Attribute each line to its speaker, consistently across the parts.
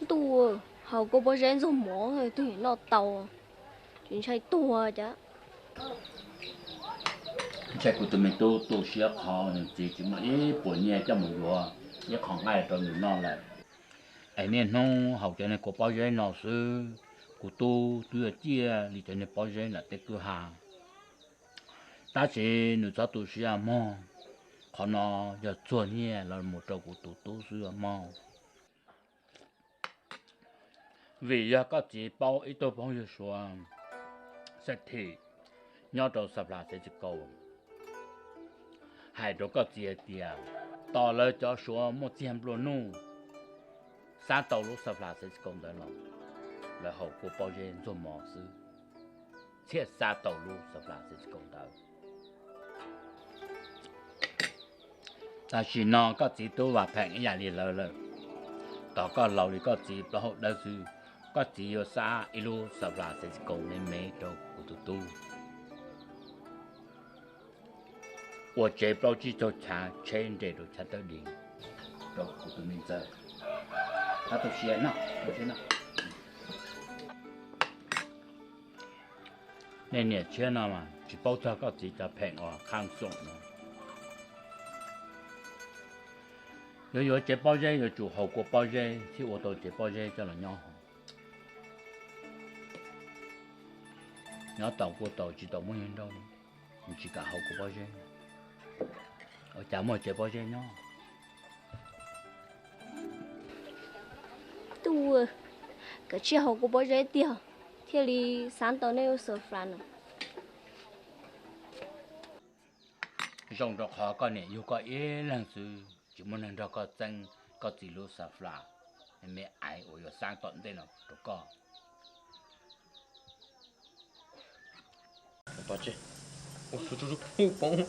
Speaker 1: đùa hầu cô bố rén rồi mỏ rồi tôi nó tàu chuyện chơi tua chứ
Speaker 2: chạy của tụi mình tôi sẽ khó chỉ mà ít buổi nhẹ cho mình vừa nhất khoảng ngày rồi mình non lại anh nên nó học cho nên có bao giờ nó sư của tôi chia thì cho nên bao giờ là tới cửa hàng ta chỉ nếu cho tôi sẽ mò còn nó giờ chuẩn nhẹ là một trâu của tôi sẽ mò vì giờ có chỉ bao ít tôi bao giờ số sẽ thì nhớ đâu sắp là sẽ chỉ cầu hai đứa có gì tiền tao lấy cho số một trăm luôn nu sáng đầu lúc sắp là sẽ chỉ cầu được lòng là hậu của bao giờ做毛事切三đầu lúc sắp là sẽ chỉ cầu được但是呢個字都話平一日嚟啦，大家留你個字不好得住，個字要沙一路十啦才是夠你美到糊塗嘟。我這包子就查全這都查到零，到糊塗名字，他都寫呢，都寫呢。你年輕了嘛，只包咗個字就平我看爽咯。有这包子有做好过包子，去我到这包子叫人养好。然后到过到知道没人到呢，你自家好过包子。我怎么这包子呢
Speaker 1: đùa cái chiếc hầu cô bố rén tiêu thì li sáng tàu này sờ phàn rồi
Speaker 2: dùng được họ cái này yêu cái ý lần sự chỉ muốn làm được cái chân cái gì lúc sắp là mẹ ai ở yo sang tận đây nào được có
Speaker 3: bao chứ ôi chú bông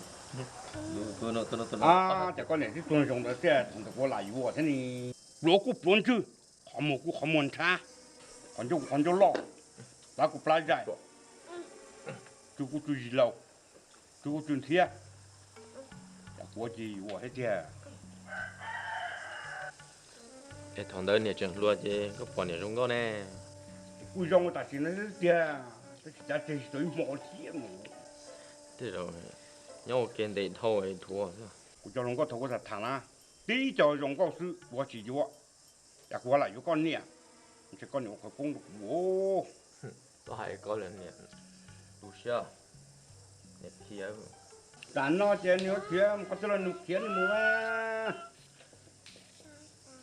Speaker 4: àแต่ก่อนเนี่ยที่ตัวจงแต่ผมตะโกนหลายอยู่ว่าท่านี่หลวกูปลวนชื่อขอหมูกูขอมวนช้าขอนจะล่อแล้วกูปลาใจจูกูจูจีเหล่าจูกูจูเทียแต่กูจีว่าให้เทีย
Speaker 3: cái thằng đó nhà trường luôn chứ có bọn nhà trong đó nè
Speaker 4: กูจงตัดสินแล้วเทียแต่จะเจอตัวหมอเทียหมู
Speaker 3: thế rồi nhau kiện để thôi thua
Speaker 4: กูจะลงก็ถูกก็ถัดทางนะ第一就用个是我自己我，也过来有个年，这个年我公我，
Speaker 3: 都还có lần nè đủ chưa nè kia
Speaker 4: 咱那这牛天，我这了牛天的么啊？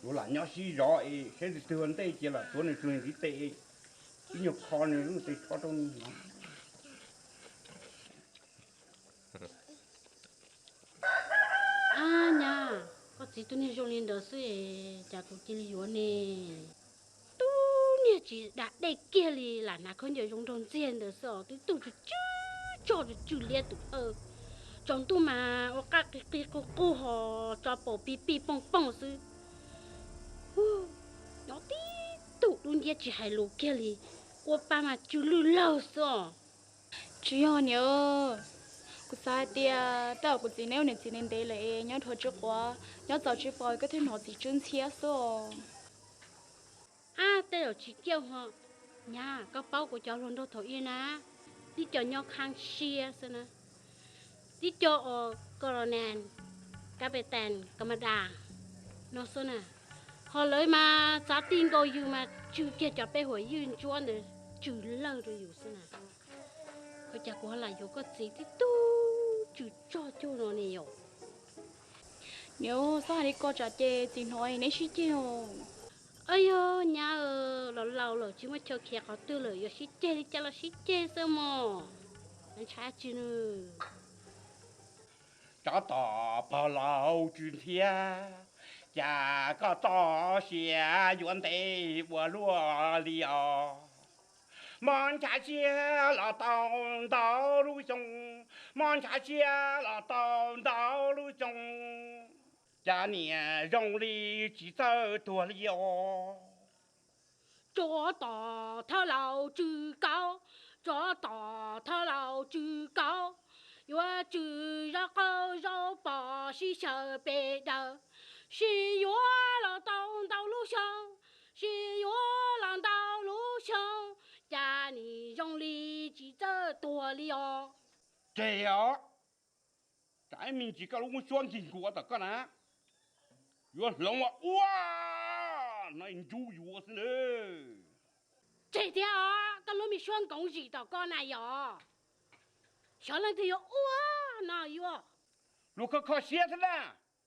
Speaker 4: 我懒鸟洗澡诶，现在对问对接了，昨天昨天的对，你要看呢，你得操中。
Speaker 5: à nha có chỉ tôi nên dùng lên đó sẽ chả có chỉ lý nè tu nè chỉ đã đây kia li là nó không nhiều dùng đồng tiền đó sao tôi tu cho chú liệt tu trong tu mà các cái cô họ cho bộ pi bông bông sư nó tí tu luôn địa chỉ hay lù kia li qua ba mà chú lù lâu sao
Speaker 6: chú nhỏ nhớ cô sai tia tao cô chỉ nếu nên chỉ nên để lại nhớ thôi trước quá nhớ giờ chỉ phải cái thứ nó chỉ chân chia số
Speaker 5: à tao là chỉ kêu họ nhà có bao của cháu luôn đâu thôi yên á đi cho nhau khang xia xem nè đi cho coronan cái bê tàn cái mà đà nó xem nè họ lấy mà giá tiền coi như mà chưa kia cho bé hồi yên chuan rồi chưa lâu rồiอยู่xem nèเขาจะกูอะไรอยู่ก็สิที่ตู้จุดจ่อnó nàyอยู่
Speaker 6: nếu sao đi coi trả chê chỉ nói nếu suy chiêu
Speaker 5: ơi ơ nhà lâu rồi chứ mà chờ kia có tư lời giờ xí chê đi cho là xí chê sao mà anh trái chứ nữa
Speaker 4: 找到把老君天，加个大下原地我落了。满茶街了道路中，满茶街了道路中，家年容里几走多了。
Speaker 5: 捉到他老猪高，捉到他老猪高。我猪肉高肉包是小白的，是我了道路上，是我我了。
Speaker 4: 这样，咱们几个龙双经过的个呢？原来我哇，那你就有是呢。
Speaker 5: 这条跟罗米双公主的个那样，小人都有哇那样。
Speaker 4: 如果靠写是呢，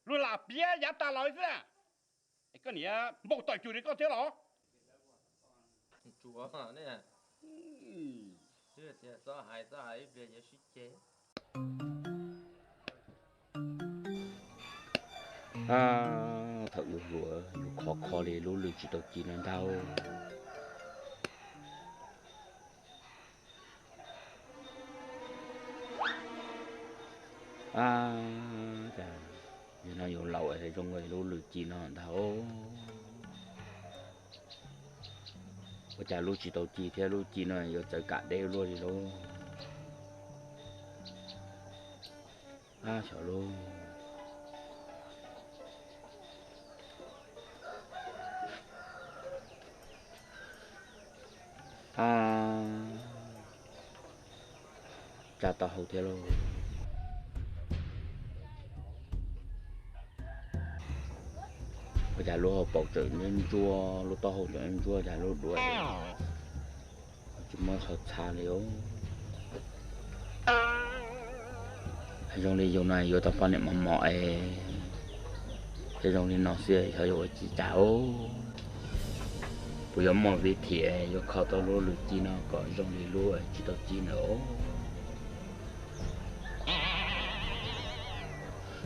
Speaker 4: 如那别也打老是呢。哎，个你啊，莫带住你个条了。
Speaker 3: chúa hả nè chưa thì sao hại về giờ suy chế
Speaker 2: thật lúa khó khó để lúa lúa chỉ đầu chỉ nên đâu chà giờ nó dùng lẩu thì trong người lúa lúa chỉ nó đâu bây giờ lúa chỉ đầu chỉ theo lúa chỉ nó giờ tới cả đêm luôn thì luôn sợ luôn cha tao hậu thế luôn bây giờ lúa bọc trở nên chua lúa tao hậu trở nên chua giờ lúa đuổi chỉ mới thật xa liễu trong đi chỗ này vô tao phát hiện mà mọi trong đi nó xưa theo vô chỉ cháu bây giờ mọi việc thì vô khó tao lúa lúa chi nó còn trong đi lúa chỉ tao chi nữa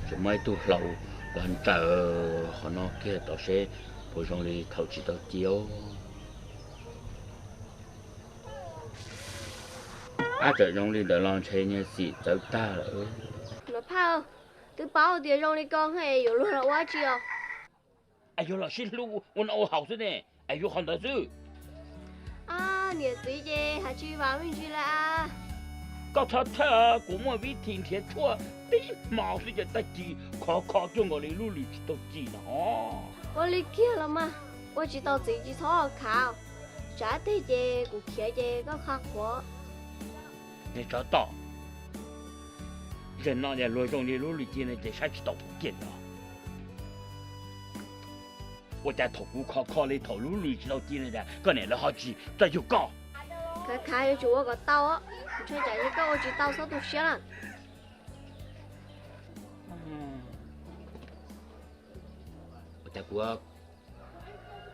Speaker 2: chỉ mấy tu lẩu gần chờ họ nó kia tao sẽ bây trong đi thầu chỉ tao chiếu trời trong đi đợi lon chơi như gì tới ta nữa
Speaker 1: nó phao từ bao tiền trong đi con hay有路了我去哦
Speaker 2: 哎呦老师路我那我好着呢哎呦很多事
Speaker 1: 啊你最近还去玩玩去了啊
Speaker 2: 搞他他古莫比天天错对毛是就得记考考中我的路里都记了哦
Speaker 1: 我理解了嘛我知道自己超考查对这古贴这个考过
Speaker 2: 你找到人那年罗中的路里进来这啥知道不见了我在头骨考里头路里知道进来的个年了好几这就搞
Speaker 1: cái khai cho chúa có tao á chơi chạy như câu chỉ tao sao tụt xe lắm
Speaker 2: tại của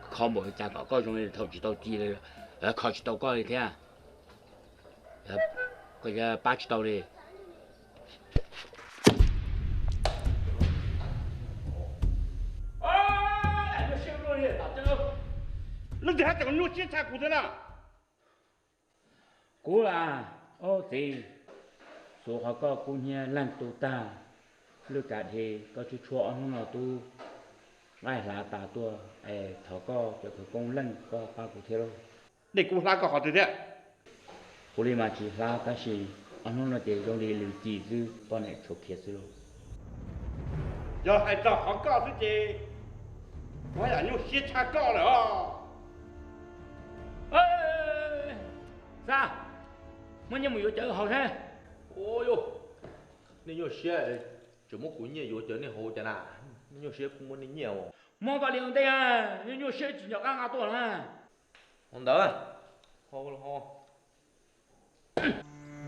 Speaker 2: không một cha có trong này thầu chỉ tao chi này khó chỉ tao có này thế à cái ba chỉ tao đi
Speaker 4: 那这还怎么弄检查过的呢？
Speaker 2: cú là ô thì số họ có cú nhà lăn tu ta lưu cả thì có chú chua không nào tu ngay là ta tua thọ có cho cái công lăn có ba cụ thế đâu
Speaker 4: để cô la có họ từ đấy
Speaker 2: cú đi mà chỉ là cái gì ông nó để trong đi lưu chỉ dư con này chụp thiệt rồi
Speaker 4: giờ hay cho họ có cái gì我呀用检查高了啊
Speaker 2: sao mới như một chợ hậu thế
Speaker 3: ôi yo nên nhiều xe chỉ một cuốn nhiều chở nên hồ chả nào nhiều xe cũng muốn nhiều
Speaker 2: mua vào liền đây à nhiều xe chỉ nhỏ ăn tuổi mà
Speaker 3: không đỡ hồ là hồ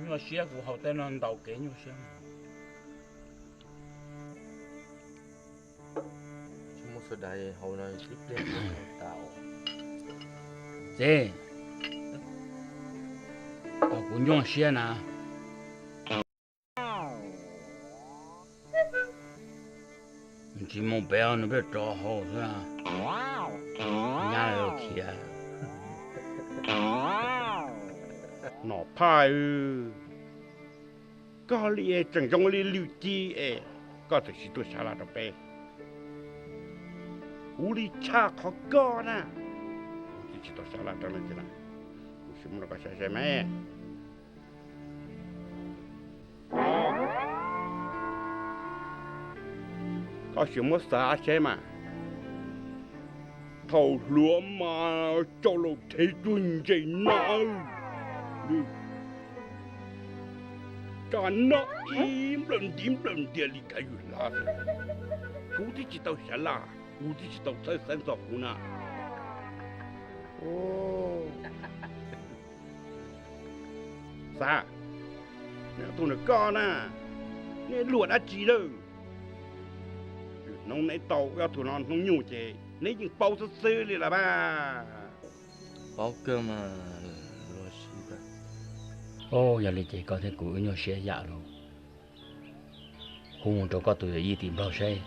Speaker 2: nhiều xe của hậu tên nó đầu kế nhiều xe
Speaker 3: chỉ một số đại hồ này tiếp lên tạo
Speaker 2: gì cũng dùng xe nè chỉ một bé nó biết trò hồ thôi à nhà này được kia
Speaker 4: nó phải có lý chẳng trong lý lưu chi có thể chỉ tôi xả là đó bé u lý cha khó có nè chỉ tôi xả là đó là gì nè chúng nó có sẽ mẹ có chuyện mất xa chế mà thầu lúa mà cho lục thế tuần gì nào đi 干那im lần địa lý cái gì là cú thì chỉ tao sẽ là cú thì chỉ tao sẽ sinh ra cú na ô sao nếu tôi là con à nên luộc đã chỉ đâu nông này tàu cái thủ non không nhủ chế nếu những bao sơ sơ đi là ba
Speaker 3: bao cơm mà lo xí vậy
Speaker 2: ô giờ lý chỉ có thể cũ nhau xe dạ rồi hôm đó có tụi y tìm bao xe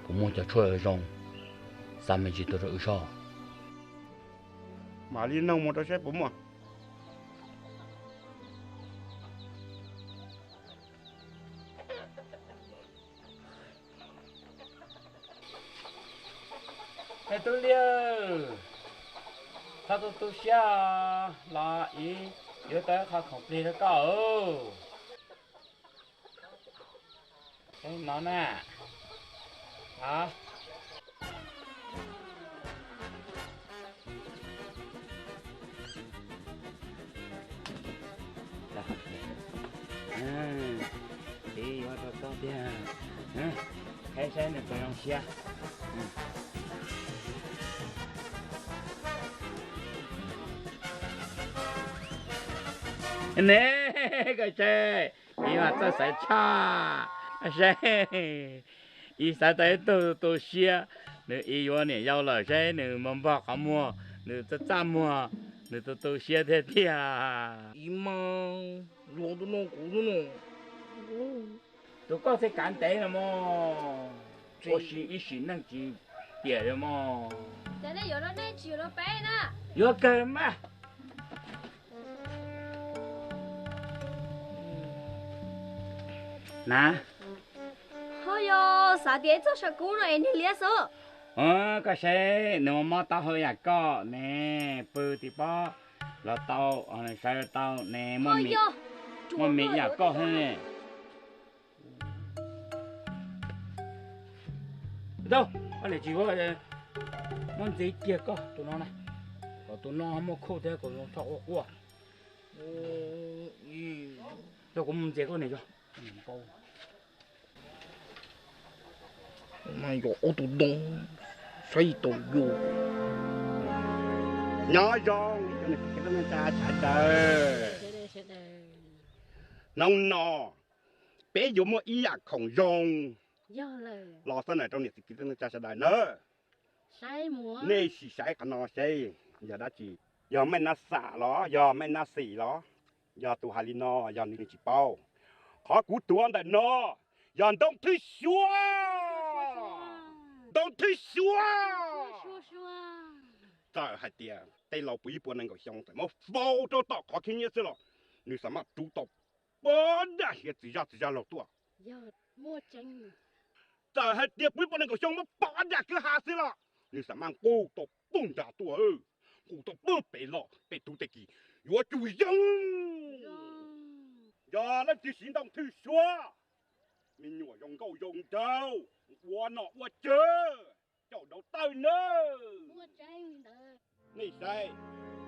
Speaker 2: cũng muốn cho chơi ở trong sao mình chỉ tụi ở sau
Speaker 4: mà đi nông một đó sẽ bấm mà
Speaker 2: Ê tôi liêu sao tôi xe là ý yếu tới khó không đi được cả cái nó nè hả đi vào đó kia cái xe này phải làm xe nè cái xe đi mà tôi sẽ cha xe đi sẽ tới tôi xe nếu ý vô này giao lời xe nếu mong bạc không mua nếu tôi chăm mua nếu tôi xe thế thì à
Speaker 3: im mà luôn tôi nông cũ tôi nông
Speaker 2: tôi có thể cản tế là mò tôi chỉ ý xin năng chỉ tiền là mò
Speaker 1: thế này giờ nó nên chịu nó bé nè
Speaker 2: vô cơ mà nè
Speaker 1: thôi yo sao để cho sao cũ rồi anh đi liệt số
Speaker 2: cái xe nếu mà tao hơi à có nè bự thì bao là tao này sai tao nè mà mình à có hơn nè đâu anh lại chỉ có món gì kia có tụi nó này còn tụi nó không có thế còn nó thọ quá tôi cũng dễ con này cho
Speaker 3: mày có ô tô đông xoay tổ vô
Speaker 4: nhỏ giòn cho nên cái nó cha cha trời nông nọ bé dùng một ý à không giòn
Speaker 5: do lời
Speaker 4: lo sau này trong này thì cái nó cha sẽ đại nữa
Speaker 5: sai múa
Speaker 4: nên chỉ sai cái nó xây giờ đã chỉ giờ mấy nó xả nó giờ mấy nó xì nó giờ tụ hà li nó giờ những chỉ bao khó cú tuôn đại nó giờ đông thứ xua đông thứ xua trời hai tia đây là bụi bùn năng của xong rồi mà phô cho tao khó khăn nhất rồi nếu sao mà chủ động bốn đã hiện chỉ ra lột tua
Speaker 5: do mua tranh
Speaker 4: trời hai tia bụi bùn năng của xong mà bốn đã cứ hạ xí了nếu sao mà cố tộc bung ra tua cố tộc bơ bể lọ bể tu tệ kỳ我主人giờ nó chỉ行动thứ xua mình nhổ dùng câu dùng đâu我nọ我chơi châu đầu tay nữa
Speaker 5: mua tranh đời
Speaker 4: này sai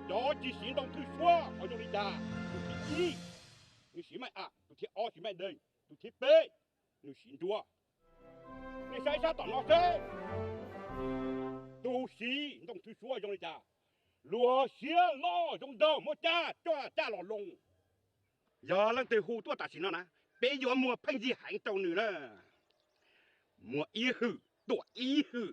Speaker 4: đó chỉ行动thứ xua ở trong đi ta tu thiết你洗麦啊tu thiết o洗麦đây tu thiết b你行多này sai sao tao nó thế tu行动thứ xua trong đi ta lúa xía lo trong đầu mua cha cho cha lò lông giờ lần từ khu tôi ta xin nó nè bây giờ mua phanh gì hành tàu nữa nè mua ý hư tuổi ý hư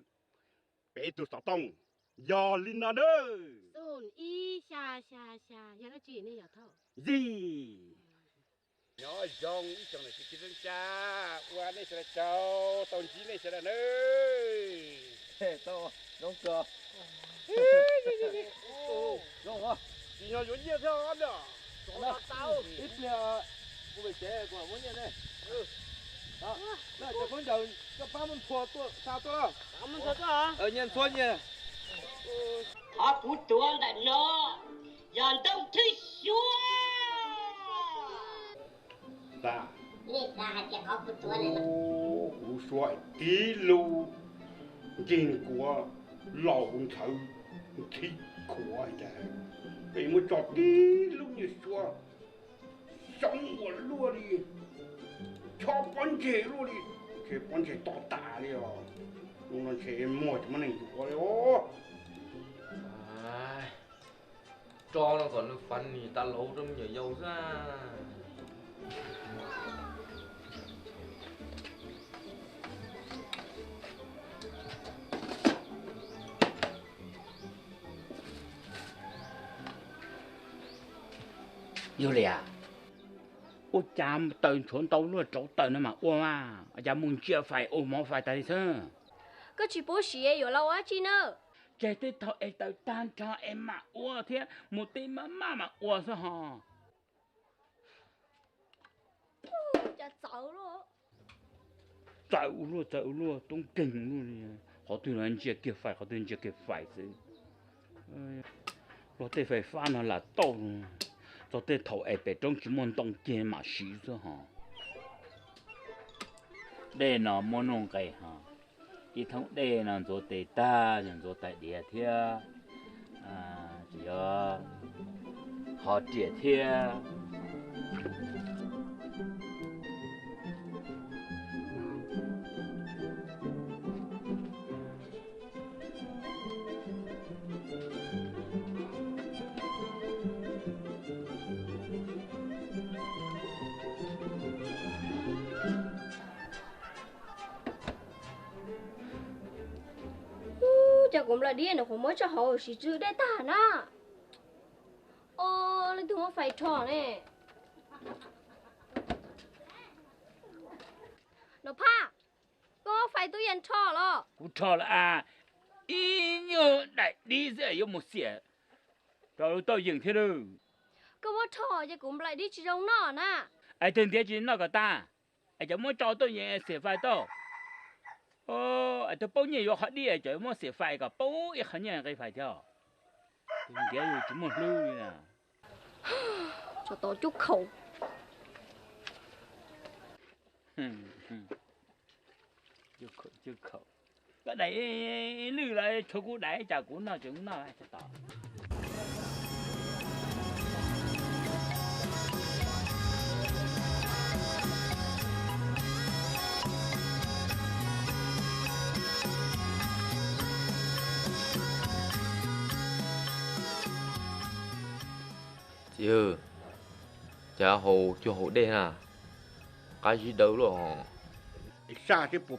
Speaker 4: bây giờ sao tông giờ linh nó đó
Speaker 5: tôn y xa giờ nó chỉ này giờ thôi
Speaker 4: gì nhỏ dòng ý trong này chỉ cái cha qua đây sẽ là cháu tàu chí này sẽ là nơi
Speaker 3: to đúng cơ
Speaker 4: đúng không chỉ nhỏ dũng nhiều theo anh đó
Speaker 3: tao ít là cô bị trẻ của muốn như này đó này cho con đầu cho ba mươi thua tôi sao tôi ba mươi thua tôi hả nhân thua nhỉ
Speaker 5: họ cú tuôn đại nó dàn đông thứ xua
Speaker 4: ta
Speaker 5: liệt ra chỉ họ cú tuôn này
Speaker 4: cú xoay tí lu nhìn của lò cũng thử thích của cha bị một trò tí lu như xua sống của lúa đi cho con trẻ luôn đi cái con trẻ to tả đi rồi nó trẻ mua cho mình có đấy ô
Speaker 3: cho nó còn phân thì ta lâu trong nhiều dầu ra
Speaker 2: Julia, ô cha tận chuẩn tàu luôn chỗ tận nó mà ô mà, cha muốn chia phải ô mỏ phải tại sao?
Speaker 1: Có chỉ bố xí ấy ở lâu á chị nữa.
Speaker 2: Chạy tới thọ em tao tan cho em mà ô thế, một tên mà ô sao hả?
Speaker 1: Cha xấu luôn.
Speaker 2: Chạy luôn, tung kinh luôn đi. Họ tuyên anh chia kia phải, họ tuyên chia kia phải chứ. Nó tên phải pha nó là tàu luôn. Cho tên thầu em bé trong chỉ muốn đông kia mà xí sao hả? Đây nó muốn nông cái hả? Ý thông đây là做地大，人做大地铁，只要好地铁。
Speaker 1: Cha cũng là điên nó không mới cho họ xí chữ để tả na. Ô, lên tụi nó phải trò nè. Nó pa, có phải tụi anh trò lo.
Speaker 2: Cú trò là ý nhớ đại đi sẽ có một xẻ. Rồi tôi dừng thế đâu.
Speaker 1: Có một trò cha cũng lại đi chỉ trong nó na.
Speaker 2: Ai tên thế chỉ nó cả ta. Ai chẳng muốn cho tôi nhẹ xẻ phải đâu. Ai tôi bao nhiêu họ đi ai chẳng muốn xẻ phải cả bao ít khả năng cái phải theo. Tôi nghĩ là chỉ một lưu nè.
Speaker 1: Cho tôi chút khẩu.
Speaker 2: Chưa khẩu. Cái đấy lưu lại cho cô đấy chả cũng nó chúng nó sẽ tỏ.
Speaker 3: chị ơi cha hồ cho hồ đen à cái gì đâu rồi
Speaker 4: xa thế bộ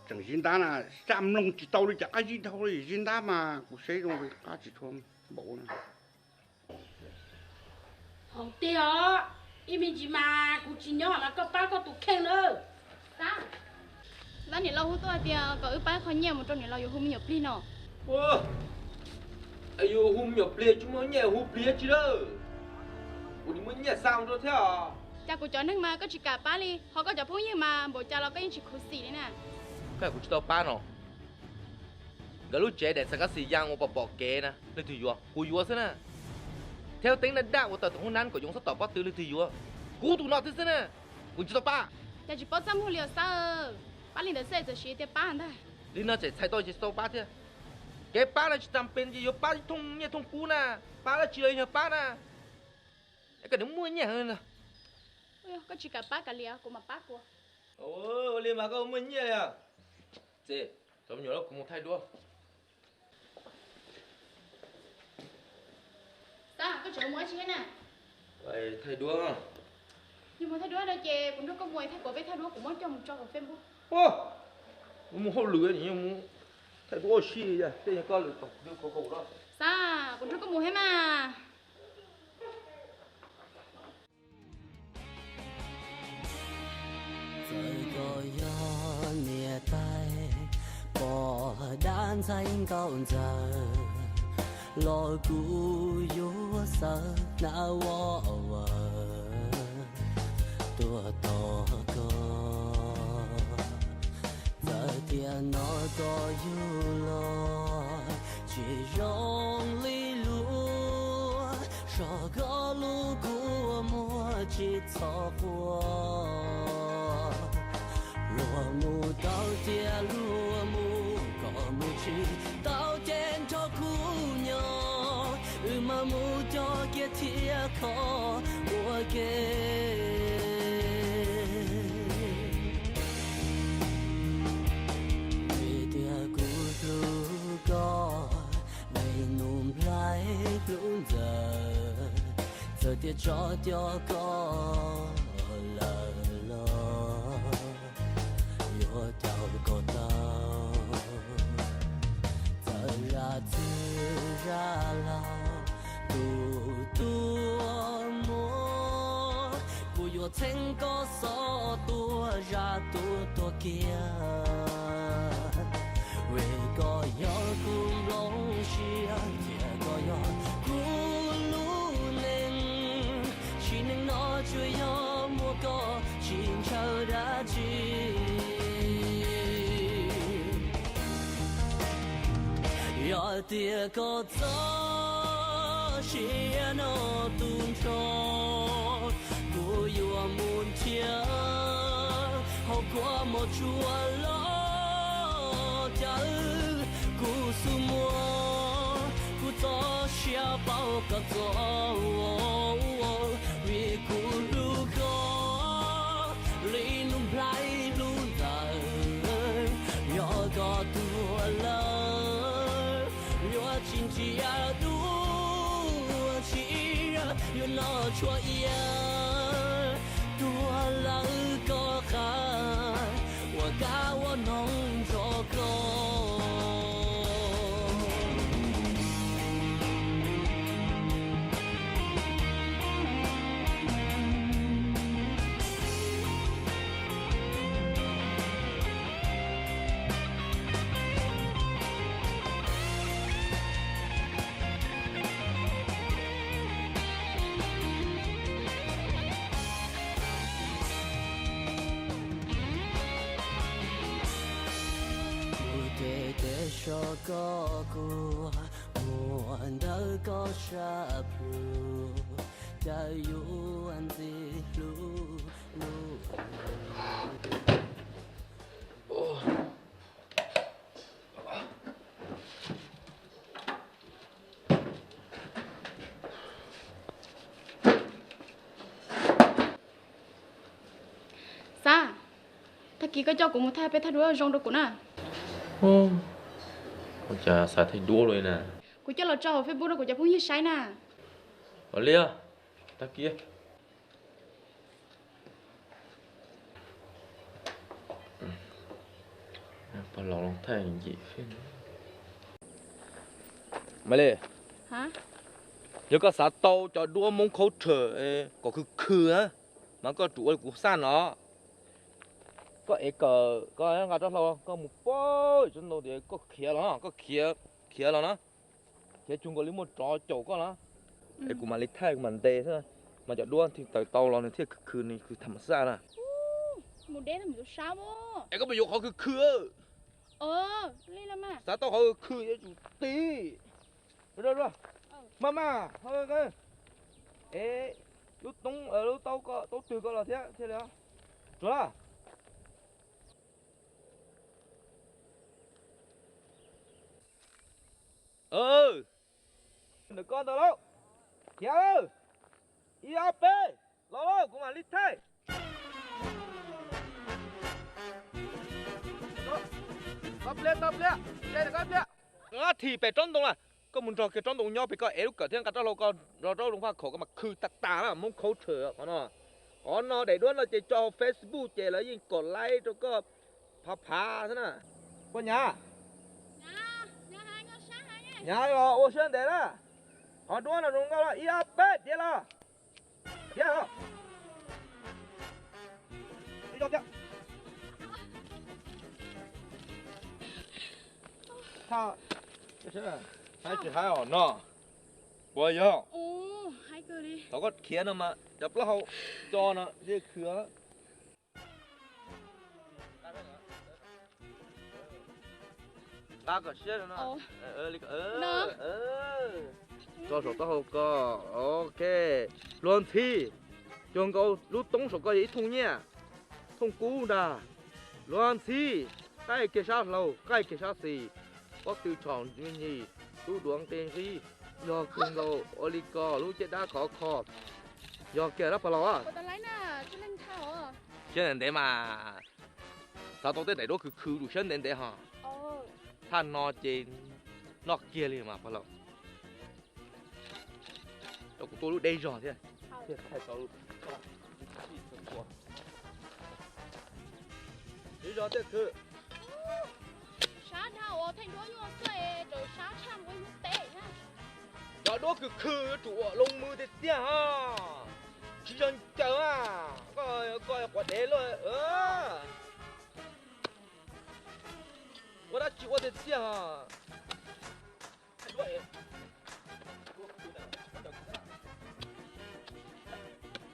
Speaker 4: chẳng xin ta là xăm lông chỉ tàu đi chả cái gì đâu đi xin ta mà cũng xây rồi cá chỉ thơm bộ này
Speaker 5: Không tiêu, im mình chỉ mà cũng chỉ nhớ mà có ba có tụ khen nữa. Sao?
Speaker 6: Lá này lâu hút tôi thì có ướp bát khó nhiều một trong này lâu yêu hôm nhiều pli nọ.
Speaker 3: ô ai yêu hôm nhập liệt chúng nó nhẹ hôm liệt chứ đâu ủa đi muốn nhẹ sao rồi thế à
Speaker 6: Cha của cháu nước mà có chỉ cả bát đi, họ có cháu phun như mà bộ cha nó có những chỉ khổ xỉ đấy nè.
Speaker 3: cái của chúng tao bán nó cái lúc trẻ để sang cái gì giang một bỏ kê nè lên thì vừa cùi vừa thế nè theo tính là đạo của tao hôm nay có dùng sát tỏ bắt từ lên thì vừa cú tụi nó thế nè của chúng tao bán
Speaker 6: Cha chỉ bắt xăm hồ liều sao? Bát liền tới xe giờ xí thì bán thôi.
Speaker 3: đi nó chỉ thay tôi chỉ sau bán thế cái bán là chỉ làm bên gì bán thông nhẹ thông cú nè bán là chỉ là bán nè cái đứa mua nhẹ hơn nè
Speaker 6: Ôi, có chỉ cả bát cả liều của mà bát của.
Speaker 3: ôi liền mà có mua nhẹ à chị trong nhỏ nó cũng một thay đua
Speaker 6: Sao? Có chỗ mua chứ nè.
Speaker 3: vậy thay đua
Speaker 6: Nhưng mà thay đũa đây chè cũng đâu có mùi thay của với thay đũa cũng muốn cho một phim không?
Speaker 3: ô mua hậu lưới thì mua thay đua xì vậy đây là con lưới cổ đó
Speaker 6: Sao? Cũng đâu có mùi hết mà.
Speaker 7: Trời có gió nhẹ tay bỏ đan xanh cao giờ lo cú yếu sợ nào vợ tua to co giờ tiền nó có yêu lo chỉ rong li lúa sợ có lũ của mua chỉ cho qua lúa mù tao tia lúa mù có mù chi tao chen cho cú nhỏ mà mu cho kia thiệt khó của kia vì tia cũ lu có này nụm lại luôn giờ tia cho có là lo yo tao có tao giờ ra từ ra lao tu mua cô yo thành có số tua kia về có yo cùng long chia kia có yo cùng lu lên chỉ nên nó chui yo mua có chín chờ đã chi yo tia có gió chia nó tung trôi cô yo muốn chia hậu qua một chùa lo chờ cô su mua cô gió chia bao cả gió vì cô lu có lấy nung lại lu đời yo có tua lỡ yo chín chia du chia yo nó chua ia tua lỡ có khá我家我弄着歌。cho có cô muốn đâu có sắp lu cha yêu anh gì lu lu
Speaker 6: Sa, ta kỹ cái cho của một thay bé thay đuôi rong đâu của nè.
Speaker 3: Ôi chà, sao thấy đua rồi nè.
Speaker 6: Của cho là cho ở Facebook đó của cho cũng như sai nè.
Speaker 3: Ở lia, ta kia. Bà lòng thành gì phim. Mày lê.
Speaker 6: Hả?
Speaker 3: Nếu có sao tàu cho đua mông khấu trở có khư á. Mà có chủ của san nó. Có ấy có ngã cho lâu có một bôi chân đầu thì có khía nó có khía nó khía chung có lấy một trò chậu có nó ấy cũng mà lấy thay của mình tê thôi mà cho đua thì tàu tàu nó thì khứ nàyคือธรรมชาตินะ
Speaker 6: Một đêm là mình sao mô.
Speaker 3: ấy có bị dục họ khứ
Speaker 6: Lên làm à?
Speaker 3: sao tao họ khứ ấy chủ tí rồi mama thôi cái ấy lúc tông ở lúc tao từ có là thế là rồi đừng con tao đâu kéo IAP lo cũng là lít thế tập lên chơi được không thì phải trốn đông à có muốn trò cái trốn đông nhau phải có éo cả thiên cả trâu lâu con rồi trâu đông pha khổ cái mặt khư tạc tà mà muốn khấu thừa con nó để đuôi nó chơi cho Facebook chơi là gì cột like cho có phá thế nè con nhà nhà rồi ô sơn để đó họ đua là đúng không là ia bết thế là thế hả đi cho chưa sao thế là hai chỉ hai hòn nó bây giờ
Speaker 6: Ồ, hai cơ đi.
Speaker 3: tao có kia nó mà chụp nó hậu cho nó dễ khứa ba cái xe nó cho số tao hậu co ok luôn thi trường cầu lúc tống số có ý thông nhé thông cú đà luôn thi cái kia sao lâu cái kia sao gì có từ chọn như nhỉ tu đuông tên gì do cưng gầu oligo lúc chết đã có kho do kia đó phải lo à
Speaker 6: Cô ta lấy nè, cho nên thao à.
Speaker 3: cho nên để mà sao tôi tới đây đó cứ đủ chân nên để hả
Speaker 6: Ồ.
Speaker 3: than nó trên nó kia liền mà phải lo đâu của tôi lúc đây rồi thế thế thay tôi đi rồi thế cứ
Speaker 6: Sáng thao à, thành đôi nhau xe, rồi sáng chăm với một tệ nha.
Speaker 3: đó đó cứ chủ lông mưa thế tia ha chỉ cần chờ à coi quả đế rồi我đã chịu thế tia ha vậy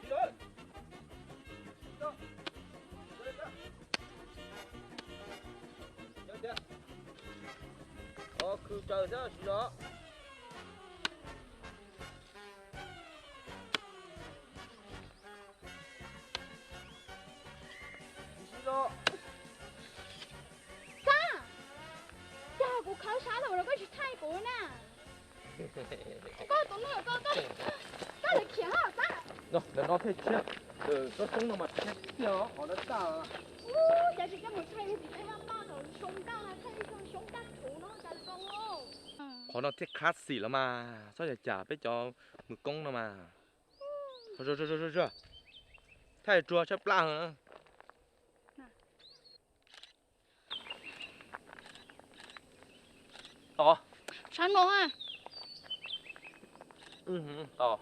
Speaker 3: đi rồi cứ chờ ra gì đó
Speaker 6: Sa, cha của khảo sát rồi có chuyện thay của nè. Có tụi nó có được khiển hả sa?
Speaker 3: nó thế chứ nó sống nó mà thế nó họ đã ta
Speaker 6: Chả chỉ có một thay thì thay ba rồi sống cao là thay sống đắt thủ nó chả con không?
Speaker 3: họ nó thế khát xỉ lắm mà sao lại trả biết cho người công nó mà rồi thay chùa chấp lang nữa to
Speaker 6: Sáng ngô ha.
Speaker 3: to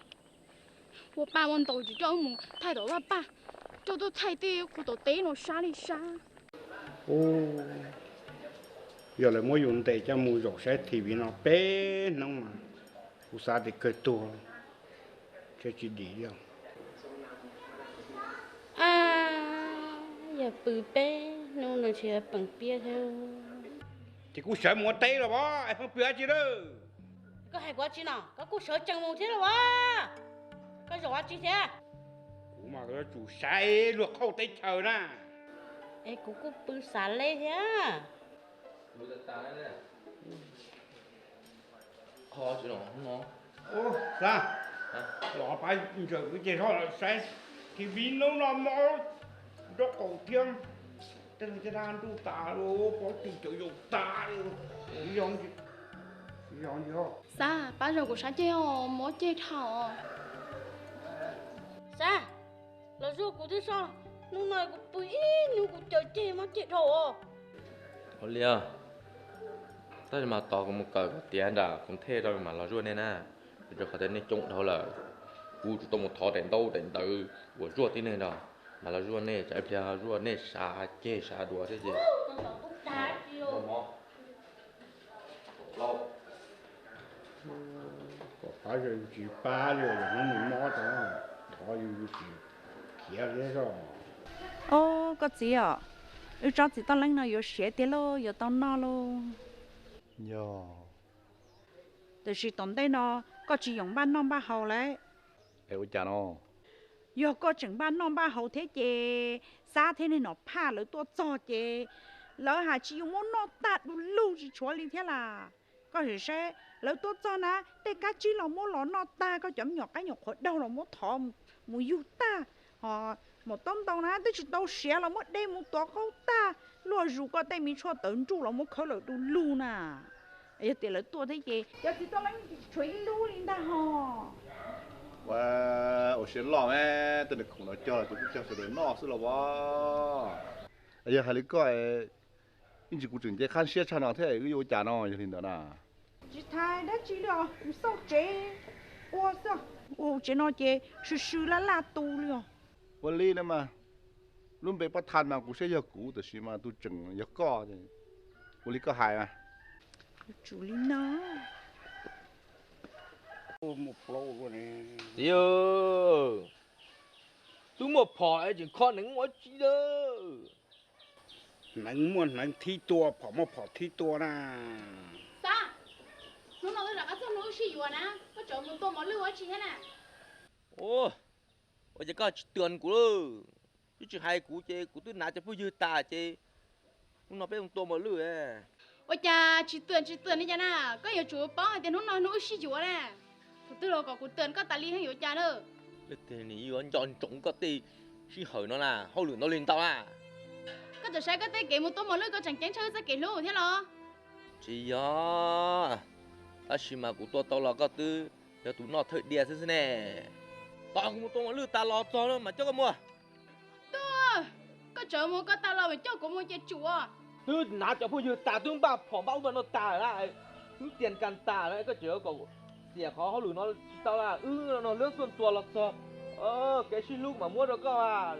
Speaker 6: 我爸问到就叫我们太多了爸，叫到太低，我到低了沙里沙。
Speaker 4: ô giờ là mỗi dùng để cho mua rổ xe thì vì nó bé nó mà u sa thì cơ to cho chị đi đâu
Speaker 5: À, giờ bự bé, nó chỉ bằng bia thôi.
Speaker 4: thì cũng sợ mua té rồi bó em không biết gì đâu
Speaker 5: Có hay quá chứ nào, có cô sợ chẳng mong thế đâu á. Có rồi quá chứ thế.
Speaker 4: cũng mà cái chủ sai luộc khâu té chờ nè
Speaker 5: Ê, cô bự xả lê thế à.
Speaker 3: bây giờ ta này khó chứ nó không nó
Speaker 4: ô ra lọ phải giờ cái gì thôi là sai thì vì nó mò nó cầu thiêng tên cái đàn tu ta luôn có tiền cho dùng ta luôn dọn gì không
Speaker 6: Sa, ba rồi của sáng chơi哦，冇chơi thảo.
Speaker 5: Sao? Là dù cô thế sao? Lúc này cô bự ý, nhưng cô chờ chê mà chết rồi.
Speaker 3: Olia ta mà tao cũng một cờ tiền đã cũng thế đâu mà lo ruột này nè rồi phải đến này trông thôi làกูจะต้องถอดแต่งโตแต่งตือหัวรั่วที่นี่ดอกมาแล้วรั่วเนี่ยใจเพียรั่วเนี่ยชาเจชาดัวที่จี
Speaker 5: Con bảo cô đá chứ.
Speaker 3: เรา
Speaker 4: có phải rồi chỉ ba rồi nó mình mò thôi thôi rồi chỉ kia thế rồi
Speaker 8: ô có gì à ừ cho chị tao lên nó có xe tiền lo có tao nó lo
Speaker 9: Nhờ.
Speaker 8: từ khi tận đây nó có chỉ dùng ban non ba hậu đấy
Speaker 9: Eo chả nó.
Speaker 8: giờ có chừng ban non ba hậu thế chị xa thế nên nó pha lỡ tua cho chị lỡ hà chỉ dùng món nó tạt đủ lưu chỉ chúa lên thế là có thể sẽ lỡ tua cho nó để cá chỉ là món lọ nó ta có chấm nhỏ cái nhỏ khỏi đâu là món thọ mùi yêu ta họ một tôm tàu ná tới chỉ tàu xe là một đêm một tòa khâu ta lo dù có tay mình cho tấn trụ là một khâu lỡ đủ lưu nè ấy thì lỡ tua thế gì giờ chỉ tao lấy chuyện lưu lên ta họ
Speaker 9: Và ở trên lò mẹ tôi được khủng nó cho là tôi cũng cho sự đến nọ sự là bao. Bây giờ hai đứa coi anh chỉ cũng chừng cái khăn xe chăn nào thế cái vô chả nó như thế đó nè.
Speaker 8: chỉ thay đã chỉ được cũng sao chế ô sao ô chế nó chế sư là tu liền
Speaker 9: วันนี้นะมารุ่นไปประทานมากูเสียยากูแต่สิมาตัวจึงยาก้อเนี่ยวันนี้ก็หายมา
Speaker 8: chủ lý nó
Speaker 4: ô một lâu rồi nè
Speaker 3: Yo, tôi một phò ấy chỉ con nứng quá chi đó.
Speaker 4: nắng muôn nắng thi tua bỏ một bỏ thi tua nè
Speaker 6: Sa, nó nói là cái nó xì vào nè, có chỗ một tô món lưu ở chị thế nè.
Speaker 3: Ô, bây giờ có tiền của lo, chứ chỉ hai của chơi của tôi nãy cho phụ dư ta chơi, nó biết ông tô mà lừa.
Speaker 6: ôi cha chỉ tưởng đi cha na có nhiều chú bao tiền nó nói xí chú nè từ đầu có cụ tưởng có tài li hay nhiều cha nữa
Speaker 3: Lúc thì ní yuan chọn trúng có tí Xí hỏi nó là hậu lửa nó lên tao à
Speaker 6: có thể sai có tay kể một tô một lưỡi có chẳng chén chơi ra kể luôn thế lo
Speaker 3: Chị ya À xí mà của tôi tao là có tư Để tụi nó thợ đìa thế nè Tao cũng một tô một lửa ta lo cho nó mà cho có mua
Speaker 6: có chờ mua có tao lo mà cho cũng mua chơi chủ à
Speaker 3: Tư nã cho phụ như ta tương bà phỏng bao nó ta lại Tư tiền cần ta lại có chữa cậu Xỉa khó hậu lửa nó tao là nó lướt xuân tua lọt sao cái xí lúc mà mua được có à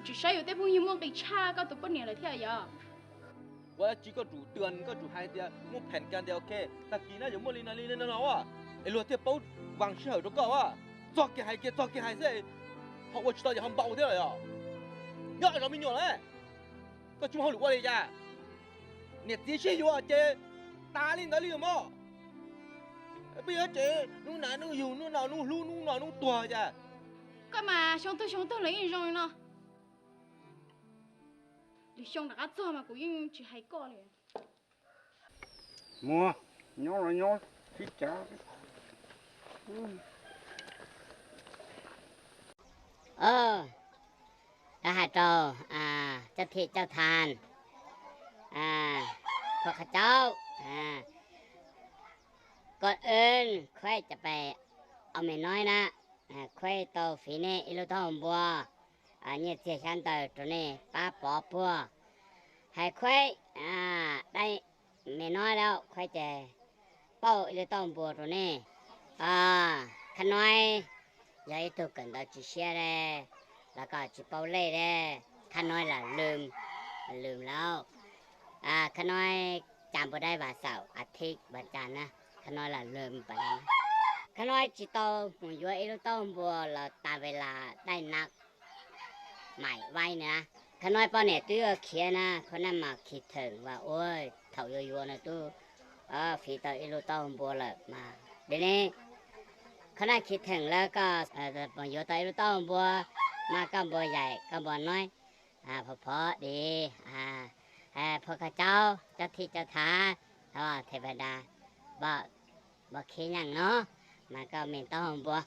Speaker 6: chỉ sai ở đây phong như mua cái cha có tụi con nhiều là thế à
Speaker 3: ว่าจีก็จูเตือนก็จูให้เดียมุแผ่นกันเดียวโอเคตะกี้นะอย่ามัวลีนเนาะอ่ะไอ้รัวเทียบปุ๊บวางเชือกตัวก็ว่าจอกกี่ให้เสียเพราะว่าชิตาอย่าทำเบาเท่าไหร่อ่ะยอดเราไม่หยุดเลยก็จุ่มเขาหรือว่าอะไรจ้ะเนี่ยตีชี้อยู่อ่ะเจตาลิ้นมั้งbây giờเจนู่นน่ะนู่นอยู่นู่นน่ะนู่นลู่นู่นน่ะนู่นตัวจ้ะ
Speaker 6: có mà xong tôi lấy rồi nó đi xong đã cho mà cũng nhưng chỉ hay co này
Speaker 4: mua nhó thích chả
Speaker 10: đã hạt trò cho thị cho thanพวกข้าเจ้าก่อนอื่นค่อยจะไปเอาแม่น้อยนะค่อยโตฝีนี่อิลุทองบัวเนี่ยเสียชันเตอตัวนี้ป้าปอปัวให้ค่อยได้แม่น้อยแล้วค่อยจะเป้าอิลุทองบัวตัวนี้ขน้อยยายตัวกันเราจีเชียเลยแล้วก็จีเป้าเล่เลยขน้อยล่ะลืมแล้วขน้อยจำบ่ได้ว่าเสาร์อาทิตย์วันจันทร์นะขน้อยล่ะลืมไปแล้วขน้อยจีโตหมุนยัวอิลุทองบัวเราตามเวลาได้นักใหม่ไว้นะขน้อยป้อเนี่ยตู้เขียนนะคนนั้นมาคิดถึงว่าโอ้ยเถ่ายัวนะตู้ฝีต่ออิลุทองบัวเลยมาเดี๋ยวนี้ขน้อยคิดถึงแล้วก็ปอยต่ออิลุทองบัวมาก็บัวใหญ่ก็บัวน้อยพอดีพวกข้าเจ้าเจ้าที่เจ้าทางเทวดาบ่คิดอย่างเนาะมันก็มีต้นบัว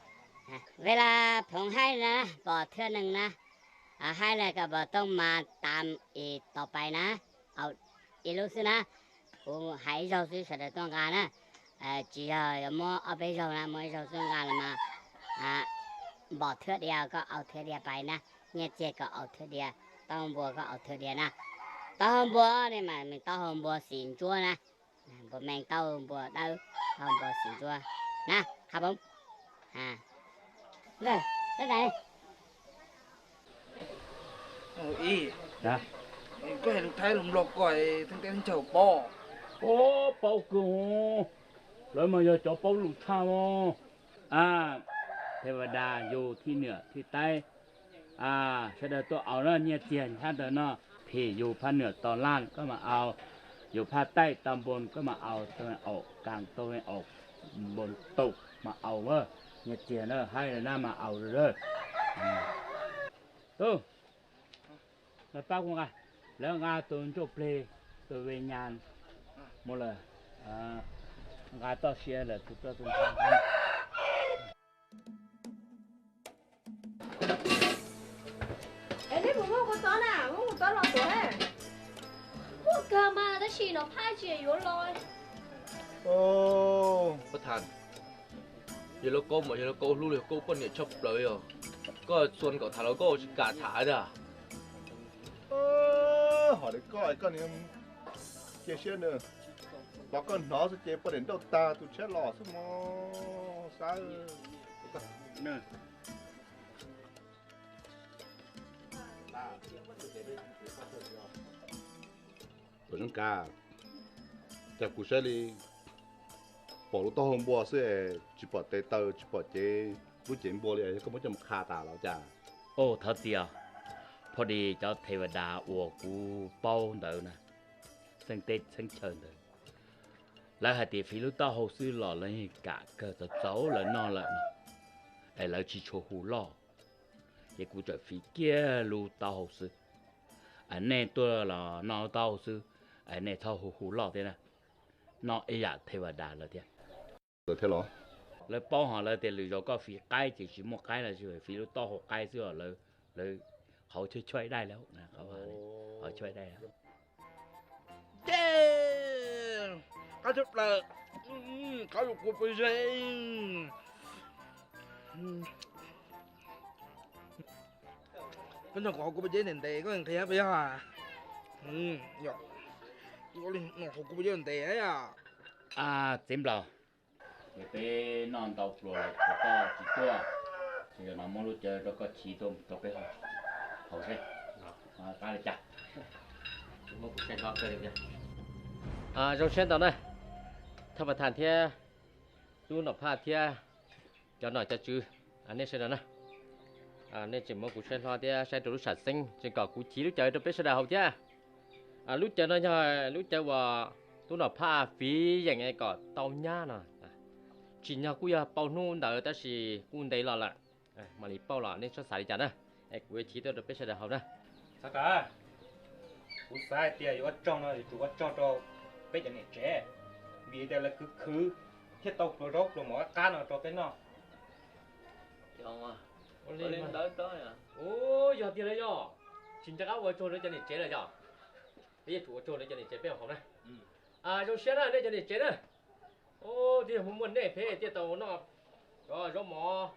Speaker 10: เวลาผมให้นะบอกเท่านึงนะให้แล้วก็บอกต้องมาตามอีกต่อไปนะเอาอีลูกสินะกูให้เราสิสุดต้องการนะ只要有么เอาไปเรานะไม่เราต้องการมาบอกเท่าเดียวก็เอาเท่าเดียวไปนะเนี่ยเจ๊ก็เอาเท่าเดียวต้นบัวก็เอาเท่าเดียวนะต้นบัวนี่มันต้นบัวสีจั่วนะบ่แมงต้นบัวเด้อต้นบัวสีจั่วนะครับผมเลยได้ไหน
Speaker 4: ý
Speaker 2: นะ
Speaker 4: có thể thấy lồng lọc gọi thằng tên chầu bò
Speaker 2: โอ้เป่ากูแล้วมันจะจับเป่าลูกชาวเทวดาอยู่ที่เหนือที่ใต้เสด็จตัวเอาแล้วเนี่ยเจียนท่านเดินเนาะพี่อยู่ภาคเหนือตอนล่างก็มาเอาอยู่ภาคใต้ตำบลก็มาเอาตะวันออกกลางตะวันออกบนตกมาเอาเว้อเนี่ยเจียนเนอะให้หน้ามาเอาเลยตู้แล้วป้ากูไงแล้วงาตัวจบเลยตัวเวียนยานหมดเลยงาต่อเชียร์เลยทุกตัวทาง
Speaker 1: นี่ผมว่าคนต้อนว่าคนต้อนรอตัวแฮพวกเกิดมาได้ฉีดหนอผ้าเจียอยู่ลอย
Speaker 3: ประธานอย่าเราโก้มาอย่าเราโก้รู้เลยโก้คนเนี่ยชอบเลยอ่ะก็ส่วนกับทางเราก็กาถาจ้ะ
Speaker 9: họ để coi con em chia sẻ nữa bảo con nó sẽ chế đến đâu ta tụi chết lò sao mà sao
Speaker 4: nè
Speaker 9: tụi nó cả tại cụ sẽ đi bỏ lúc to hôm bữa sẽ chỉ bỏ tê tơ chỉ bỏ chế lúc chuyện bữa này có mấy trăm kha tà lão già
Speaker 2: โอ้เท่าเดียวพอดีเจ้าเทวดาอวกูเป้าเดินนะสังเตตสังเชิญเลยแล้วหาตีฟิลุต้าหูซื้อหล่อเลยกะเกิดจะเจ้าเลยนอนเลยไอ้เราชีโชหูหล่อยังกูจะฟิเกียรูต้าหูซื้ออันนี้ตัวหล่อนอนต้าหูซื้อ anh này thao hú lọ thế nè nó ấy à thế và đà là thế
Speaker 9: Rồi thế lo.
Speaker 2: lấy bao họ lấy tiền lừa cho có phí cái chỉ một cái là chứ phí lúc to học cái chứ lấy họ chơi đâyแล้วนะเขาช่วยได้แล้ว
Speaker 3: Có chút là có một cuộc vui chơi. Cái nó có cuộc vui chơi nền tệ có thằng kia bây giờ à? Dạ. Có đi nó cuộc vui chơi nền tệ ấy à?
Speaker 2: À tím lò người bé non tàu rồi có chỉ tua thì nó muốn lúc chơi nó có chỉ tôm tàu bé hậu thế cái này chặt một cuộc chơi đó chơi được chưa
Speaker 11: trong sen tao nàyถ้าประธานเที่ยดูหนอผ้าเที่ยchoหน่อยจะจื้ออันนี้ใช่แล้วนะนี่chỉ một cuộc sen hoa tia sen từ lúc sản sinh chỉ có cú chỉ lúc chơi được biết sao hậu tia lúc chơi nó nhờ lúc chơi vào tu nọผ้า phíอย่างไงก็เตาหญ้าน่ะchỉ nhau cú ya bao nôn đỡ ta chỉ cú đây là mà lý bao là nên cho xài đi chả nè cú chỉ được biết sao hậu nè
Speaker 4: sao cả cú sai tia yếu trong nó thì chủ trong cho bây giờ này trẻ vì đây là cứ thiết tộc rồi rốt rồi mỗi cá nó cho cái nó
Speaker 11: chồng à lên tới tới à ô giờ tiền đấy nhở chính chắc áo trôi đấy cho nên chế là nhở bây giờ chủ trôi đấy cho nên chế bé học này trong xe này đấy cho nên chế này ô thì muốn này phê tiền tàu nó rồi rốt mỏ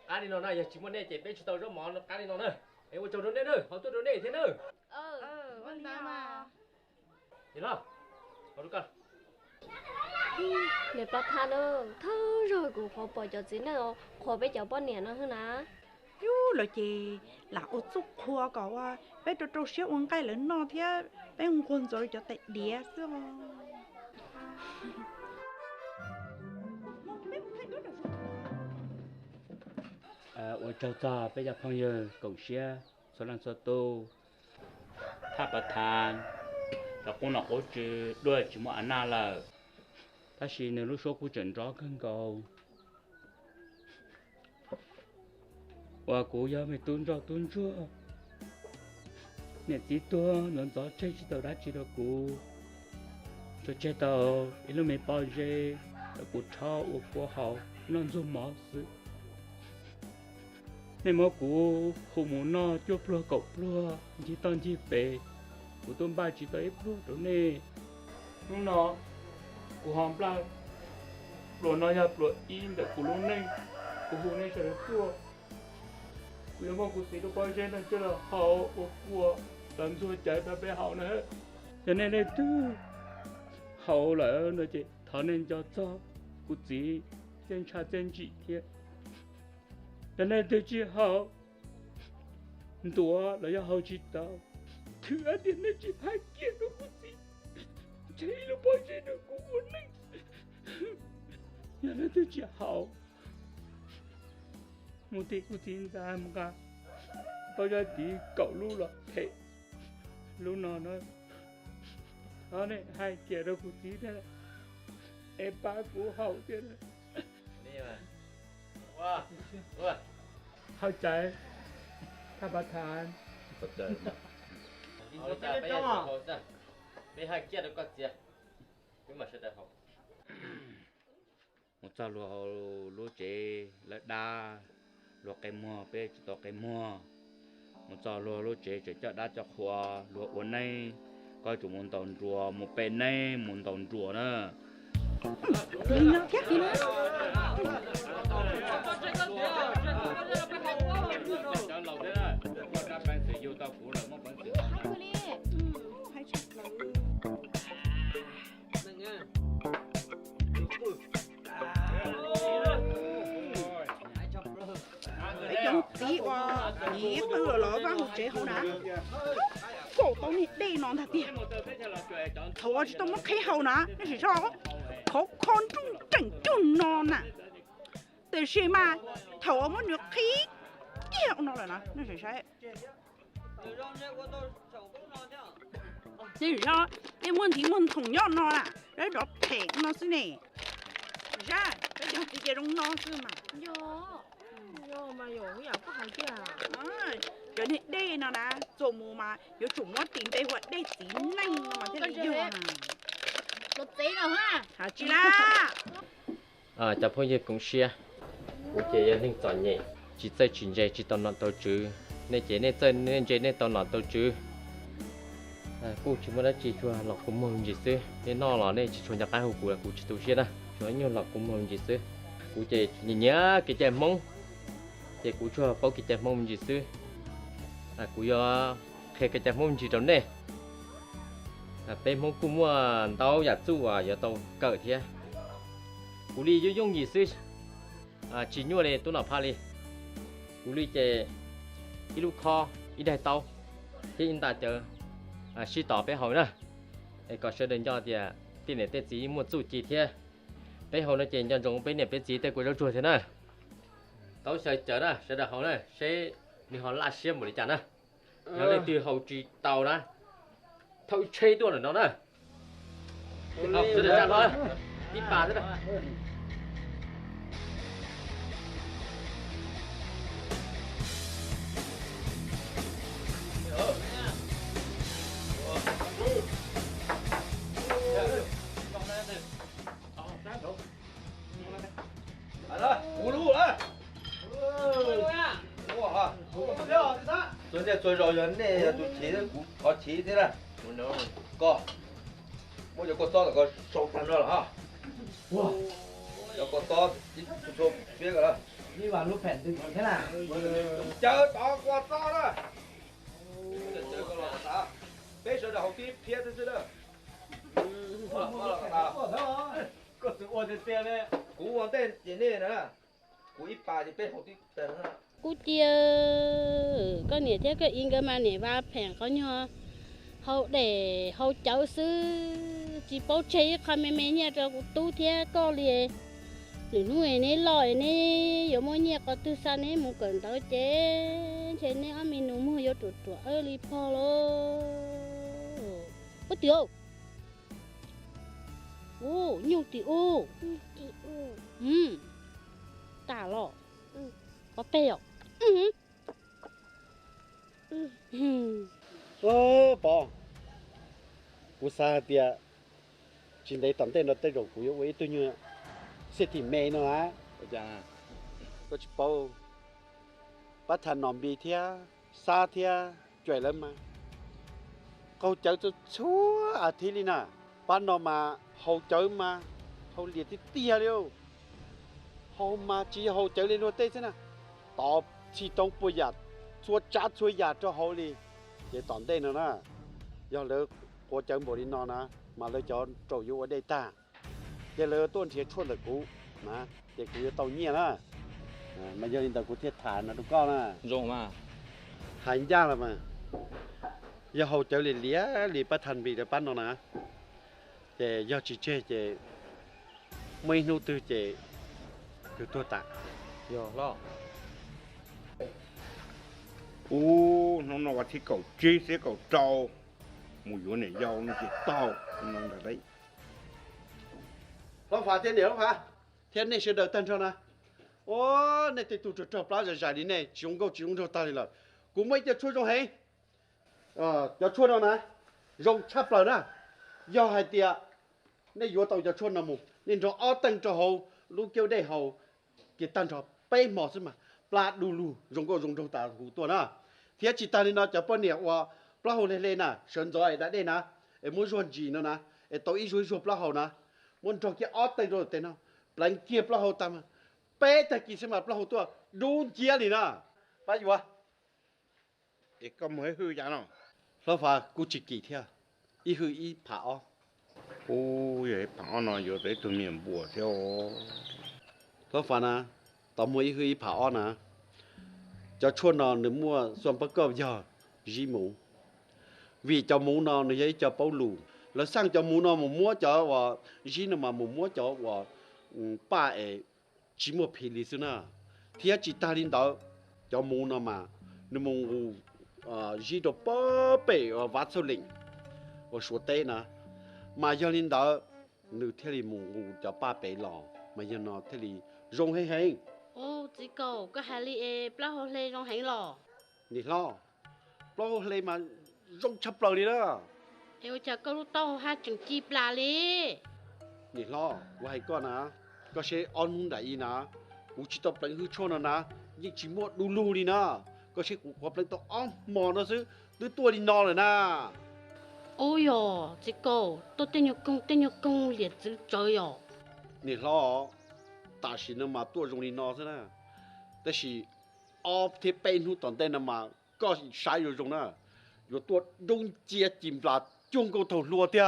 Speaker 11: cá đi nó này giờ chỉ muốn này chế bé chỉ tàu rốt mỏ cá đi nó này em trôi đó nữa họ tôi đó này thế nữa
Speaker 6: Vâng ta mà.
Speaker 11: nhìn không họ đúng không
Speaker 1: để bắt than ơ thơ rồi cũng khó bỏ cho chín nào khó bé cháu bao nhiêu nữa hơn á
Speaker 8: Chú là chị là ô chúc khoa cậu à bé cho trâu xíu uống cái lớn no thế bé không quân rồi cho tệ đĩa xíu
Speaker 2: ôi cháu ta bây giờ phong giờ cầu xe số lần số tu tháp bát than là con nó hỗ trợ đôi chỉ một anh là ta chỉ nếu lúc số của trận gió cơn cầu và cố giờ mày tuôn cho nè tí tua nó gió chơi chỉ tàu đã chỉ được cố cho chơi tàu ít lúc mày bao giờ cố trao ở cố hậu nó dùng máu sự nên mà cố không muốn nó cho plua cậu plua chỉ toàn chỉ về cố tôm ba chỉ tới plua đó nè lúc nó cố hòm la plua nó ya plua in để cố luôn này cố hôm nay sẽ được plua cố mà cố sĩ đâu bao giờ nó chơi là hậu ở cố làm cho chạy ta bé hậu nữa cho nên này tu hậu là nó chỉ thằng nên cho cố sĩ chân cha chân chị thế cho nên tôi chỉ hậu đùa là do hậu chỉ tao thứ ăn tiền này chỉ hai kia nó cố sĩ chơi là bao giờ nó cũng muốn này cho nên tôi chỉ hậu một tí cố sĩ ra một cái bao giờ tí cậu lu là thế lu nó đó này hai kia đâu cố sĩ thế em ba của hậu thế này
Speaker 11: đi mà wow wow
Speaker 2: เข้าใจท่านประธาน
Speaker 9: Thật trời.
Speaker 11: Họ trả bây giờ họ ra bây hai kia được có gì nhưng mà sẽ đại học
Speaker 2: một sao lúa chế là đa lúa cây mùa bây chỉ tao cây mùa một sao lúa chế chỉ cho đa cho khoa lúa uốn này coi chủ muốn tồn rùa một bên này muốn tồn rùa nữa
Speaker 8: Linh nó khác gì nữa
Speaker 2: cho lâu thế đó các bạn sử dụng tao cũ là mất bản sự
Speaker 8: hay chặt lời để cho tí qua tí tư rồi lỡ vào một chế hậu đá cổ tao nít đây non thật kìa thua chỉ tao mất khí hậu nè nó chỉ sao khó con trung chỉnh chun non nè từ khi mà thua mất được khí yêu nó rồi nè nó chỉ sao chỉ ra cái vấn đề mình同样nó là để đó thèn nó xí nè ra cái cho cái trong nó xí mà
Speaker 1: yo mà yo cái có hay chứ à
Speaker 8: cho cho nên đây nó nè chỗ mù mà yếu chủ mua tiền đây hoặc đây chỉ nhanh mà thế là yêu à
Speaker 5: có tí nào ha
Speaker 8: hả chị la
Speaker 11: chả phong như cũng xia cũng chỉ là những trò nhẹ chỉ chơi chuyện gì chỉ tao nói tao chứ nên chỉ nên chơi nên chỉ nên tao nói tao chứ cô chỉ muốn là chỉ cho lọc cũng mong gì xưa nên nó là nên chỉ cho nhà cái hồ của cô chỉ tu xia đó cho nhiều lọc cũng mong gì xưa cô chỉ nhớ cái trái mong chỉ cô cho bao cái trái mong gì xưa cô do khi cái trái mong gì trong này bên mong cô mua tao giả chú giờ tao cởi thế cô đi vô dùng gì xưa chỉ nhua này tôi nào pha đi cô đi chơi ít lúc kho ít đại tàu thì anh ta chờ suy tỏ bé hậu nữa có sự định cho thì tiền này tết gì một chút chi thế bé hậu nó chơi cho dùng bé này bé gì tết của nó chùa thế này tao sẽ chờ đó sẽ đặt hậu này sẽ mình họ lại xem một đi chả nè nó lên từ hậu chỉ tàu đó thôi chơi tôi là nó nè học sẽ được chả thôi ít bà thế này
Speaker 3: 昨天做肉圆呢，就切的好切的了，哥，我就给我找那个烧饭了哈。哇，要给我找，就说别个了。
Speaker 12: 你话录片子thế nào?
Speaker 3: Chờ tao qua tao đó. Chờ cái lo tao. Bây giờ là học tiếp phía thế đó.
Speaker 12: Có sự ổn định tiền đấy.
Speaker 3: Cú hoàn tên gì nè nè. Cú ít ba thì bên học tiếp tiền nữa.
Speaker 5: cú chia có nè thế cái in cái mà nè ba phèn có nhau hậu để hậu cháu sư chỉ bao chế không mấy nhà cho tu thế có liền lửa nuôi này lòi này giống mỗi nhà có tu sa này một cần tao chế chế này ở mình nuôi mua vô chuột chuột ở li po lo có tiêu ô nhiều tiêu tả lọ có bèo
Speaker 12: Bỏ cú sa tia chỉ để tận tên nó tới rồi cú yếu tôi như sẽ thì mẹ nó á có chỉ bao bắt thành nòng bì thia sa thia chuyện lắm mà câu cháu cho chúa à thì đi nè bắt nó mà hậu cháu mà hậu liệt thì tia điêu hậu mà chỉ hậu cháu lên luôn tê thế nè tọp chỉ tông bùi giặt chúa chát chúa giặt cho hậu đi để tận tên nó nè do lỡ cô cháu bỏ đi nó nè mà lỡ cho trâu vô ở đây ta để lỡ tuần thiệt chuột là cú mà để cú tàu nhẹ nè mà giờ nên tàu cú thiệt thả nó đúng con nè
Speaker 3: Rồi mà.
Speaker 12: hành ra là mà giờ hậu cháu liền lìa bắt thành bị để bắt nó nè để do chỉ chơi để mấy nô tư để từ tôi tạ
Speaker 11: yo lo
Speaker 4: ô nó có thích cầu chế sẽ cầu trâu mùi vô này dâu nó chỉ to nó là đấy
Speaker 12: không phải thế không phải thế này sẽ được tên cho nè ô này thì tụi trâu plá giờ dài đi này chúng cho ta đi là cũng mấy giờ chui trong hay giờ chui đâu nè rong chắp lại nè do hai tia này vô tàu giờ chui nè mù nên cho ở tên cho hậu lúc kêu đây hậu cái tên cho bay mỏ xem mà plá đu lu rong trong ta hủ tua nè thế chỉ ta nên nó cho bao nhiêu và plá hậu lên nè sơn rồi đã đây nè em muốn ruộng gì nữa nè em tôi ý ruộng plá hậu nè muốn cho cái ở tên rồi tên nào lần kia plá hậu tam bé ta kia xem mà plá hậu tua đun chia đi nè bao nhiêu
Speaker 4: để có mới hư giá nào
Speaker 12: nó phải cú chỉ kỳ theo ý hư ý pháo
Speaker 4: ô vậy bảo nó vô tới tụi miền bùa theo
Speaker 12: nó phải nè tao mua ý hư ý pháo nè cho chuột nó nếu mua xoan bắc cầu giờ gì mũ vì cho mũ nó giấy cho bao lù là sang cho mũ nó mà mua cho và gì nó mà mua cho và ba ấy chỉ mua phi lý xưa nè thì chỉ ta lên đó cho mũ nó mà nếu mũ gì đó bơ bể ở vắt sâu lĩnh ở số tây nè mà cho nên đó nữ thế thì mù cho ba bể lò mà giờ nó thế thì rong hay
Speaker 5: ô chỉ cầu có hai ly bao hồ lê trong hành lò
Speaker 12: nị lo lo lên mà rong chập lời đi đó
Speaker 5: yêu cha có lúc tao ha chẳng chi là đi
Speaker 12: nè lo hay con à có sẽ on muốn đại na cú chỉ tập đánh hư cho nó na nhưng chỉ mua đu lu đi na có sẽ cú tập đánh tao on mò nó chứ đứa tua đi no rồi na
Speaker 5: ôi yo chỉ có tôi tên nhục công liệt chữ trời yo
Speaker 12: nè lo ta chỉ nó mà tua rong đi no thế naแต่是 off ที่เป็นหูตอนเต้นมาก็ใช้อยู่ตรงนั้นอยู่ตัวดงเจียจิมปลาจงก็ถูกลัวเตี้ย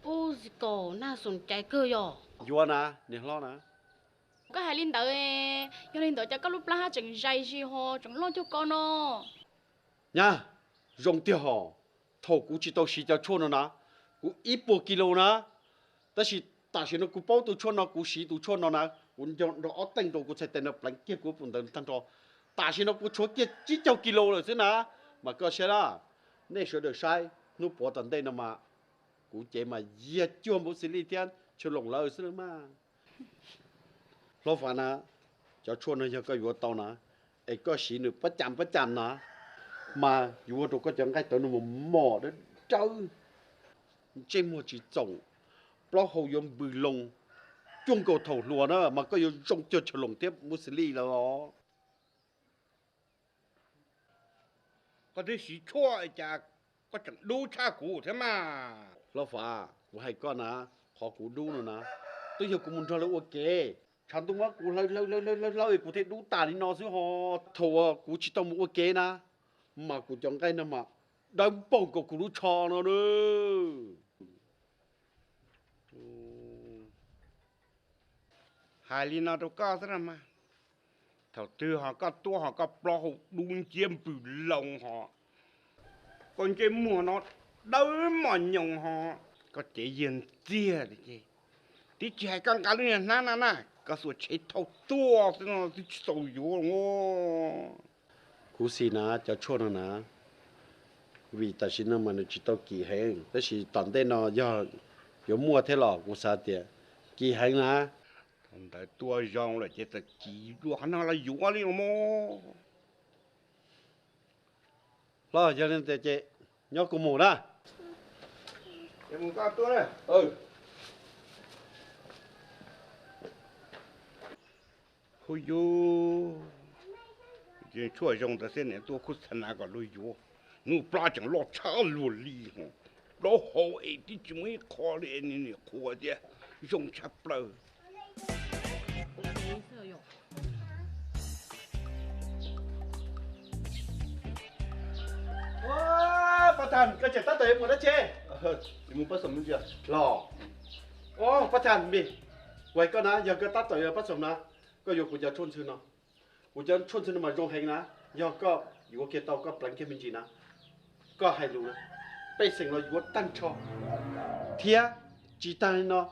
Speaker 5: โอ้สิก็น่าสนใจเกยอ
Speaker 12: อยู่นะเนี่ยล้อนะ
Speaker 6: có hai linh tới do linh tới cho các lúc lá chẳng dây gì ho chẳng lo cho con nó
Speaker 12: 呀用掉好头估计到时就错了呢估100 kg 呢但是但是呢估包都错了估10都错了呢我就我等到估才等到半结估不等等到但是呢估错结几兆 kg 了是呢mà có sẽ là nên sửa được sai nó bỏ tận đây nó mà cú chế mà giết cho một xử lý thiên cho lồng lời xưa mà lo phải na cho chôn nó cho cái vụ tàu na ấy có xí nữa bắt chạm na mà vụ đồ có chẳng cái tàu nó một mỏ đó trâu trên một chỉ trồng lo hậu yếm bự lồng chung cầu thầu lúa đó mà có yêu trồng cho lồng tiếp một xử lý là nó
Speaker 4: có thể xí chua chả có chẳng đu cha cũ thế mà
Speaker 12: lo phải hay con na họ cú đu nữa na tôi giờ cũng muốn cho nó ok chẳng tôi nói cú lâu cú thấy đu tả đi nó chứ họ thầu cú chỉ tao muốn ok na mà cú chẳng cái nào mà đâm bông cú đu cho nó nữa
Speaker 4: hai lý nào đâu có thế mà thầu tư họ có tua họ có pro họ đúng chiêm bự lòng họ còn cái mùa nó đỡ mà nhung họ có chế yên chia đấy chứ tí chạy căng cá lên na có số chế thâu tua thế nó tí sầu yếu ngô
Speaker 12: cú xí na cho chua nó na vì ta xin nó mà nó chỉ tao kỳ hànhแต่是当地nó do有mua thế lọ cú sao tiền kỳ hành na
Speaker 4: thằng đại tua rong là chế ta chỉ đua nó là yếu đi mà
Speaker 12: lo cho nên chế nhớ cùng mù đó
Speaker 4: em muốn cao tua này ôi yo cái chua rong ta xem này tua khút thân nào có lôi yếu nu pla chẳng lo chả luôn đi hả lo hậu ấy thì chỉ mới khó lên này khó chứ rong chắp lơ
Speaker 12: ว้าประธานก็จะตั้งแต่หมดแล้วเจ้
Speaker 9: thì muốn bắt sầm luôn chưa
Speaker 12: หล่ออ๋อประธานมีไว้ก็นะยังก็ตั้งแต่ผสมนะก็อยู่กูจะชวนซื้อเนาะกูจะชวนซื้อมาโรงแหงนะยังก็อยู่กับเกตาก็ปลังแค่มินจีนะก็ให้รู้นะไปสิ่งเราอยู่ตั้งชอเทียจีตันเนาะ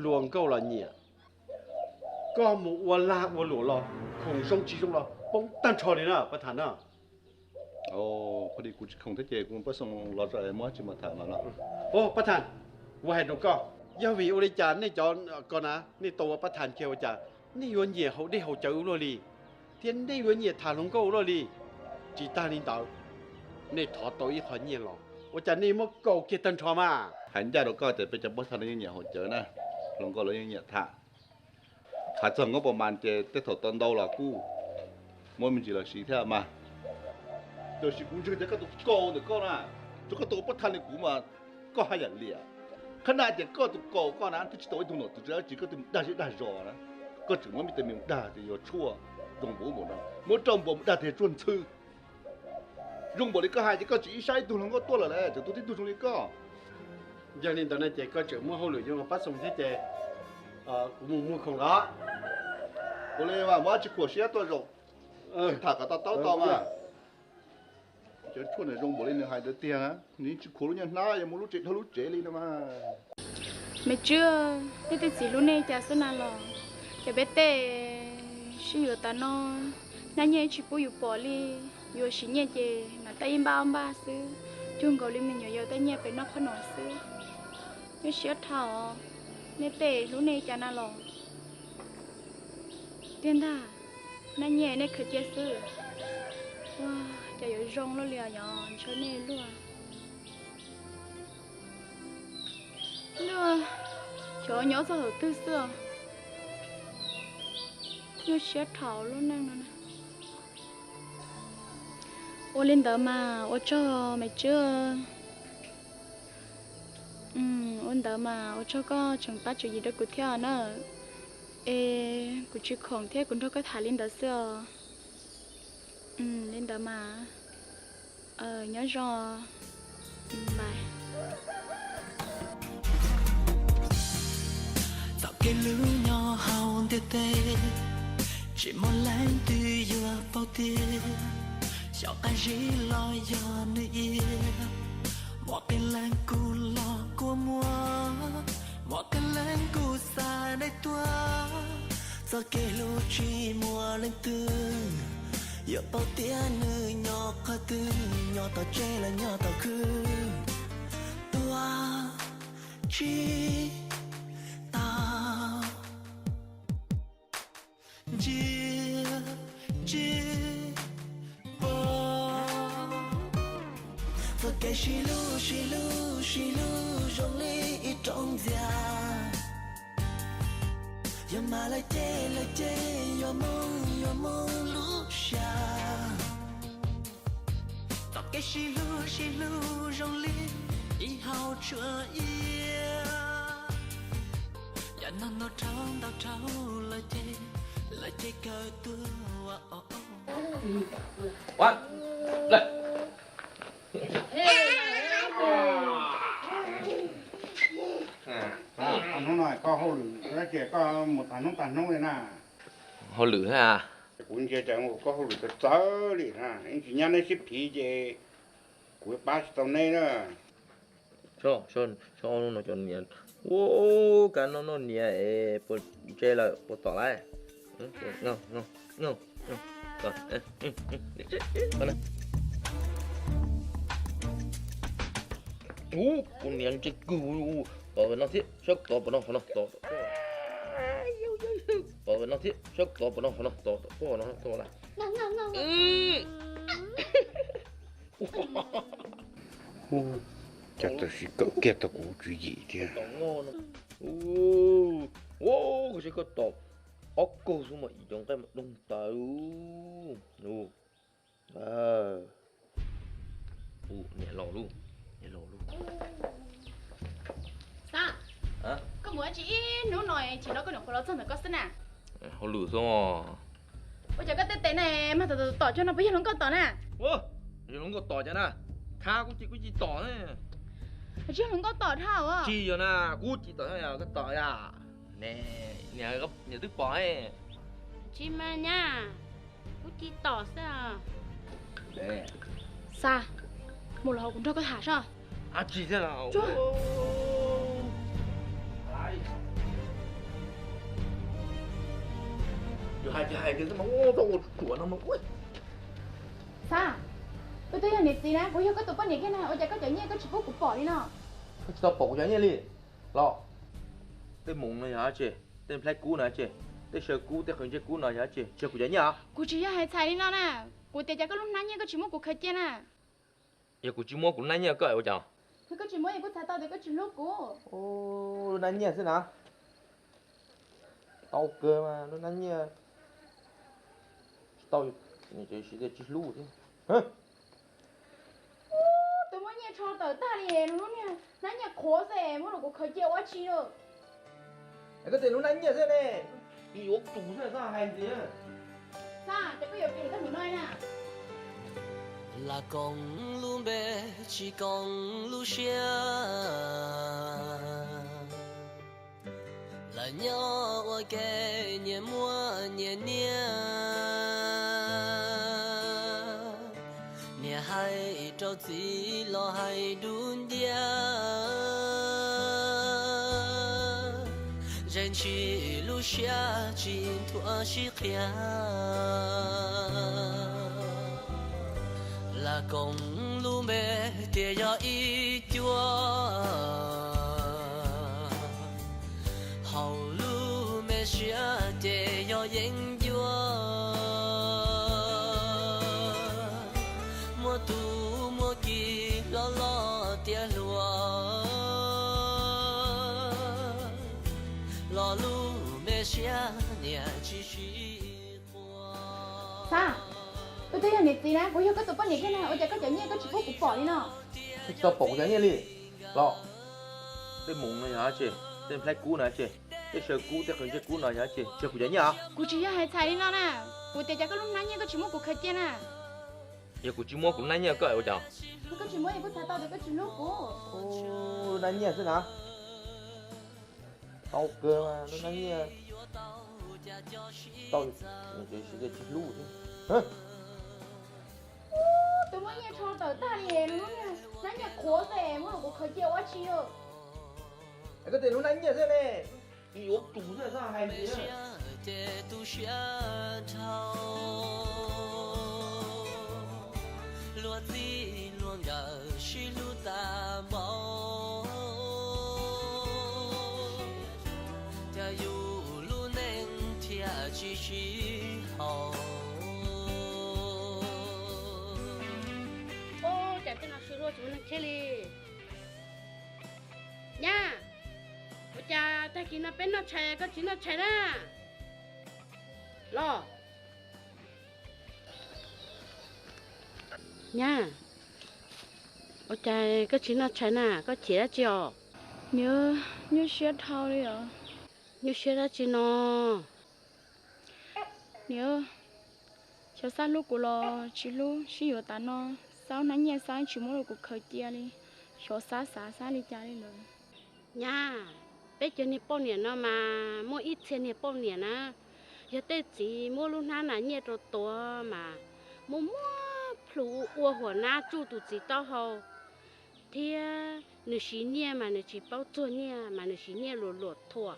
Speaker 12: หลวงก็ละเนี่ยก็หมู่วันลาวันหลวงเราคงส่งจีส่งเราป้องตั้งชอเลยนะประธานนะ
Speaker 9: ồ có đi cũng không thấy chơi cũng bắt xong lọt rồi mới chỉ mà thả mà nó
Speaker 12: โอ้ประธานว่าให้ดูก็ยาวีอุริจานนี่จอนก่อนนะนี่ตัวประธานเคียวจ้ะนี่ยวนเหย่เขาได้เขาเจออุลีเทียนได้ยวนเหย่ถาลงก็อุลีจีตาลินดาวนี่ถอตัวอีถอนเหย่หรอว่าจะนี่มันโกเกตันทอมา
Speaker 9: hành ra đó coi thì bây giờ bắt thằng như nhà hỗ trợ nè lòng có lấy như nhà thả thả chồng có bộ màn chơi tết thổ tân đâu là cu mỗi mình chỉ là xí thế mà rồi xí cũng chưa thấy cái tụ cổ được con à cho cái tụ bắt thằng này cũng mà có hai dạng liền khán giả chỉ có tụ cổ con á thì chỉ tối tụ nổi tụ chỉ có tụ đa chỉ đa rõ đó có chừng mới mình đa thì có chua dùng bố một đó mỗi trong bộ đa thì chuẩn sư dùng bộ đấy có hai chỉ có chỉ sai tụ nó có tua là đấy chỉ tụ thích tụ trong đấy có
Speaker 12: giờ nên tao này chỉ có chữ mua hậu lửa nhưng mà bắt xong thế chế cũng mua không đó
Speaker 9: có lẽ mà mới chỉ của xe tôi rồi thả cả tao mà chứ chuột này dùng bộ lên hai đứa tiền á ní chỉ khổ luôn nha em muốn lúc chết thôi lúc chết đi nữa mà
Speaker 6: mẹ chưa thế thì chỉ lúc này chả số nào rồi cái bé tê xin được ta nó nãy nhớ chỉ bố yêu bỏ đi yêu xin nhớ chê là ta im ba xứ chung gọi lên mình nhiều ta nhớ phải nó khó nổi xứ nhớ xíu thảo nè tê lúc này chả nào rồi tiền ta nãy nhớ này khởi chơi xứ wow chả có rong nó liền nhỏ cho nên luôn nữa cho nhỏ sao tư xưa nhớ chết thảo luôn nè ô lên đó mà ô cho mày chưa ôn đó mà ô cho có chẳng bắt chuyện gì đó cụ theo nữa ê cụ chỉ khổng thế cũng đâu có thả lên đó xưa lên đó mà nhớ rõ bye
Speaker 7: dạo cái lũ nhỏ hào tê tê chỉ một lén tùy vừa bao tia cho cái gì lo giờ nơi yên mọi cái lén cu lo của mua mọi cái lén cu xa đây tua giờ cái lũ chỉ mùa lên tương giờ bao tia nơi nhỏ khó tương nhỏ tao chê là nhỏ tao khư tua chỉ tao chia bỏ giờ cái xì lu rong li trong già giờ mà lại chê giờ mong lúc xa giờ cái xì lu rong li hao chưa yên giờ nó trong đau trao lại chê cờ tua
Speaker 3: What? Lại.
Speaker 4: Anh nói có hậu lử, cái kia có một thằng nông này nè.
Speaker 3: Hậu lử à?
Speaker 4: Cũng chưa chẳng có hậu lử cái tớ đi ha, anh chỉ nhớ đến ship phí chứ, của ba tàu này nữa.
Speaker 3: Cho nó cho nhẹ. Ô, cái nó nhẹ, bộ chơi là bộ tỏ lại. Ngon. Rồi, con này. Con nhẹ chơi cừu, bỏ vào nó thiết, sốc tỏ vào nó, bỏ vào nó thiết, sốc tỏ vào nó, bỏ nó lại.
Speaker 4: Chắc là chỉ cậu kia tao cũng chú ý chứ.
Speaker 3: Ngon. Wow, cái cái tỏ. Ốc cô xuống mà trong cái mặt đông tàu. Nhẹ lò luôn.
Speaker 6: sao
Speaker 3: Hả?
Speaker 6: có muốn chị nấu nồi chỉ nó có được có chân phải có xin à
Speaker 3: Họ lử xong
Speaker 6: ôi trời cái tên này mà từ tỏ cho nó bây giờ nó có tỏ nè
Speaker 3: rồi nó có tỏ chứ nè tha cũng chỉ tỏ này
Speaker 6: chứ nó có tỏ thảo à
Speaker 3: chỉ rồi nè cũng chỉ tỏ này cái tỏ à nè nhà gấp nhà tức bỏ ấy
Speaker 5: chị mà nha cô chị tỏ sao
Speaker 3: đây
Speaker 6: sao một lần cũng cho có thả sao
Speaker 3: à chỉ thế nào hai cái mà đâu của nó mà ui
Speaker 6: sao tôi thấy là nhiệt gì nè bây giờ có tụi con nhiệt cái nào ôi trời có chở nhẹ có chỉ bút của bỏ đi nào
Speaker 3: tao bỏ cái nhẹ đi lo tên mùng này hả chị tên plek cũ này chị tên sờ cũ tên khởi chơi cũ này hả chị chơi của nhá
Speaker 6: cô chỉ hay xài đi nào nè cô tiền có lúc nãy nhẹ có chỉ mua của khởi chơi nè
Speaker 3: giờ của chị mua của nãy nhá có ở đâu
Speaker 6: thì có chỉ mua có xài tao thì có chỉ lúc của
Speaker 3: ô nãy nhá thế nào tao cơ mà nó nãy nhá tao chỉ chỉ lú thế hả
Speaker 6: tôi muốn nhẹ cho tao ta đi luôn nha nãy nhẹ khó xe mua được của khởi chơi quá chi rồi
Speaker 3: cái tiền nó nãy nhá thế này đi uống chủ thế sao hành gì á
Speaker 6: sao để bây giờ kể các nơi nè
Speaker 7: là con luôn bé chỉ con lu xia là nhỏ ở cái nhà mua nhà nhà hai trâu chỉ lo hai đun dia人去路下尽托西kia là công lu mê tia yo y chúa hầu lu mê xia tia yo yên chúa
Speaker 6: Sa, tôi thấy là nét gì nè, bây giờ có tụi con nét cái nào, ở đây có chở nhẹ có chỉ bút của bỏ đi nào.
Speaker 3: Tao bỏ cái gì đi, lọ. Cái mùng này hả chị? Cái plek cũ này chị? Cái sợi cũ, cái cái cũ này hả chị? Sợi của nhỉ?
Speaker 6: Cô chỉ hay xài đi nào nè, cô thấy chắc có lúc nãy nhẹ có chỉ bút của khơi kia nè.
Speaker 3: Giờ của chị mua cũng nãy nhỉ cái ở đâu?
Speaker 6: Có chỉ mua thì có thay tao được có chỉ lúc của.
Speaker 3: Ồ, nãy nhỉ thế nào? Tao cơ mà, nó nãy nhỉ. Tao cái lú chứ. Hả?
Speaker 6: Tụi mới nghe cho tao ta đi luôn nha. Nãy nhẹ khó thế, mua của khơi kia quá chi rồi.
Speaker 3: Cái tiền lúc nãy nhỉ thế này. Đi uống chủ thế sao hay gì nữa? Lúa gì lúa ngờ xí lúa ta mò, cha yêu lúa nên thia chỉ hậu.
Speaker 5: Ô, chả tên nào sửa rồi chúng nó chơi đi. Nha. Ôi cha, ta kia nó bên nó chạy, có chỉ nó chạy đó. Lo. Nha. Ôi cha, có chỉ nó chạy nè, có chỉ đó chưa?
Speaker 6: Nhớ xe thao đi ạ.
Speaker 5: Nhớ xe đó chứ nó.
Speaker 6: Nhớ. Cho sao lúc của lo, chỉ lúc chỉ ở ta nó. Sao nãy nhẹ sáng chỉ muốn của khơi kia đi. Cho xa đi cha đi rồi.
Speaker 5: Nha. Bây giờ nè bao nhiêu nó mà mua ít tiền nè bao nhiêu nè. Giờ tới chỉ mua luôn na nè nhẹ rồi to mà. Mua phụ ua hồ na chú tụ chỉ tao hồ. Thì nữ sĩ nhẹ mà nữ sĩ bao tuổi nhẹ mà nữ sĩ nhẹ lột thua.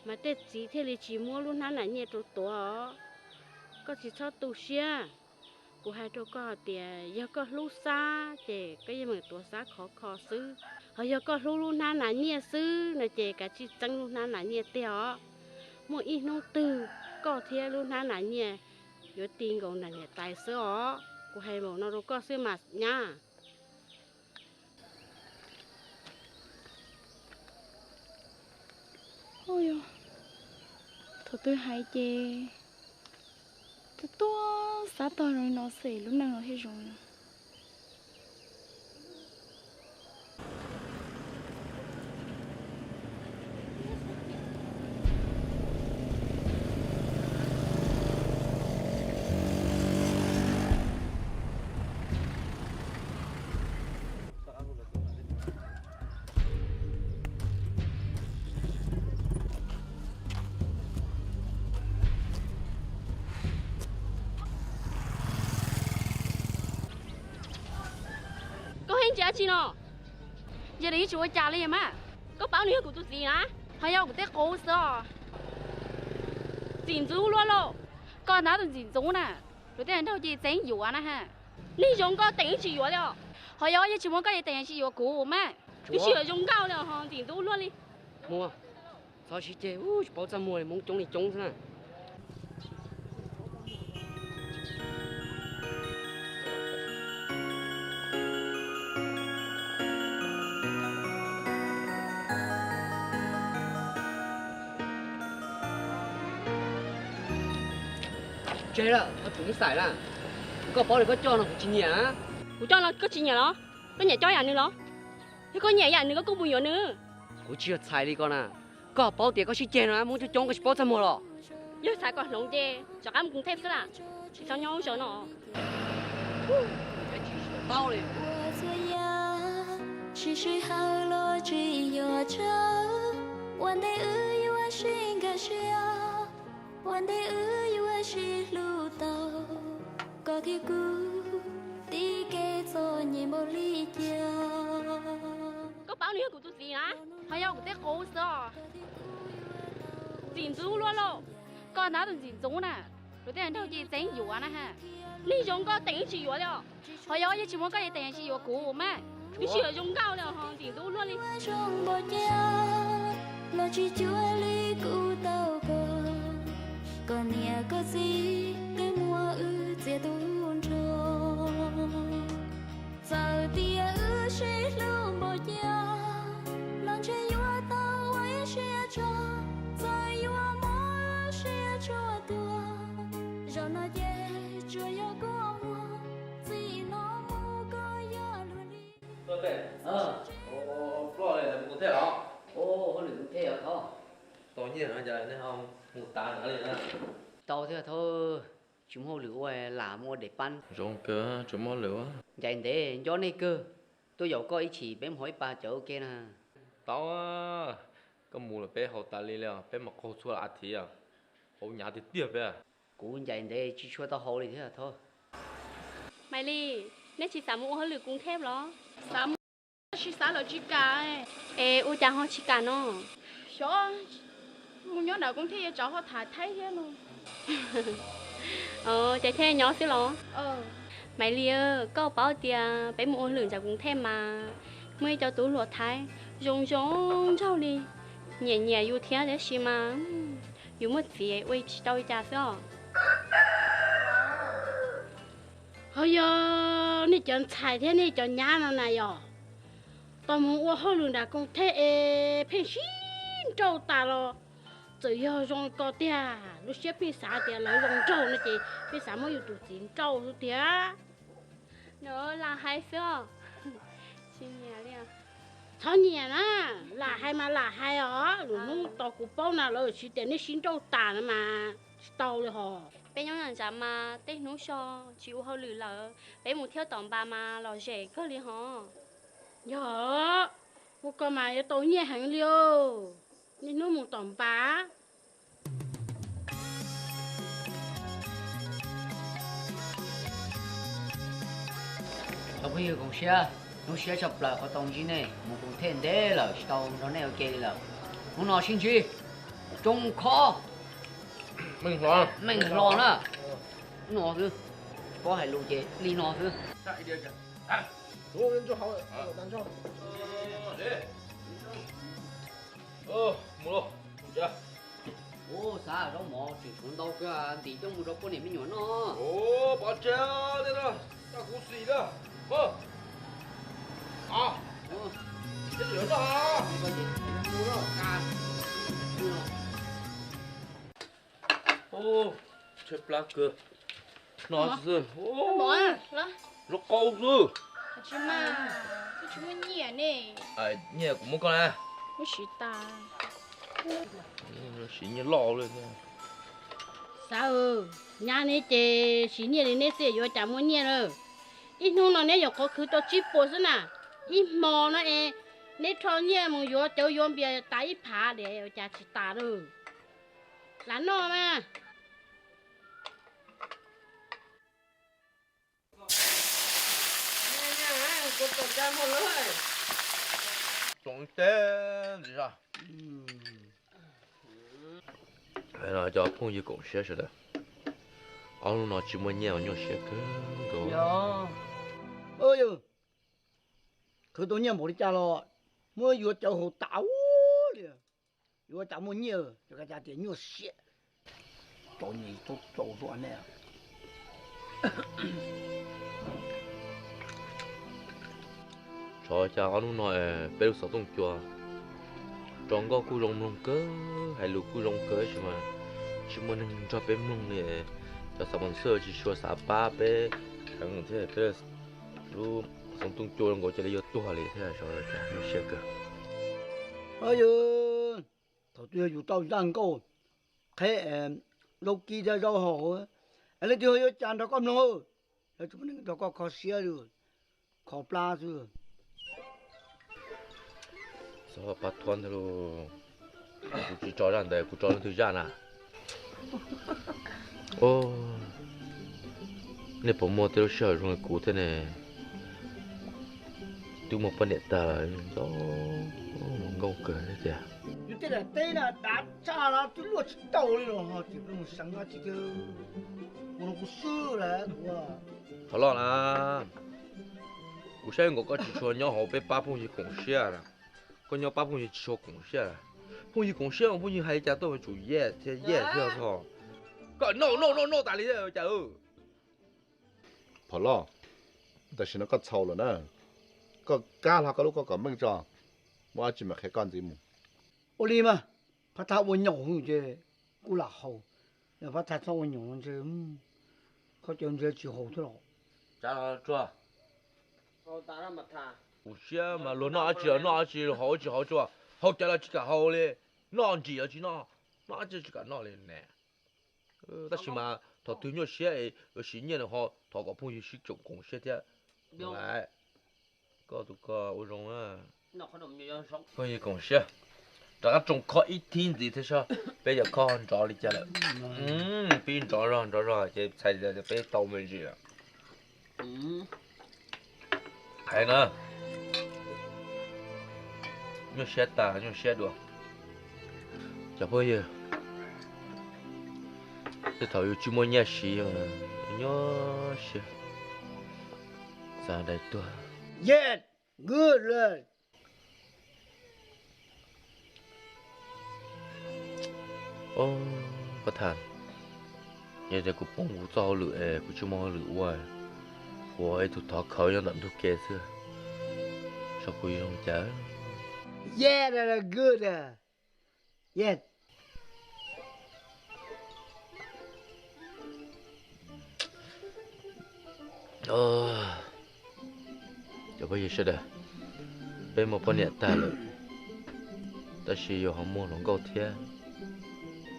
Speaker 5: Mà tới chỉ thì là chỉ mua luôn na nè nhẹ rồi to. Có chỉ cho tụ xe. Của hai đứa có tiền, giờ có lúc xa, chị cái gì mà tuổi xa khó xứ. Giờ có lúc na nà nhẹ xứ, là chị cả chị trăng lúc na nà nhẹ tiêu. Mỗi ít nông từ, có thể lúc na nà nhẹ, giờ tiền còn là nhẹ tài xứ của hai mẫu nó đâu có xứ mà nha.
Speaker 6: Ôi ơi, thôi tôi hay chê. Tôi xá tao rồi nó xể lúc nào nó hết rồi.
Speaker 5: Chả chi nó. Giờ đi chú trả liền mà. Có bao nhiêu của tôi gì nè? Hay có cái cố sao? Gìn giữ luôn lộ.
Speaker 6: Con nói tụi gìn giữ nè. Rồi tên đâu gì tính dụ nè ha.
Speaker 5: Đi dùng có tính chỉ dụ đâu.
Speaker 6: Hay có chỉ muốn cái gì tính chỉ dụ cũ mà.
Speaker 5: Đi chỉ dùng cao đâu hả? Gìn giữ luôn đi.
Speaker 13: Mua. Sao chỉ chơi? Bảo ra mua này muốn trống thì trống thế nào? Chơi đó, nó trúng sải là, có bảo này có cho nó cũng chỉ nhả,
Speaker 5: cũng cho nó có chỉ nhả đó, có nhảy cho nhà nữa đó, thế có nhảy nhà nữa có công bùi nữa,
Speaker 13: cũng chưa xài đi con à, có bảo tiền có chỉ chơi nó, muốn cho trống cái bảo ra mua rồi,
Speaker 5: giờ xài còn lồng chơi, cho ăn cũng thêm nữa, sao nhau sợ nó,
Speaker 13: bao đi.
Speaker 14: 是谁好了只有这 One day ư yêu xin cả xia One day ư yêu xin lưu tàu Có khi cứ đi kê cho nhẹ một ly chia
Speaker 5: Có bao nhiêu của tôi gì hả? Hay không có cố sao? Gìn giữ luôn lộ.
Speaker 6: Con nói tụi gìn giữ nè. Rồi tên đâu gì tính dụ nè ha.
Speaker 5: Đi dùng có tính chỉ dụ đâu.
Speaker 6: Hay có chỉ muốn cái gì tính chỉ dụ cũ mà.
Speaker 5: Đi chỉ dùng cao đâu hả? Gìn giữ luôn đi.
Speaker 14: Trong bọt nhà Lo chỉ chúa ly cụ tàu còn nhà có gì cái mùa ư dễ tuôn trôi giờ tia ư sẽ lưu bọt nhà lòng chơi vua tàu ấy sẽ cho giờ vua chưa yo có mua gì nó mua có yo luôn đi
Speaker 3: 对对，ờ 我过来不太好。
Speaker 13: ô hồi lửa thế à thôi
Speaker 3: 当然啊，就那好牡丹哪里呢？
Speaker 13: tao thế thôi chúng hồi lửa về là mua để pan
Speaker 3: Rong cơ, chúng món lửa.
Speaker 13: vậy để do này cơ tôi dẫu có ý chỉ bém hỏi bà chỗ kia nè
Speaker 3: Tao á, cái mù là bé hậu tài li bé mặc khô xua là thì à, hậu nhà thì tiếc bé.
Speaker 13: cũng vậy để chỉ cho tao hồi thì thế là thôi
Speaker 5: ไม่ลี่เนี่ยชีสามมูเขาหรือกรุงเทพเหรอ
Speaker 6: Sao mà chỉ xả là chỉ cả ấy.
Speaker 5: เอออูจางเขาชิกาเนาะ
Speaker 6: Sao một nhóm nào cũng thấy cháu họ thải thấy thế luôn.
Speaker 5: เออใจแท้ย้อสิเหรอ
Speaker 6: Ờ
Speaker 5: ไม่เลียก็เป้าเตียไปหมูเหลืองจากกรุงเทพมาเมื่อเจ้าตู้หลวดไทยยงยงเจ้าลีเหนียเหนียอยู่เทียได้ชิมาอยู่เมื่อเสียไว้เจ้าจ่าซ้อ เฮ้ยนี่จนชายเท่นี่จนย่านั่นน่ะยอตอนมึงว่าเขาหลุดจากกรุงเทพเพ่งชินเจ้าตาลอจะยอรงก็เตียลูกเสียพี่สาวเตียเลยรงเจ้านะจีพี่สาวมาอยู่ตุจีนเจ้าเตียเนอะลาให้เสื้อชิเนียเนี่ยเขาเนี่ยนะลาให้มาลาให้อ๋อหรือนุ่งตอกูเป้าน่ะเลยชิเตียนี่ชินเจ้าตานะมาเตาเลยหอ เป็นยังไงจะมาเต้นนู้ชอชิวเขาหรือเหรอไปหมู่เที่ยวตอนบามาหล่อเจ๋ก็เลยฮะเยอะพวกก็มาจะโตเนี่ยหังเลียวนี่นู้หมู่ตอนบา
Speaker 13: tao bây giờ cũng xe nó xe chập lại có tông gì này một cũng thêm đấy là tao nó này ok là nó nói xin chi trông khó
Speaker 3: Mình lo.
Speaker 13: mình lo nữa nó cứ có hay luôn chị đi nó cứ
Speaker 3: 下一点去。哎，
Speaker 12: 所有人做好了，单上。
Speaker 3: 对。哦，木路，姐。
Speaker 13: ô sao đâu mò chỉ xuống đâu cơ thì trong một đâu có niệm nhỏ nó
Speaker 3: 哦，把姐的了，大股水的，哦。啊。这人了啊。
Speaker 13: mua đó ca
Speaker 3: Ô, chết black cơ. Nó rồi. Ô.
Speaker 6: bỏ à đó
Speaker 3: Nó câu rồi.
Speaker 6: chứ mà chứ mà nhẹ nè
Speaker 3: À, nhẹ cũng muốn con à.
Speaker 6: nó chỉ ta
Speaker 3: Nó chỉ như lò lên nha.
Speaker 5: sao nhà này chị xí nhẹ này sẽ vô chả muốn nhẹ rồi ít hôm nào này có cứ cho chip bột nè ít mò nó nếu cho nhẹ mà vô cho vô bia tay phá để chả chỉ ta rồi là nó mà
Speaker 3: Trộn tên gì sao? Vậy là cho phong gì cũng sẽ rồi đó. Ông nó chỉ muốn nhiều nhau sẽ cứ go.
Speaker 12: Dạ. Ơi ơi. Cứ tôi nhớ một đi cha lo. Mới vừa cháu hồ táo liền. Vừa cháu muốn nhiều, cho cái cha tiền nhiều sẽ. Cho nhỉ tốt trâu rồi nè.
Speaker 3: Cho cha ông nói bé lúc sáu tung chùa. Trong có cu rong cơ hay lù cu rong cơ chứ mà. Chỉ muốn cho bé mông này cho sao bằng sơ chỉ cho xã ba bé thằng thế bé lu sống tung chùa ngồi cho lấy vô tua liền thế là sao rồi cha nó sẽ cơ.
Speaker 12: Ơi ơi. Thầu tôiอยู่tao đang cô. Thế lúc kia ra rau hồ. Anh lấy tiêu chán đó con nó. Là chúng mình đó có khó xía rồi. Khó pla rồi.
Speaker 3: Sao bắt thuần rồi. Cụ chỉ cho rằng đây cụ cho nó thời gian à. Ô. Nếu bọn mua tiêu sợ rồi cụ thế này. Tôi một phần điện tờ đó. Ngông cờ đấy kìa.
Speaker 12: Như thế là tên là đã cha là tôi luôn đầu đi rồi. Chỉ có một sáng là chỉ có. Một cái sư là.
Speaker 3: Thôi lo là. Cụ sẽ ngồi có chỉ cho nhau họ bé ba phong gì cũng xe là. Có nhau ba phong gì cho cũng xe là. Phong gì cũng xe phong gì hay cha tôi chủ ye thế theo thôi. Có no tại lý đâu cha ơi.
Speaker 9: Thôi lo. Tại sao nó có sầu rồi nè. Có cá là có lúc có mình cho. Mà chỉ mà cái con gì mà.
Speaker 12: Ô đi mà. Phát thảo vô nhỏ chứ. Cú là hầu. Là phát thảo vô nhỏ chứ.
Speaker 13: có chuyện gì chỉ hậu thôi.
Speaker 3: Chả là chua.
Speaker 11: Hậu ta ra mặt thà.
Speaker 3: Ủa xia mà lo nó chỉ hậu chua. Hậu chả là chỉ cả hậu lên. Nó chỉ là chỉ nó chỉ cả nó lên nè. Ta chỉ mà thọ thứ nhiều xia ấy, ở xí nhiên là họ thọ có phong sĩ trồng cùng xia thế. Lại. Có tụ có ô rong à.
Speaker 11: Nó không đồng nhiều sống.
Speaker 3: Phong sĩ cùng xia. Đó trồng có ít thiên gì thế sao? Bây giờ có ăn trò đi chả lại. Pin trò rồi, chỉ xài giờ bây tàu mình gì à? Hay nữa. Nhớ xe được. Chả bao giờ. Tôi thầu chú mua nhà xí mà nhớ xe. Ra đây tôi.
Speaker 13: Yes, good rồi.
Speaker 3: Ô, bất thản. Giờ đây cũng bông vũ trao lửa, cũng chú mua lửa hoài. Của ấy tụt thọ khởi yang đậm thuốc kê xưa. Sao quý không chả?
Speaker 13: Yeah, that is good. Yes.
Speaker 3: Giờ bây giờ sao đây? Bây một con nhện ta rồi. Ta chỉ yêu họ mua lòng câu thế.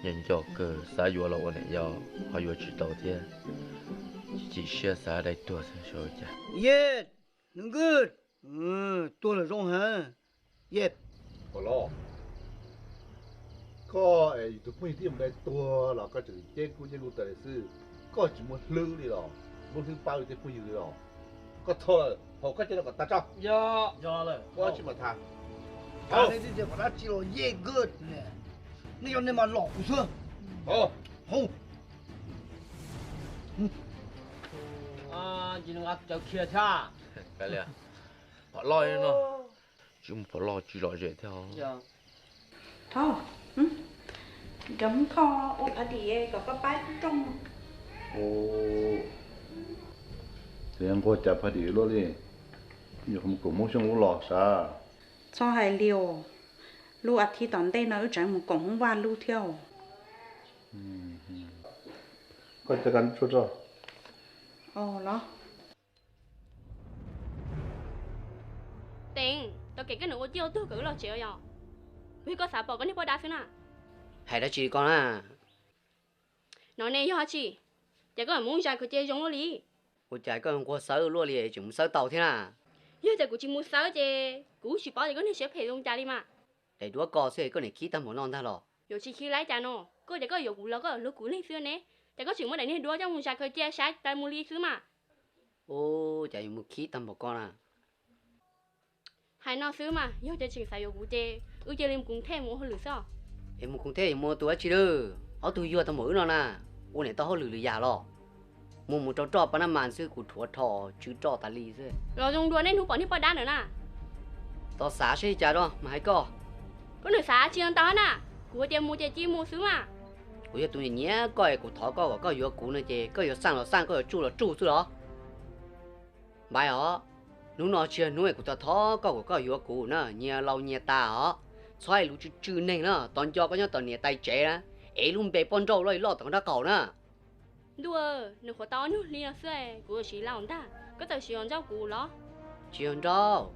Speaker 3: Nhìn cho cơ xã yêu là con này yêu, họ yêu chỉ đầu thế. Chỉ xe xã đây tua thôi rồi chả.
Speaker 13: Yes, good. Tua là rong hả? Yes.
Speaker 9: Có lo. Có ấy tụi mình tìm cái tua là có chữ chết cũng như lúc tại sư. Có chỉ một lư đi đó, một lư bao nhiêu cũng như đó. Có thôi, họ có chơi là có ta cho.
Speaker 11: Dạ rồi.
Speaker 9: Có chỉ mà thằng.
Speaker 13: Cái này thì phải chỉ là yeah good nè. Nó cho nên mà lọ của xưa. Hô.
Speaker 11: Chỉ ngắt cho kia cha.
Speaker 3: Cái này, họ lo nó. Chứ không phải lo chỉ lo dễ theo.
Speaker 11: Dạ.
Speaker 8: Thôi, giống kho ô ở địa có bãi trong.
Speaker 9: Thì anh có chả phải đi luôn đi. Nhưng không có muốn xong lọ sao?
Speaker 8: Cho hai liều. Lưu ở thì tận đây nó chẳng một cổng không qua lưu theo.
Speaker 9: Có chắc ăn chút rồi.
Speaker 8: Đó.
Speaker 5: Tiền, tao kể cái nữa tiêu tư cử là chịu rồi. Vì có xả bỏ cái này bỏ đá xíu nè.
Speaker 13: Hay đó chị con à.
Speaker 5: Nói này cho chị. Chả có muốn chạy cái chơi giống nó đi.
Speaker 13: Ủa chạy có không có sợ luôn đi, chúng sợ tàu thế nào?
Speaker 5: Giờ chạy của chị muốn sợ chứ. Cú chỉ bỏ thì có thể xếp hệ trong chạy đi mà.
Speaker 13: Để đua cò xưa có thể khí tâm một non ta rồi.
Speaker 5: Rồi chị khi lái chạy nó. Cô chả có yếu cú là có lúc cú lên xưa nè. Chả có chuyện mà đánh này đua trong muốn chạy cái chơi sai tại mua ly xứ mà.
Speaker 13: Ô, chạy một khí tâm một con à.
Speaker 5: Hai nó xứ mà, giờ chạy chỉnh xài yếu cú chơi. Chơi lên cũng thêm một hơi lửa sao.
Speaker 13: Em một con thế mua tuổi chi đâu. Ở tôi vô tao mới nó nè. Ô này tao hơi lửa già rồi. Mua một trò bà năm màn xưa của thua thò chứ trò ta lì xưa.
Speaker 5: Rồi dùng đua nên hút bỏ đi bỏ đá nữa nè.
Speaker 13: Tao xá xe chả đó mà hay có.
Speaker 5: Có nửa xá chi hơn tao nè. Của tiền mua chơi chi mua xứ mà.
Speaker 13: Ủa giờ tụi nhé coi của thỏ có yếu cũ nữa chứ. Có yếu sang có yếu là trụ xưa đó. Bài hả? Lúc nó chưa nuôi của tao thỏ có yếu cũ nữa. Nhà lâu nhà ta hả? Xoay lúc chứ này nữa. Toàn cho có nhớ toàn nhà tay trẻ đó. Ê luôn bè con trâu rồi lo tao đã cầu nữa.
Speaker 5: Đùa, nếu có tao nữa liền là xưa của chỉ làm ta. Có tao chỉ làm rau củ đó.
Speaker 13: Chỉ làm rau.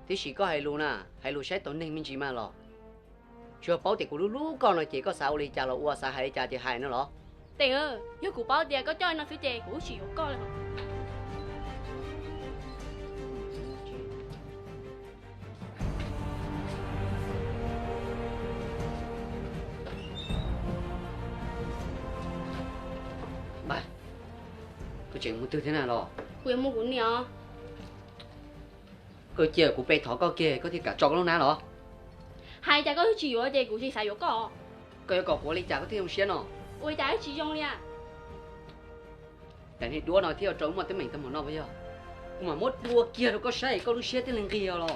Speaker 13: Thì chỉ có hai luôn à. Hai luôn sẽ tao nên mình chỉ mà lo. Chưa bảo thì của lúc con là chỉ có sao đi cha là ua sao hay cha thì hai nữa lo.
Speaker 5: Tiền ơi, nếu của bao tiền có cho nó xứ chè của chỉ có con là.
Speaker 13: Bà, có chuyện muốn tư thế nào rồi?
Speaker 5: Quyền mua của nhỏ.
Speaker 13: Cơ chia của bé thỏ có kia có thể cả tròn nó ná rồi.
Speaker 5: Hai cha có chỉ ở đây của chỉ xài có.
Speaker 13: Cơ có của lý cha có thể không xuyên rồi.
Speaker 5: Ôi cha chỉ dùng nha.
Speaker 13: Tại vì đua nói theo trống mà tới mình tâm hồn nó bây giờ. Mà mốt đua kia đâu có sai có lúc xuyên tới lần kia rồi.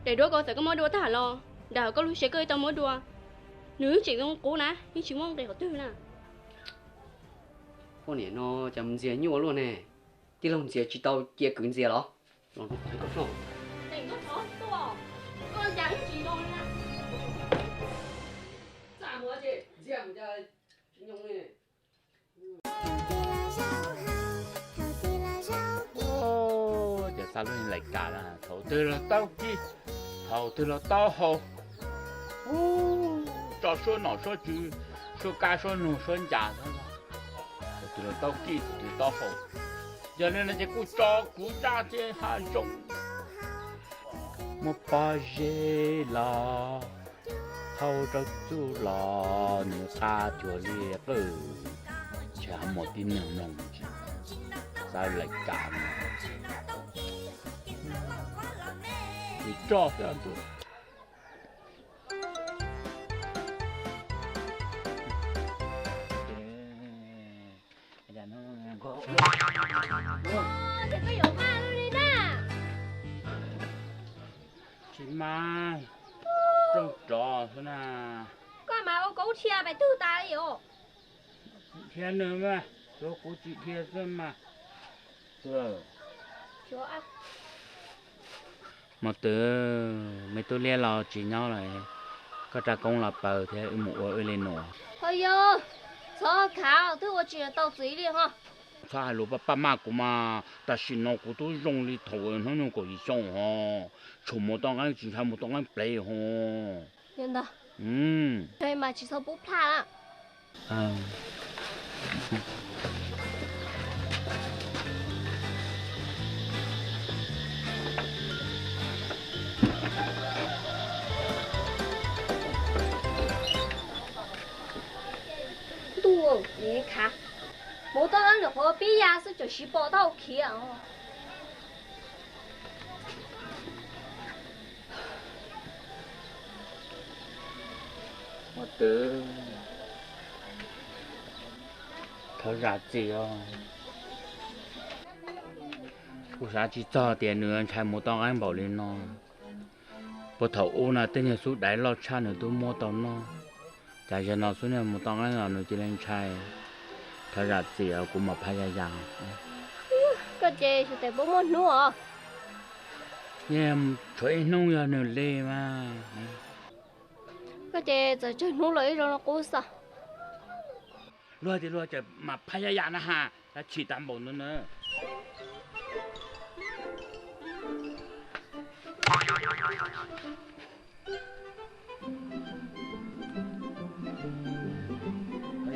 Speaker 5: Để đua có thể có mối đua thả lo. Đã có lúc sẽ cơ tao mối đua. Nếu chỉ không cố ná, nhưng chỉ mong để họ tư nè.
Speaker 13: Con này nó chấm dìa nhiều luôn nè. Tí lòng dìa chỉ tao kia cứng dìa đó. Nó có không?
Speaker 5: Đừng có khó to. Con chẳng chỉ đâu nè.
Speaker 13: Sao mua chị? Dìa một cha chúng nhông này.
Speaker 2: sao luôn lại cả là thầu tư là tao chi thầu tư là tao hầu cho số nọ số chữ số ca số nụ số giả thôi mà thầu tư là tao chi thầu tư tao hầu giờ nên là chỉ cú cho cú cha chế hai种một ba dê là hầu cho chú là nhiều xa chùa liệt rồi chả một tin nào nồng sao lại cả thì cho cái anh tôi
Speaker 1: Thế có dụ ma luôn đi nè.
Speaker 2: chị Mai trong trò thế nào
Speaker 1: Con mà ô cố chia bài tư ta đi ồ.
Speaker 2: kia nữa mà tôi cũng chị kia xem mà rồi
Speaker 1: Chỗ ăn.
Speaker 2: một từ mấy tôi lia lò chỉ nhau lại có trả công là bờ thế mũ ở lên nổ
Speaker 1: Thôi vô. Sao khảo thứ tôi chỉ là tao gì đi ha.
Speaker 2: sao lúc ba má của mà ta xin nó của tôi dùng đi thầu nó nó có gì xong ha chủ một tông anh chỉ một tông anh play ha
Speaker 1: Yên đó.
Speaker 2: ừ
Speaker 1: Thế mà chỉ sao bút pha á. Đùa, nghe khá. Một tao ăn được hồ bí ya sẽ cho chị bỏ tao kia à.
Speaker 2: một từ thở ra gì à cô sao chỉ cho tiền nữa chạy một tông anh bảo lên nó bộ thầu u là tên nhà số đáy lo cha nữa tôi mua tao nó chạy cho nó số này một tông anh là nó chỉ lên chạy thở ra gì à cũng mà phải ra rằng
Speaker 1: Cái gì thì tại bố muốn nữa.
Speaker 2: em chơi nông giờ nữa lê mà
Speaker 1: Cái gì giờ chơi nụ lấy rồi nó cố sao.
Speaker 2: rồi thì rồi mà phải ra rằng ha là chỉ tạm bộ nữa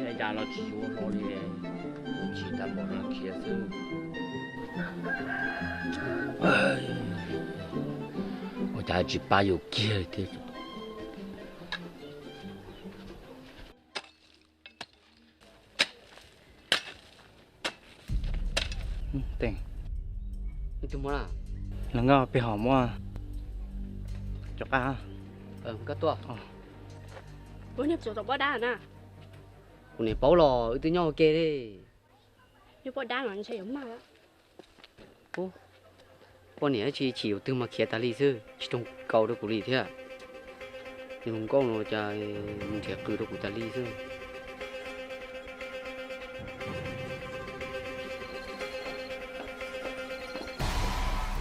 Speaker 2: bây giờ nó chỉ vô nó đi chỉ tạm bộ nó kia chứ我家只把有kia thế
Speaker 13: Tiền Tụi mua à?
Speaker 15: Lần ngò bị hỏng mua chọc à
Speaker 13: Cái tua
Speaker 5: Bố nhập chỗ bỏ đá nè.
Speaker 13: Cô này bảo lò tụi nhau kê đi
Speaker 5: Nếu bỏ đá nó sẽ giống mà.
Speaker 13: Cô này chỉ chịu từ mà kia ta lý sư chỉ trong cầu được của lý thế à nhưng không có nó cha mình chỉ cử được của ta lý sư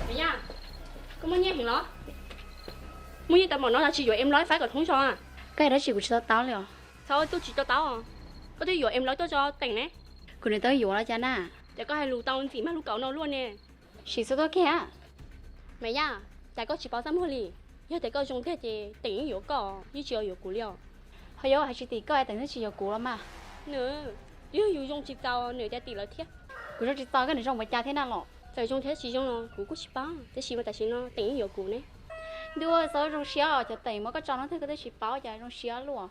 Speaker 5: Mày nha. Có muốn nghe hiểu nó. Muốn như tao mà nó là chỉ dụ em nói phải còn không sao à.
Speaker 6: Cái đó chỉ của cho tao liền.
Speaker 5: Sao tôi chỉ cho tao à. Có thể dụ em nói tôi cho tỉnh nè.
Speaker 6: Của này tao hiểu là chán à.
Speaker 5: Chả có hai lù tao gì mà lù cậu nó luôn nè.
Speaker 6: Chỉ số tao kia.
Speaker 5: Mày nha. Chả có chỉ báo giám hồi lì. Giờ tại có dùng thế thì tỉnh hiểu cỏ như chiều hiểu cú liều.
Speaker 6: Hồi giờ hay chỉ tỷ coi tỉnh chỉ hiểu cú lắm mà.
Speaker 5: Nữa. Giờ dùng dùng chỉ tao nửa gia tỷ là thiết.
Speaker 6: Của nó chỉ tao cái này trong phải cha thế nào lọ.
Speaker 5: Tại dùng thế chỉ dùng nó cú cũng chỉ báo. Thế chỉ mà tại chỉ nó tỉnh hiểu cú nè.
Speaker 6: Đưa số trong xía cho tỉnh mà có cho nó thế cái chỉ báo cho trong xía luôn.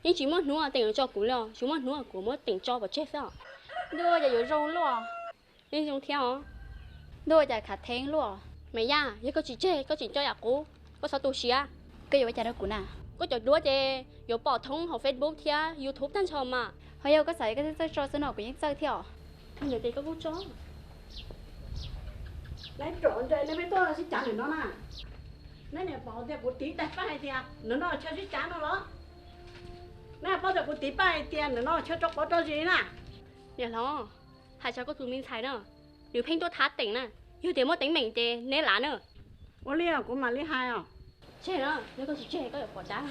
Speaker 5: Nhưng chỉ mất nữa tỉnh cho cú liều. Chúng mất nữa cú mất tỉnh cho và chết phải.
Speaker 6: Đưa cho有肉luôn.
Speaker 5: Nhưng dùng theo.
Speaker 6: Đưa cho khát thèn luôn.
Speaker 5: Mày nha, giờ có chỉ chê, có chỉ cho nhà cũ, có sao tu xía.
Speaker 6: Cái gì vậy cha đó cũ nào?
Speaker 5: Có cho đua chê, có bỏ thông học Facebook thia, YouTube tan cho mà.
Speaker 6: Hồi giờ có xảy cái thứ cho số nào cũng những chơi theo.
Speaker 5: Thằng này thì có bút chó.
Speaker 16: Lấy trộn rồi lấy mấy tôi là sẽ trả được nó nè. Lấy này bỏ tiền của tí đặt phải thì nó chơi sẽ trả nó đó. Nè bỏ tiền của tí phải tiền nó chơi chọc bỏ cho gì nè.
Speaker 5: Nè lo, hai cháu có tụi mình xài nữa. Nếu phanh tôi thắt tỉnh nè, yêu tiền mất tính mình chê, nế lá nữa.
Speaker 16: Ủa liêu cũng mà liêu hai à?
Speaker 5: Chê nữa, nếu có chỉ chê có được bỏ trả.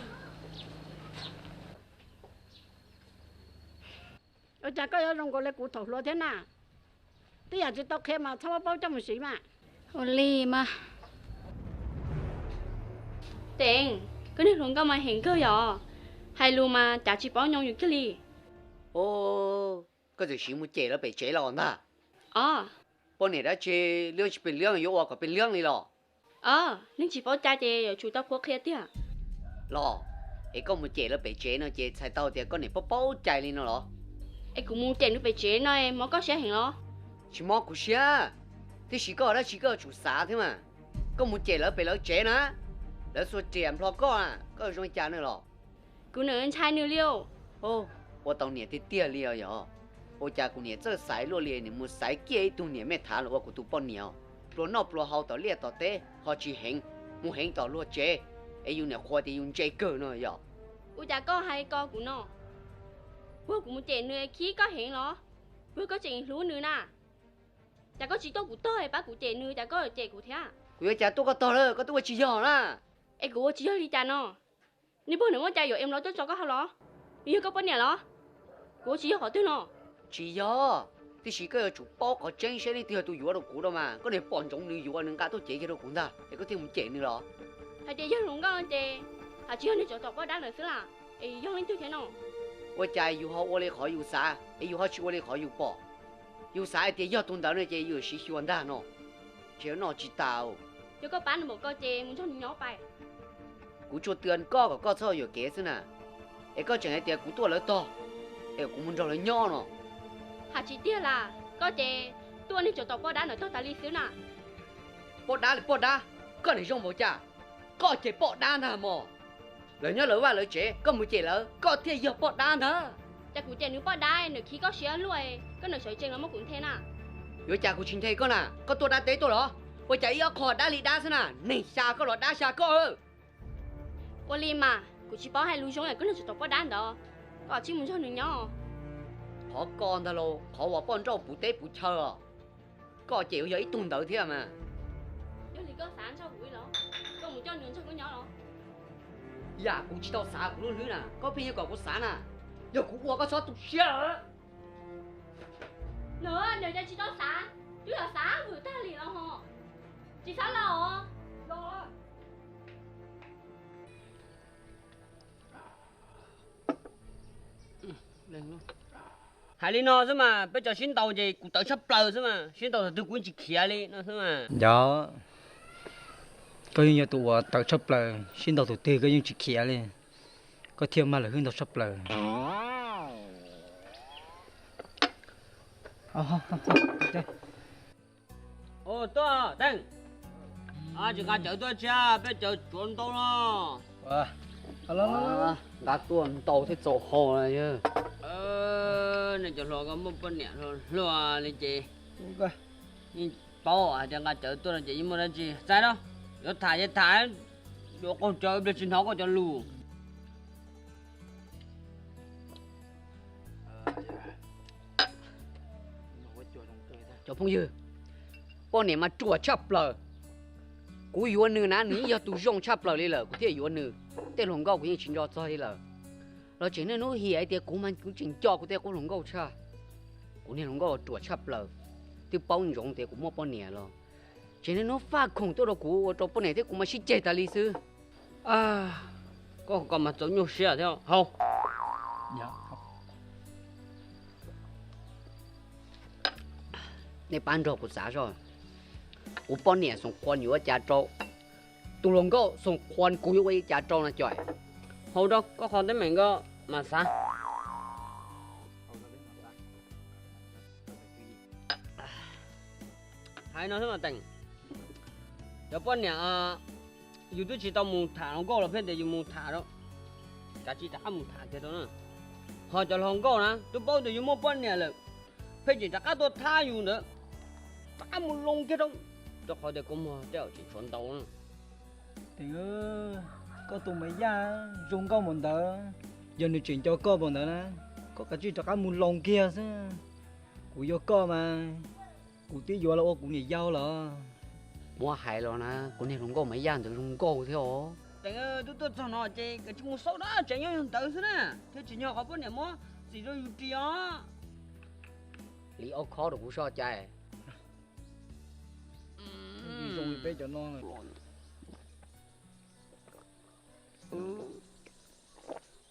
Speaker 16: Ở chả có dùng cái lấy cụ thổ lo thế nào? Tí giờ chỉ tao khe mà sao bao cho mình xí mà.
Speaker 6: โอลี่มา
Speaker 5: tiền cái này luôn có mà hiện cơ giờ hay luôn mà chả chỉ bỏ nhau những cái gì
Speaker 13: ô có gì xíu một chế nó bị chế là ổn ta
Speaker 5: ờ
Speaker 13: bọn này đã chế lương chỉเป็นเรื่องอยู่ว่าก็เป็นเรื่องนี่หรอ
Speaker 5: nên chỉ bỏ cha chè rồi chủ tao có kia tiếc
Speaker 13: หรอไอ้ก็một chế nó bị chế nó chế sai tao thì có này bao chạy lên nó hả
Speaker 5: ấy cũng muốn tiền nó bị chế này mà có sẽ hiện lo
Speaker 13: chỉ mò cũng xe thì chỉ có đó chỉ có chủ xã thế mà có một chế nó bị nó chế nữaแล้วส่วนเจียมพอก็อ่ะก็容易加那了
Speaker 5: กู能猜你溜
Speaker 13: 哦我当年的第二了哟我家姑娘这塞落里你们塞几多年没谈了我都半年ตัวนอกตัวเขาต่อเลียต่อเตะเขาจีเห็นมูเห็นต่อรัวเจไอ้ยูเนี่ยควายที่ยูเจเกินเนาะย่อ
Speaker 5: กูจะก็ให้ก็กูเนาะพวกกูmuốn tiền nữa khí có hiện lo vừa có chuyện lúa nữa nè chả có chỉ tôi của tôi bác của tiền nữa chả có tiền của thế
Speaker 13: กูจะตัวก็ต่อเลยก็ตัวจีย่อนะ
Speaker 5: ấy của chỉ hơi đi cha nó nếu bữa nữa cha rồi em nói tôi cho có hao lo bây giờ có bao nhiêu lo của chỉ hỏi tôi nó
Speaker 13: จีย่อที่สิก็จุปอกก็เจนเช่นนี้ที่ตัวอยู่ว่ากูแล้วมาก็เนี่ยปอนจงนี่อยู่ว่านึงการตัวเจ๊กี่ตัวกูได้ไอ้ก็ที่มึงเจ๊นี่หรอ
Speaker 5: hay chị dân luôn có chị hay chị hơn cho tao có đáng được xí là ấy dân lên tôi thế nào
Speaker 13: 我家有好我嘞好有啥，有好吃我嘞好有饱，有啥一点要动到那些有时喜欢的喏，只喏知道。
Speaker 5: cho có bán được một con chị muốn cho nhỏ bài
Speaker 13: กู做เตือนก็ชอบอยู่เก๋ซินะไอ้ก็จังไอ้เดียกูตัวแล้วต่อไอ้กูมันเราเลยย่อเนาะ
Speaker 5: hay chị tiếc là có chị tôi nên cho tao có đáng được tôi ta đi xíu nè
Speaker 13: ปอดาหรือปอดาก็ในช่องบ่จ้าก็เจ็บปอดาน่ะหมอเลยเนี่ยเลยว่าเลยเจ๊ก็มือเจ๊แล้วก็เที่ยวปอดาน่ะ
Speaker 5: cha của chị nếu có đai nếu khi có xé luôn có nửa sợi chân nó mới cũng thế nè
Speaker 13: อยู่จากกูชินเทก็น่ะก็ตัวดาเต้ตัวเหรอว่าจะเอาคอดาลีดาซินะนี่ชาก็หลอดาชาก็
Speaker 5: 我哩嘛กูchỉ bảo hai lũ giống này có nửa cho tao có đáng đó có chỉ muốn cho nửa nhỏ
Speaker 13: ขอก่อนทะโลขอว่าป้อนเจ้าปูเต้ปูเชอก็เจียวอยู่ตุนเต๋อเทียมอ่ะ
Speaker 5: nếu thì có sáng cho buổi đó có muốn cho nửa cho có nhỏ đó
Speaker 13: อย่ากู知道啥กูรู้หรือน่ะก็เพียงกว่ากูสาน่ะเดี๋ยวกูว่าก็ชอบตุเชี่ย
Speaker 5: nữa nếu cho chị tao sáng chú là sáng vừa ta liền lo hò chị sáng lo lo
Speaker 16: 海里喏是嘛，别叫新刀子，古刀吃不是嘛，新刀子都滚起去哩，那是嘛。
Speaker 15: dạ có những tụ tàu chấp là xin đầu tụ tê có những chỉ kia lên có thêm mà là hướng đầu chấp là
Speaker 16: 哦，对啊，等，就俺叫多吃，别叫转刀了。
Speaker 15: à alo
Speaker 13: đã tuần tàu thì chỗ hồ này chứ
Speaker 16: 那就说个没半年了，是吧？你姐，
Speaker 15: ok
Speaker 16: 你包啊，就俺叫多了，姐没得姐，在了，要抬就抬，要我叫别进头我就撸。
Speaker 13: cho phong dư bọn này mà chùa chấp lờ cú yếu nữ ná nữ giờ tụ rong chấp lờ đi lờ cú thiệt yếu nữ tên hồng gạo cúยังchỉnh cho đi lờ rồi chỉ nên nói hiệp thì cú mình cú chỉnh cho cú thiệt cú hồng gạo cha cú nên hồng gạo chùa chấp lờ thì bao nhiêu thì cú mua bao nhiêu rồi chỉ nên nó pha khổng tôi đâu cú cho bọn này thì cú mà xí chết ta lý sư
Speaker 16: có còn mà走nhiều xe theo không
Speaker 15: dạ
Speaker 13: này bán rồi của xã rồi của bọn này xong quan yếu giá trâu tụ lòng gạo xong quan cú yếu giá trâu là trời
Speaker 16: hầu đó có còn tới mình có mà sao hay nói thế mà tỉnh giờ bọn này dù tôi chỉ tao muốn thả lòng gạo là phải để dùng muốn thả đó cả chỉ đã muốn thả thế đó nè họ cho lòng gạo nè tôi bao giờ dùng một bọn này là phải chỉ đã tôi thả dùng nữa ta một lông kia đâu cho họ để cũng mà đeo chỉ chuẩn tàu nữa
Speaker 15: thì có tụi mấy gia dùng có một tờ giờ nó chuyển cho có một tờ nè có cả chuyện cho cả một lồng kia chứ cụ vô có mà cụ tí vô là ô cụ nhảy dao là
Speaker 13: mua hại rồi nè cụ này không có mấy gian được không có theo
Speaker 16: Tình tôi cho nó chơi cái chung một số đó chạy nhau tự thế nè thế chỉ nhau họ có niệm mó gì rồi gì đó
Speaker 13: lý ốc khó được cụ so chạy
Speaker 15: dùng bé cho nó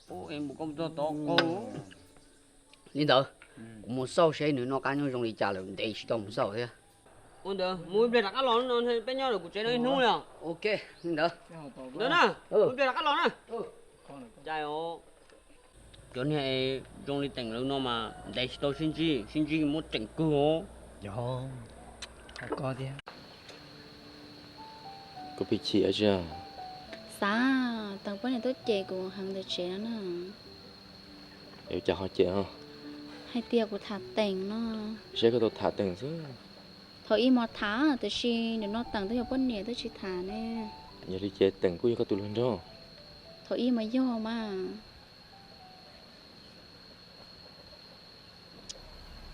Speaker 16: ô em một con to to cô
Speaker 13: linh tử một sau sẽ nữa nó cá nhau dùng đi trả lời để chỉ trong một sau thế
Speaker 16: ôn được muốn về đặt cá lon nó thì bên nhau được của chế nó nung nè
Speaker 13: ok linh tử
Speaker 16: được nè muốn về đặt cá lon nè chạy ô chỗ này dùng đi tỉnh luôn nó mà để tôi xin chi một tỉnh cửa
Speaker 15: dạ có đi
Speaker 3: có bị chị ở chưa
Speaker 6: Sa, tao bữa này tôi chơi của hàng được chơi nó.
Speaker 3: yêu cho họ chị không
Speaker 6: Hai tia của thả tiền nó.
Speaker 3: sẽ có tôi thả tiền chứ
Speaker 6: Thôi im mà thả, tôi chỉ để nó tặng tôi bữa này tôi chỉ thả nè.
Speaker 3: nhớ đi chơi tiền của có tụi lên đó
Speaker 6: Thôi im mà vô mà.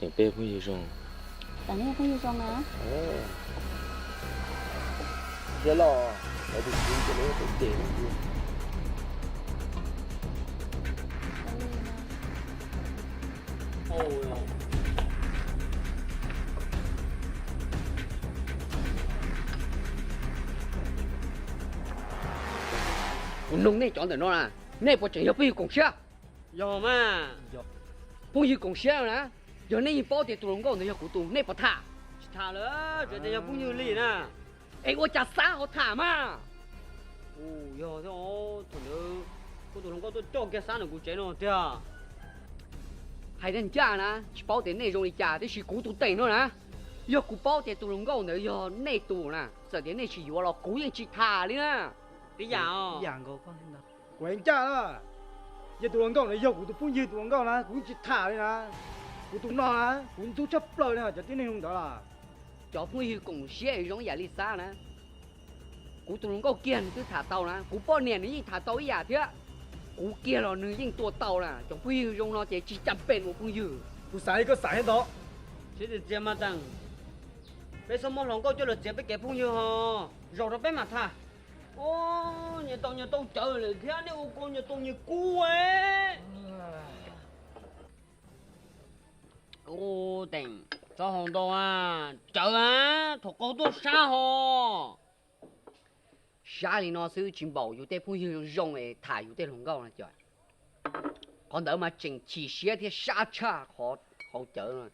Speaker 3: tiền bê cũng gì rồi
Speaker 6: Tặng này không yêu xong á.
Speaker 12: giờ lo ở thì chúng cho nó cũng tiền
Speaker 13: nung này chọn được nó là này bỏ chạy đi cùng xe
Speaker 16: giờ mà
Speaker 13: bây giờ cùng xe nè giờ này bỏ tiền tụi nó này của tụi này bỏ thả
Speaker 16: thả nữa rồi thì cũng như lì nè
Speaker 13: ê tôi chả xa họ thả mà
Speaker 16: ồ giờ thế ô thằng nữa cô tụi nó có tôi cho cái sáng được của chế nó thế à
Speaker 13: hay đến cha nè chỉ bỏ tiền này rồi đi trả thì chỉ của tụi tiền nữa nè giờ của bỏ tiền tụi nó này giờ này tụi nè giờ tiền này chỉ vào là của những chỉ thả đi nè
Speaker 16: tí dạo
Speaker 15: dạng của con đó quen cha đó giờ tụi con này giờ của tụi phun gì tụi con nè cũng chỉ thả đi nè của tụi nó nè cũng tụi chấp lời nè cho tiếng này không đó là
Speaker 13: cho phun như cùng xe giống nhà Lisa nè của tụi nó kia cứ thả tàu nè của bao年你thả tàu gì thế của kia là nữ những tua tàu nè cho phun như giống nó chỉ chậm bền một phun như
Speaker 15: của sai cái sai đó
Speaker 16: thế thì chế mà tăng bây giờ mong lòng câu cho là chế bị kẹp phun như họ rồi nó bé mà thả ô nhà tông chờ lại thế nếu cô nhà tông như cú ấy ô tỉnh cho hồng đồ à chờ á thuộc cô tôi xa hồ
Speaker 13: xa thì nó sẽ chuyển bảo 有的朋友用诶他有的龙高呢叫còn đỡ mà chỉnh chỉ xe thì xa cha họ họ chở rồi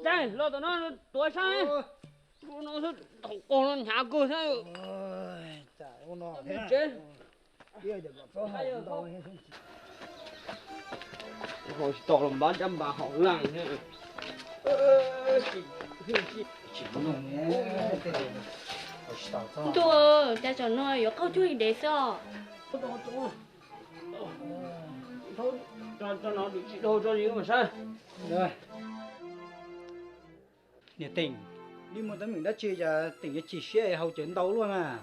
Speaker 16: đây lo tụi nó tuổi sao ấy nó thằng con nó nhà cửa thế
Speaker 15: trời nó thế
Speaker 16: chết
Speaker 15: bây giờ có họ đâu
Speaker 16: hồi tỏ làm bán trăm bà họ lại thế
Speaker 15: chỉ muốn nghe
Speaker 5: Tôi cha cho nó có câu chuyện để sao?
Speaker 16: thôi cho nó đi chị đâu cho gì mà sao
Speaker 15: rồi nhiệt tình đi một tấm mình đã chia cho tỉnh cho chị xe hậu chiến đấu luôn à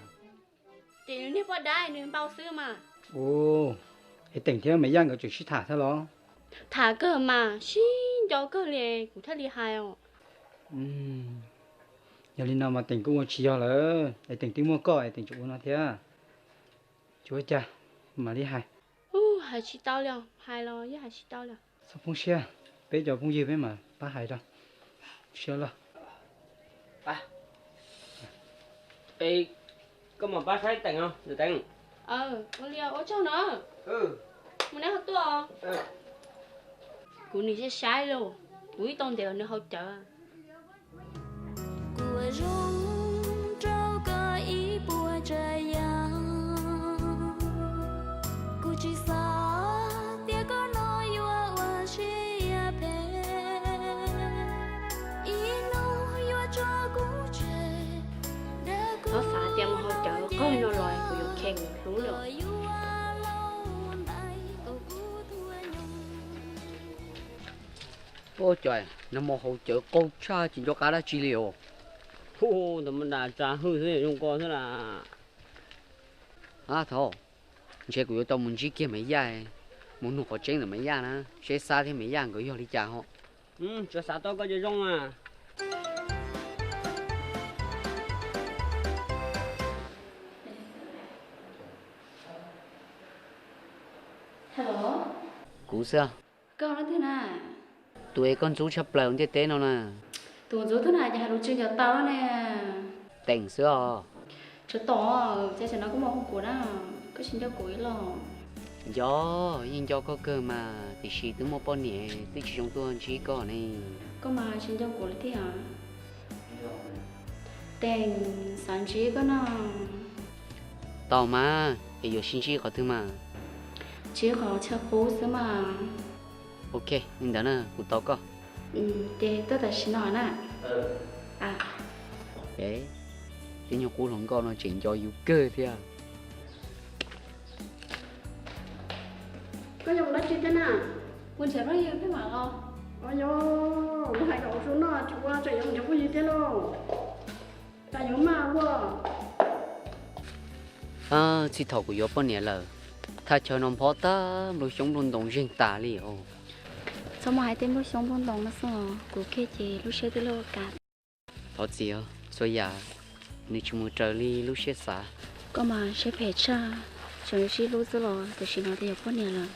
Speaker 5: Thì nếu qua đây nên bao xưa mà.
Speaker 15: ồ thì tỉnh theo mấy giang ở chỗ sĩ thả thôi đó
Speaker 5: Thả cơ mà xin cho cơ lề cũng thật厉害哦.
Speaker 15: giờ đi nào mà tỉnh cũng muốn chia là để tỉnh tiếng mua còi tỉnh chủ nó thế à chúa cha mà đi hai
Speaker 5: Hay chỉ tao liền, hay lo với hay chỉ tao liền.
Speaker 15: sao không xe bây giờ không gì với mà ba hai đâu xe lo
Speaker 16: ba ê có mà ba sai tỉnh không được tỉnh
Speaker 5: Con liền ở trong nó. Mình nói hết tua. Cô này sẽ sai luôn. Quý tông đều nó hỗ trợ.
Speaker 14: Của rung trâu có ý bùa trời ya. Cô chỉ xa tia có nói yêu và chi ya pe. Ý nói yêu cho cũng trời.
Speaker 5: Nó xả tiền hỗ trợ con nó loài của yêu khen đúng rồi.
Speaker 13: ôi trời nó một hỗ trợ con cha chỉ cho cả đã trị liệu
Speaker 16: ô tụi mình đã trả hư thế không có thế là
Speaker 13: à thôi chế của tôi muốn chỉ kia mấy giây muốn nụ có chén là mấy giây nữa chế xa thì mấy giây người yêu đi trả họ
Speaker 16: cho xã tôi có gì rong à
Speaker 6: Hello.
Speaker 13: Cú sao?
Speaker 6: Con nói thế nào?
Speaker 13: Tụi con chú chấp lời thế tế nó nè.
Speaker 6: Tụi chú thế nào? Nhà đồ chơi nhà tao đó nè.
Speaker 13: Tỉnh xưa.
Speaker 6: Chú tỏ, cha nó cũng mong của đó. Có xin cho cuối lo.
Speaker 13: Gió, nhưng cho có cơ mà thì chỉ từ một bọn nhẹ, thì chỉ chúng tôi chỉ có này.
Speaker 6: Có mà xin cho của thế hả? Tên sản trí có nào?
Speaker 13: Tao mà, thì có xin chỉ có thứ mà.
Speaker 6: Chỉ có cho bố sớm mà.
Speaker 13: Ok, nhưng đó nè, của tao có.
Speaker 6: Thì tôi đã xin hỏi nè. À.
Speaker 13: Đấy, cái nhau cũ lòng con nó chuyện cho yêu cơ thế à.
Speaker 5: Có dùng đó chưa thế nào? Mình sẽ nói gì thế mà không? Ôi dồi, nó hay đổ xuống nó, chú qua sẽ dùng cho có gì thế đâu. Ta dùng mà quá.
Speaker 13: À, chỉ thầu của yếu bọn nhẹ là ta cho nó bỏ ta, lúc sống luôn đồng riêng ta li ô.
Speaker 6: Sao mà hai tên lúc sống luôn đồng nó sao? Của kia chị lúc xe tới lâu cả.
Speaker 13: Thôi gì à, rồi giờ, nếu chúng muốn trở đi lúc xe xa.
Speaker 6: Có mà sẽ phải cha, cho chị lúc giờ rồi, thì chị nói thì bọn nhẹ là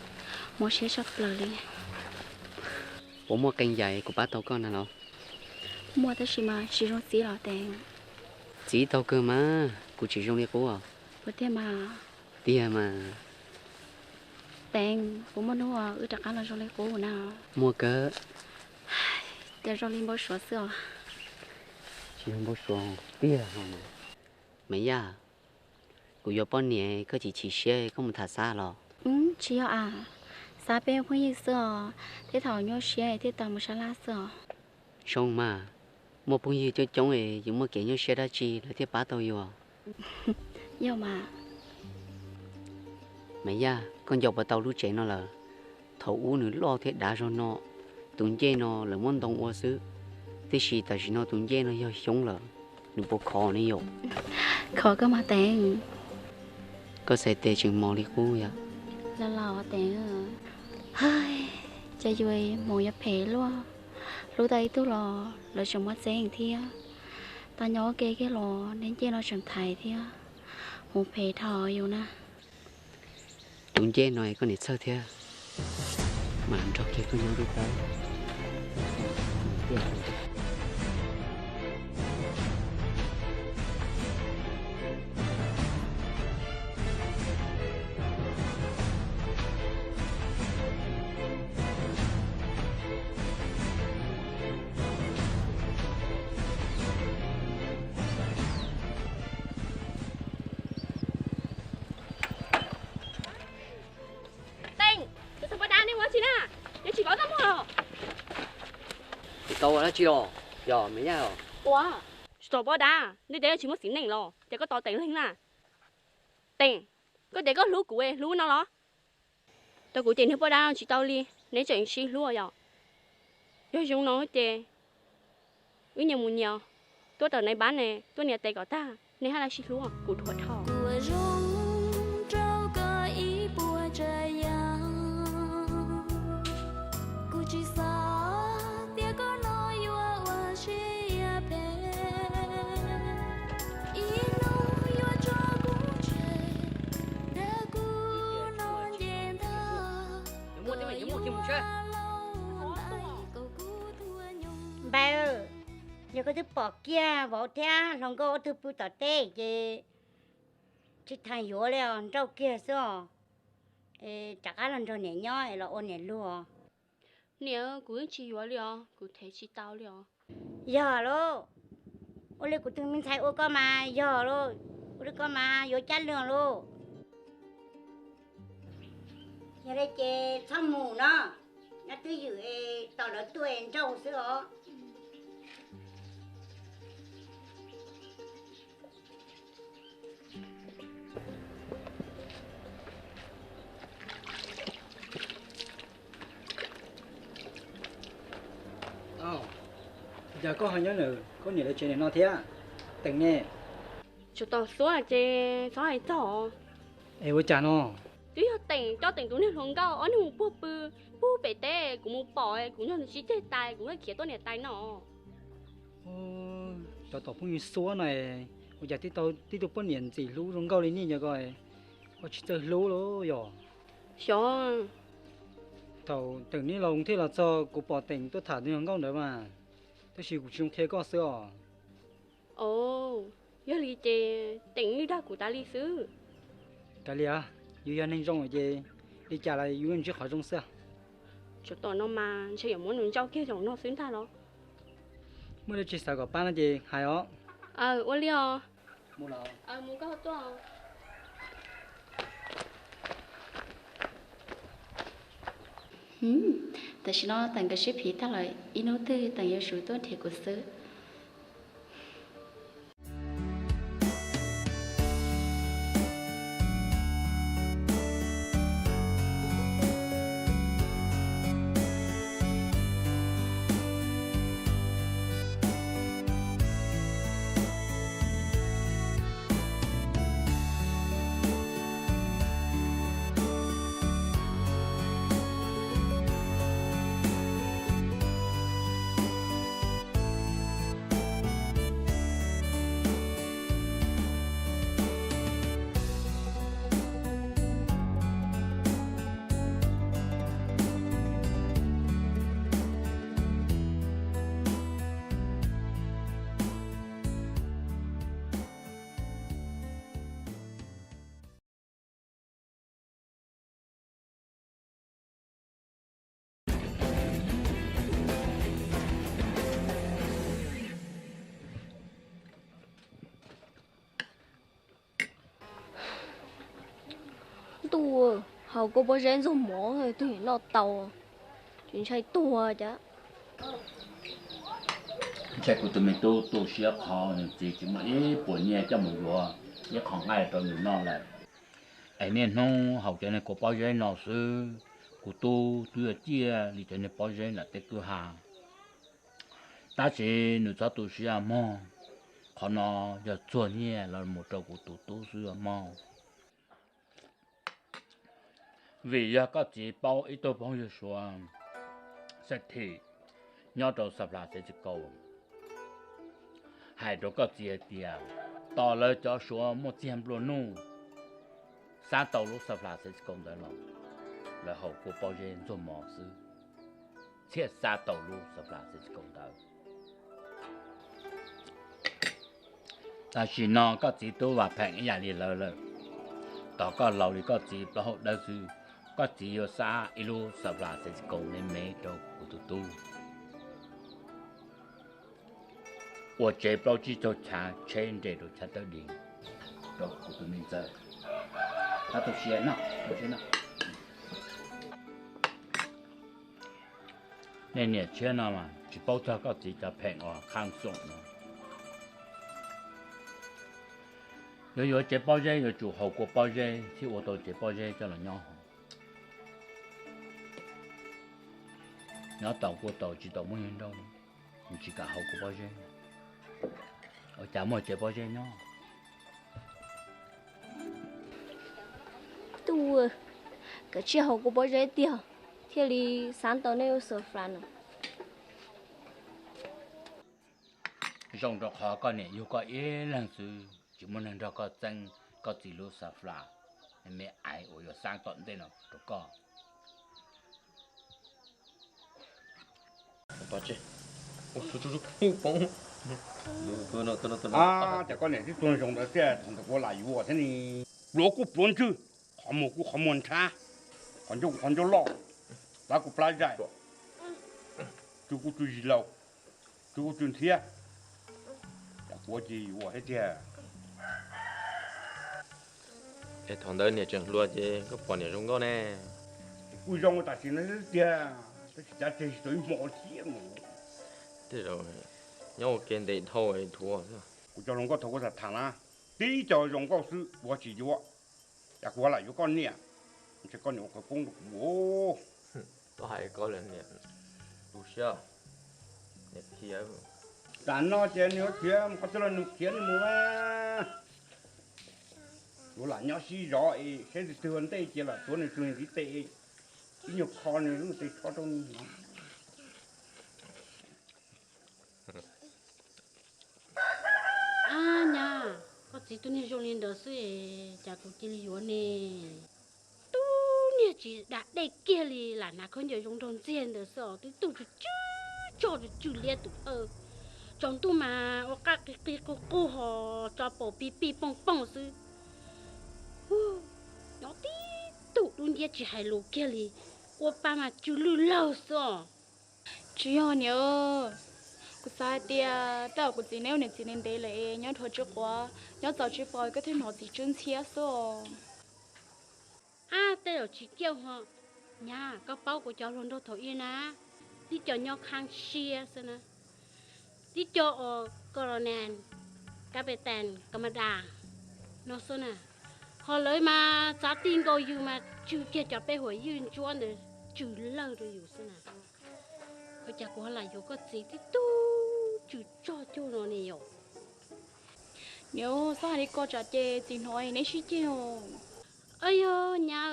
Speaker 6: mua xe sắp lời đi.
Speaker 13: Bố mua canh dạy của bác tao con nào nào?
Speaker 6: Mua tới chị mà chị rong xí là tiền.
Speaker 13: Chỉ tao cơ mà, của chị rong đi cũ à?
Speaker 6: Bữa thế mà.
Speaker 13: Tia mà.
Speaker 6: Tiền, bố mua nữa à, ư chắc là rong lấy cũ nào.
Speaker 13: Mua cỡ.
Speaker 6: Để rong lên bao số xưa.
Speaker 13: Chị không bao số, tia không? Mấy à? Của yếu bọn nhẹ có chỉ xe, có một thả xa rồi.
Speaker 6: Chị à. Xa bên không như xưa, thế thảo nhau xe, thế tao một xa lá xưa.
Speaker 13: Xong mà, một phong như cho chống ấy, dùng một kiểu nhau xe đã chi là thế bá tao yêu à?
Speaker 6: Yêu mà.
Speaker 13: Mấy ya, con dọc vào tàu lúc trẻ nó là thầu u nữa lo thế đã rồi nó, tụi dê nó là món đông ô sứ, thế gì tại vì nó tụi dê nó yêu sống là, nó bộ khó này yêu.
Speaker 6: Khó cơ mà tiền.
Speaker 13: Có sẽ tệ chừng mò đi cú ya.
Speaker 6: Là lò tiền à. Hai, cha vui mồ nhập phê luôn. Lúc đây tôi là chồng mất dễ thia. Ta nhớ cái lò đến chơi nó chồng thầy thia. Một phê thò yêu nè.
Speaker 13: Tụi dê nói con ít sao thế? Mà làm cho kia con nhớ đi tới. Tao đã chi rồi, giờ mấy nhà rồi.
Speaker 5: Ủa, sao bỏ đá? Nếu để chỉ mất xỉn nền lo, để có tỏ tiền lên nè. Tiền, có để có lúa của lúa nó lo. Tao của tiền thì bỏ đá chỉ tao đi, nếu chuyện xí lúa rồi. Giờ chúng nó tiền, với nhiều muốn nhiều, tôi tờ này bán này, tôi nhà tiền của ta, nên hay là xí lúa, của thuật thọ.
Speaker 10: Ba ơi, giờ có thứ bỏ kia vào theo lòng có thứ bự tỏ tê chứ thằng yếu liền rau kia sao? Chắc là lần rau nhẹ nhoi là ôn nhẹ luôn.
Speaker 5: Nè, của chị yếu liền, của thế chị tao liền.
Speaker 10: Giờ luôn, ôn lên của tụi mình thấy ôn con mà giờ luôn, ôn con mà yếu chát luôn luôn. Giờ đây chị thăm mù nó. Nó cứ giữ tao đó tuổi trâu xưa.
Speaker 15: Giờ có hai nhớ nữa, có nhiều lời chuyện này nó thế à? Tỉnh nghe.
Speaker 5: Chú tao số là chê, số hay tỏ.
Speaker 15: Ê, ôi chà nó.
Speaker 5: Tuy là tỉnh, cho tỉnh tụi này không cao, ở một bố bố bể tê, cũng một bò, cũng như là chỉ tê tài, cũng là kia tôi này tài nọ.
Speaker 15: Tao tao cũng như số này, ôi chà tí tao bớt niệm gì lú rong cao lên như vậy coi, có chỉ chơi lú đó rồi.
Speaker 5: Xong.
Speaker 15: Thầu từ ní lòng thế là cho cụ bỏ tỉnh tôi thả đi hàng công nữa mà. Tôi chỉ cụ chung thế có sữa.
Speaker 5: Ồ, giờ lý chế tỉnh đi ra của ta lý sư.
Speaker 15: Cái gì à? Yêu gia nên trong rồi gì? Đi trả lại yêu anh trước khỏi trong sữa.
Speaker 5: Chỗ tỏ nó mà chỉ có muốn cháu kia chồng nó xuyên ta đó.
Speaker 15: Mới được chỉ sao có bán là gì? Hay ó.
Speaker 5: Ủa liò.
Speaker 15: Mua nào?
Speaker 5: Mua cái hộp to.
Speaker 6: Tại sao nó tặng cái ship hít ta lại, in nốt tư tặng yêu số tốt thì của sư.
Speaker 1: Tua, hầu có bao giờ dùng mỏ rồi tôi nó tàu. Chuyện chơi tua chứ.
Speaker 2: Chạy của tụi mình tôi xía khó chỉ mà ít buổi nhẹ cho mình rồi, ít khoảng ngày tôi mình non lại. Anh nên nó học cho nên có bao giờ nó sư, của tôi chia thì cho nên bao giờ là tết cửa hàng. Ta chỉ nếu cho tôi xía mò, còn nó giờ chuẩn nhẹ là một trâu của tôi xía mò. Vì giờ có chỉ bao ít tôi bao giờ xóa, sẽ thì nhớ đầu sập là sẽ chỉ cầu. Hai đứa có chia tiền, tao lấy cho số một trăm lô nô, sáng đầu lúc sắp là sẽ công được rồi, là hậu của bao nhiêu做毛事，切sáng đầu lúc sắp là sẽ công được.但是呢，個字都話平一日嚟了，大家留意個字不好得住，個字要沙一路十啦才是公的沒到糊塗塗。我這包只做茶，全地都吃到零，到糊塗名字，他都先了，都先了。那年前了嘛，只包茶個字就平哦，康鬆咯。有這包嘢，有做後國包嘢，先我到這包嘢就能養好。nó tàu của tàu chỉ tàu mấy hiện đâu, chỉ cả hậu của bao giờ, ở chả một chế bao giờ nhau.
Speaker 1: Tu, cái chuyện hậu của bao giờ tiêu, thì li sáng tàu này sợ phản.
Speaker 2: Trong đó họ có này, yêu có ý lần sự, chỉ muốn lần đó có chân, có chỉ lúc sợ phản, mẹ ai ở sáng tận đây nào, đó có.
Speaker 3: Bà chị, ôi chú bông,
Speaker 4: chả có này cái tuần sống đó xe, thằng có lại vua thế này, lúa cũng buồn chứ, họ muốn cha, còn cho lọ, ta cũng plai dài, chú cũng chú gì lâu, chú cũng chuyện thiệt, chả có gì vua hết chưa.
Speaker 3: cái thằng đó này chẳng luôn chứ, có bọn này không có nè.
Speaker 4: Cúi rong ta xin nó chưa. Tôi chỉ chơi tới mỏ chiếc mà.
Speaker 3: Thế rồi, nhau kiện để thôi thua.
Speaker 4: Cô cho nó có thầu có thật thằng á. Tí cho rong có sự, bỏ chỉ cho. Dạ qua lại với con nè. Chứ con nhỏ có công được bố.
Speaker 3: Tôi hay có lần nè. Đủ chưa? Nè kia.
Speaker 4: Đàn nó chén nhớ kia, có cho là nụ kia này mua mà. Đủ là nhỏ xí rõ, sẽ từ từ đây kia là tôi này truyền cái tệ. Cái nhục kho này nó tệ khó trong nó.
Speaker 5: À nha, có gì tôi nên dùng lên đó chứ, chả có gì lý nè. Tu nhớ chỉ đã đây kia li là nó không nhớ dùng đồng tiền được sao tôi tụt cho chú liệt tụt trong tu mà ở các cái cô họ cho bộ pi bông bông sư nó tí tụt luôn nhớ chỉ hai lô kia li我爸妈就路老少，
Speaker 6: 只要nhớ cô sai tia tao cô chỉ nếu này chỉ nên để lại nhớ thôi trước quá nhớ早去 boy 个天脑子真切嗦。
Speaker 5: à tao ở chỉ kêu họ nhà có bao của cháu luôn đâu thôi yên á đi cho nhau khang xia xem nè đi cho ở coronan các bé tèn các mà đà nó xem nè họ lấy mà giá tiền coi như mà chưa kia cho bé hồi yên chuan rồi chưa lâu rồiอยู่xem nè họ chắc có làอยู่có gì thì tu chưa cho nó nhiều
Speaker 6: nếu sao đi coi trả chê thì nói nếu xí chiêu
Speaker 5: ơi ơ nhà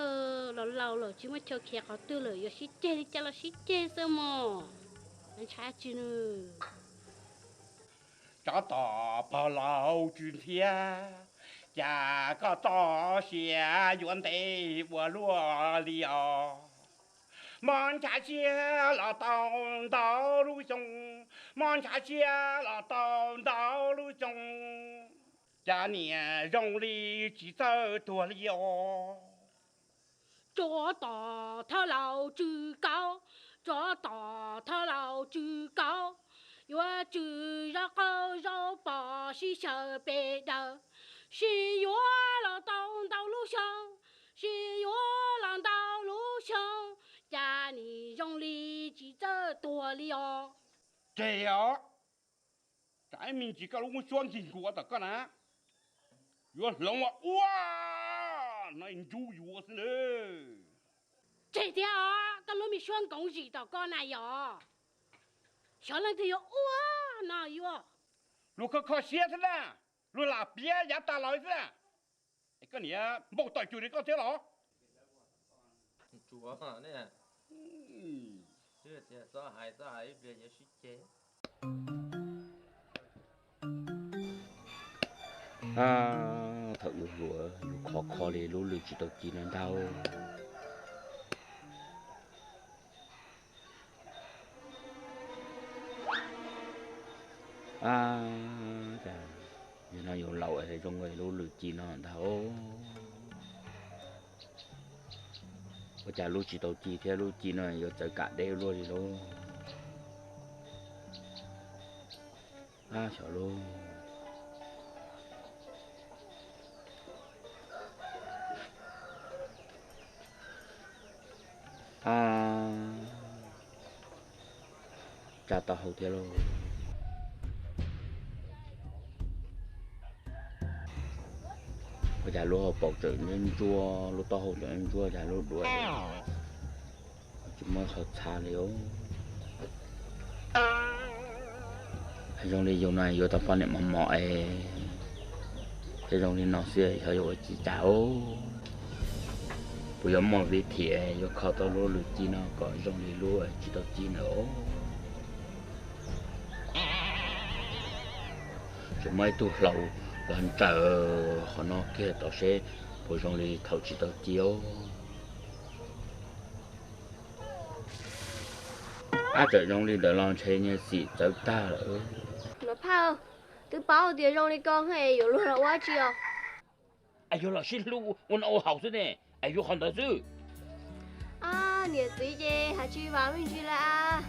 Speaker 5: lâu rồi chứ mà cho kia họ tư lời rồi xí chê đi cho là xí chê sao mà anh trái chứ nữa
Speaker 4: cho tỏ bảo lão chuyện thiên chả có tỏ xia yuan tây của lúa liao món chả chia là tao lúa trồng món chả chia là tao lúa trồng cha nè rong li chỉ sợ tua liao
Speaker 5: cho tỏ thao lão chữ cao cho tỏ thao lão chữ cao我只让高绕把西小北的，是月亮到路上，是月亮到路上，家里用力记着多了。
Speaker 4: 这样，咱们几个龙双经过的个呢？原来哇，那你就有是嘞。
Speaker 5: 这条啊，跟我们双公司的个那样。小人都有哇，哪有？
Speaker 4: 如果靠写出来，如拿别也打老子，一个你冇带住你个条佬。
Speaker 3: 主啊，呢？这啥孩子还别也是这。
Speaker 2: à thật yêu lúa yêu khó để lúa lúa chỉ đầu chỉ nên đau à chà như nó yêu lậu ấy trong người lúa lúa chỉ nó đau bây giờ lúa chỉ đầu chỉ theo lúa chỉ nó yêu tới cả đêm luôn thì luôn à sợ luôn à cha tao hậu thế luôn bây giờ lúa bọc trở nên chua lúa tao hậu trở nên chua giờ lúa đuổi chỉ mới học xa liễu hay trong đi dùng này vô tao phân niệm mà mọi hay trong đi nó xưa hay vô chỉ cháu bây giờ mọi việc thì yo khó tao lúa lúa chi nó có trong đi lúa chỉ tao chi nữa rồi mấy tu lâu lần chờ họ nó kia tao sẽ bây trong đi thầu chỉ tao chiếu à trời trong đi đợi lòng chơi như gì tới ta rồi
Speaker 1: mà phao từ bao tiền trong đi con hay有路了我去哦
Speaker 2: 哎呦老师路我那我好着呢哎呦好得是
Speaker 1: 啊你自己还去玩玩去了啊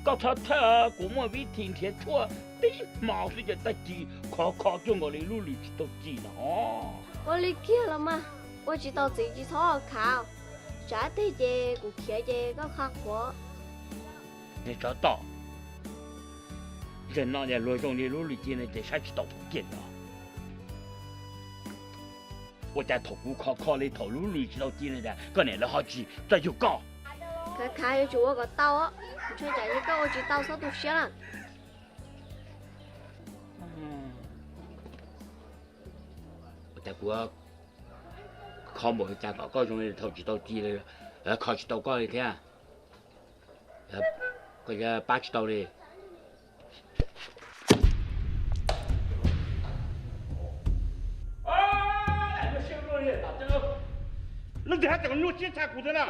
Speaker 2: 高他他古莫比天天错比毛是就得记考中国的路里去都记了哦
Speaker 1: 我理解了嘛我知道自己超考啥对姐我看姐个考过
Speaker 2: 你找到人那年路中的路里进来得啥去都不见了我在头骨考里头路里知道进来的个年了好几这就高
Speaker 1: cái khai chủ có tao á chơi chạy như câu chỉ tao sao tụt xe à
Speaker 2: tại của không một cha có trong này thầu chỉ tao chi này khó chỉ tao có này thế à cái ba chỉ tao đi
Speaker 4: 那这还怎么用些差股的呢？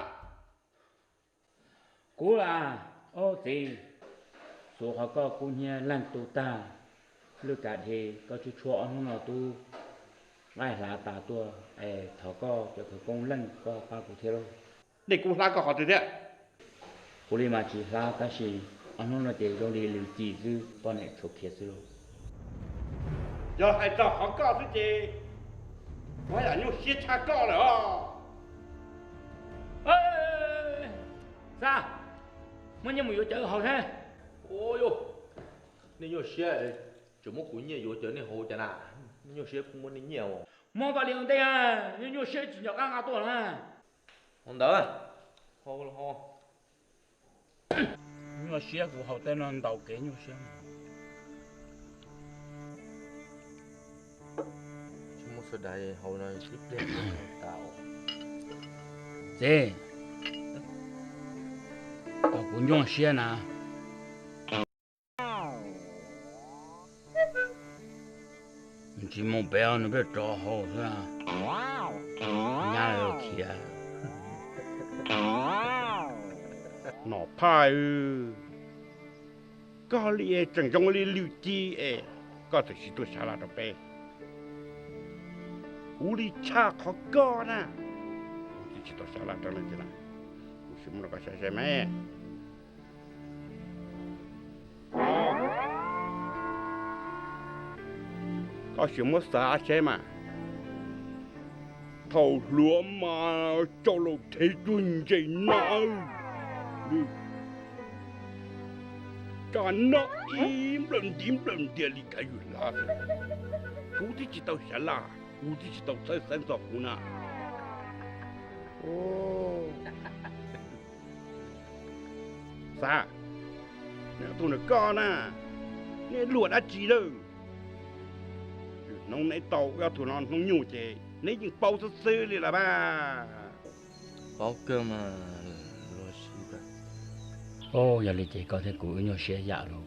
Speaker 2: 姑啦，ô gì số họ có cô nhà lần tu ta lúc cả thì có chú chua ông nào tu lại là ta tua thọ có cho cái công lần có ba cụ thể rồi
Speaker 4: để cô la có họ từ đấy
Speaker 2: cô đi mà chỉ la cái gì ông nào để trong đi lưu chỉ dư con này thuộc thiệt rồi
Speaker 4: giờ hai trò họ có thứ gì nói là用些差高了哦
Speaker 2: sao mới như một vụ chợ hậu thế
Speaker 3: ôi yo nên nhiều xe chỉ muốn cuốn nhiều chở nên hồ chả nào nhiều xe cũng muốn đến nhiều
Speaker 2: mua vào liền đây à nhiều xe chỉ nhọc ăn tuổi mà
Speaker 3: không đỡ hồ
Speaker 2: nhiều xe của hậu tên là đầu kế nhiều xe
Speaker 3: chỉ muốn sửa đại hồ này tiếp đến tạo
Speaker 2: gì có cũng dùng xe nào chỉ muốn béo nó biết trò hồ thôi à nhà này được kia
Speaker 4: nó phải có lẽ chẳng trong lẽ lưu chi có thể chỉ tôi xả là đâu bé u li cha khó có nè chỉ tôi xả là đâu lên thế nào chúng nó có sai mẹ có chuyện mất xa xe mà thầu lúa mà cho lục thế tuần dậy nào cho nó im lần tiền đi cái gì là cú thì chỉ tao sẽ là cú thì chỉ tao sẽ sáng sớm cú nè ô sao nếu tôi nó con à nếu luộc đã chỉ đâu nông nấy tàu cái thủ non nông nhủ chế nấy những bao sơ sơ đi là ba
Speaker 3: bao cơm mà lo xí vậy
Speaker 2: ô giờ lịch chế có thể cúi nhau xe dạ rồi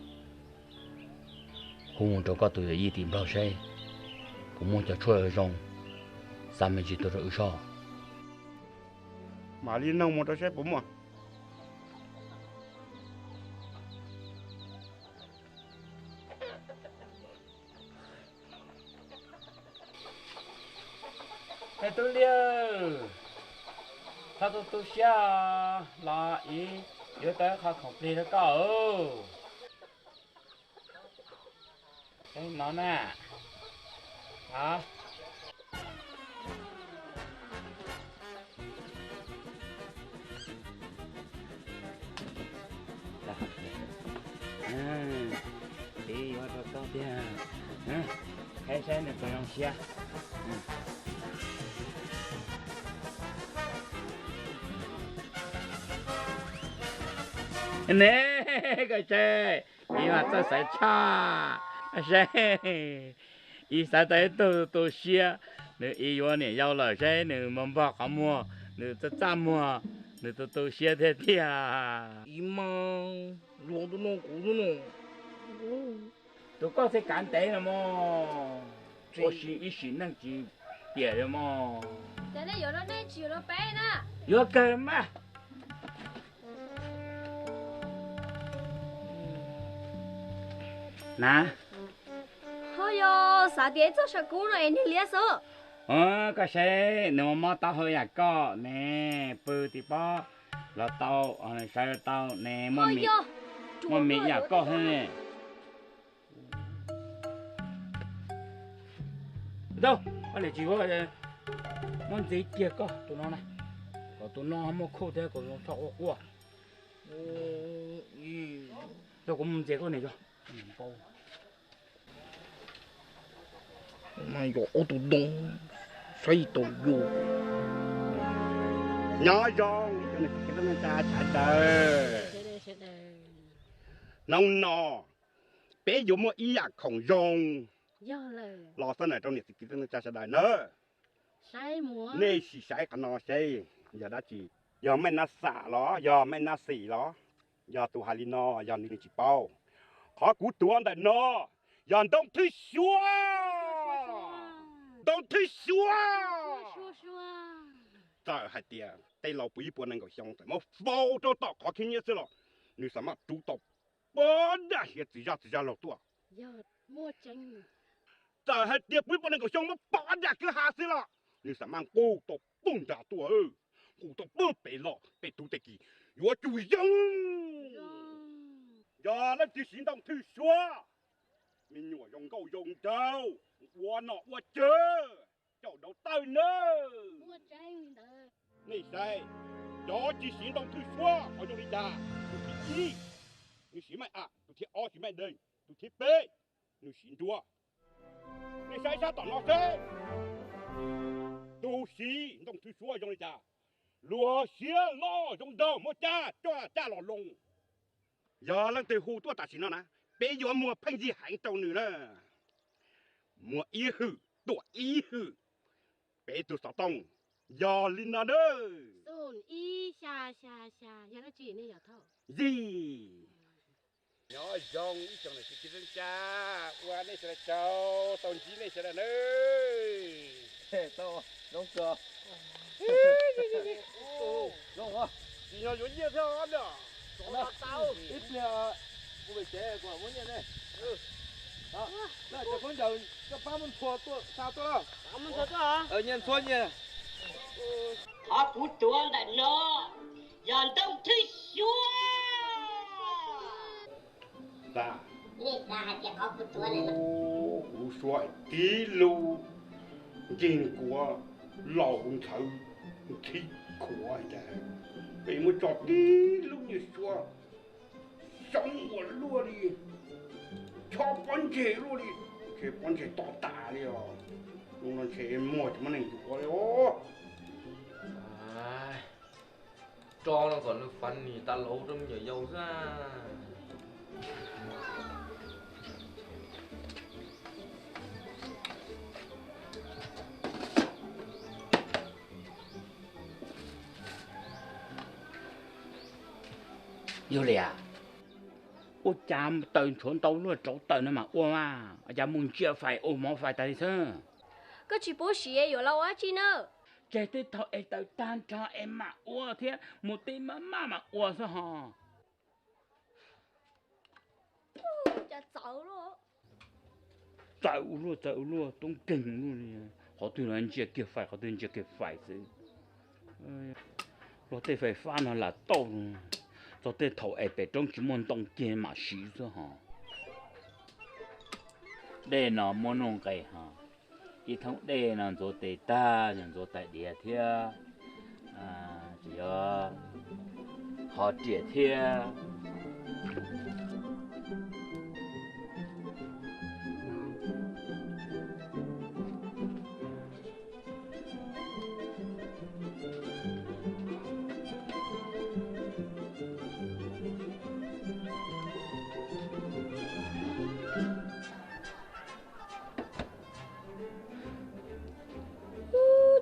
Speaker 2: cũng muốn cho có tụi y tìm bao xe cũng muốn cho chơi ở trong sao mình chỉ tụi rồi sao
Speaker 4: mà đi nông một đôi xe bún mà
Speaker 2: Hey tôi liêu, sao tôi xia là ý, giờ tới khó không đi được cả cái nó nè, hả? Đi vào đó con đi à, hay xem được con xia. Nè cái xe ý mà tôi sẽ cha xe ý sẽ tới tôi xia nếu ý vô này giao lời xe nếu mong bảo không mua nếu tôi chăm mua nếu tôi xia thế thì à ý mà luôn tôi nó cũ tôi có thể cản tế là mà có ý xin năng chỉ tiền là mà
Speaker 1: thế này giờ nó nên chịu nó bé nè
Speaker 2: vô cơ mà nè
Speaker 1: thôi yo sao để cho sao cũ rồi đi liệt số
Speaker 2: cái xe nếu mà tao hơi à có nè bự thì bao là tao sai tao nè mà mình à có hơn nè đâu anh này chỉ có món gì kia có tụi nó này có tụi nó không có khô thế có nó thọ quá đâu có món gì có này cho
Speaker 4: mày có ô tô đông xây tổ vô nhỏ rong cho nên cái nó ta chả đời nông nọ bé dùng một ý ạc khổng rong lo sao này trong này thì nó chả đời nữa
Speaker 5: sai múa
Speaker 4: nên chỉ sai cái nó xây giờ đã chỉ giờ mấy nó xả nó giờ mấy nó xỉ nó giờ tụ hà linh nó giờ nên chỉ bao khó cú tuôn đại nó giờ đông thứ xua đông thứ xua 在海边，对老不一般能够相对，我福州到考看也是了，你什么主动，不那些自家老多，
Speaker 5: giờ mua chanh
Speaker 4: 在海边不一般能够相，我把那个下死了，你什么孤独蹦跶多，孤独不被了，被堵得起，我主人，呀，那就行动去说，明我用够用到，我那我这。 找到tay nữa.
Speaker 5: mua chanh đó.
Speaker 4: Này sai, đó chỉ xin đồng thư xóa, hỏi cho đi cha, tôi thích gì, tôi xin mày à, tôi thích o xin mày đây, tôi thích b, tôi xin chua. Này sai sao tao nói thế? Tôi xin đồng thư xóa cho đi cha, lúa xía lo trong đầu mua cha cho cha lò lùng. Giờ lần từ hồ tôi ta xin nó nè, bây giờ mua phanh gì hành tàu nữa nè, mua ý hư, tôi ý hư. Bé tụi sao tông, giờ linh nào đó.
Speaker 5: Tôn y xa, giờ nó chỉ này giờ thôi.
Speaker 4: Gì? Nhỏ dòng ý trong này sẽ kêu cha, qua đây sẽ là cháu, tông chí này sẽ là nơi.
Speaker 15: Thế tao, đúng chưa?
Speaker 4: Đúng không? Chỉ nhỏ dũng nhiều theo anh đó.
Speaker 15: Đó, ít là cô bị trẻ của muốn như này. Đó, là cho con đầu cho ba môn thua tôi sao tôi đâu?
Speaker 16: Ba môn thua tôi hả?
Speaker 15: Nhân thua nhỉ?
Speaker 10: Họ cú tuôn đại nó, dàn đông thứ xua.
Speaker 4: Ta.
Speaker 10: Nè ta hạt giờ họ cú tuôn này nó.
Speaker 4: Cú xoay tí lưu, nhìn của lầu thử thi của cha. Vì một trò tí lưu như xua, sống của lúa đi. Cho con trẻ luôn đi, trẻ con trẻ to tả đi à, luôn là trẻ mua cho mình đủ rồi ô.
Speaker 3: Cho nó còn được phần thì ta lâu trong nhiều dầu ra.
Speaker 2: Vô lìa. Ô chàm tận chuẩn tàu luôn chỗ tận nó mà ô mà, chả muốn chia phải ô mỏ phải tại sao?
Speaker 1: Có chỉ bố xí ấy ở lâu á chị nữa.
Speaker 2: Chạy tới thọ ấy tới tan cho em mà ô thế, một tí mà ô sao hả?
Speaker 1: Chả cháu luôn.
Speaker 2: Cháu luôn, tung kinh luôn. Họ tuy là anh chia kia phải, họ tuy chia kia phải chứ. Nó tới phải pha nó là tàu luôn. Cho tới thầu ấy bé trong chỉ muốn đông kia mà xí rồi hả? Đây nó muốn nông cái hả? Chỉ thông đây nó做对大，人做对địa thiên, chỉ có họ địa thiên.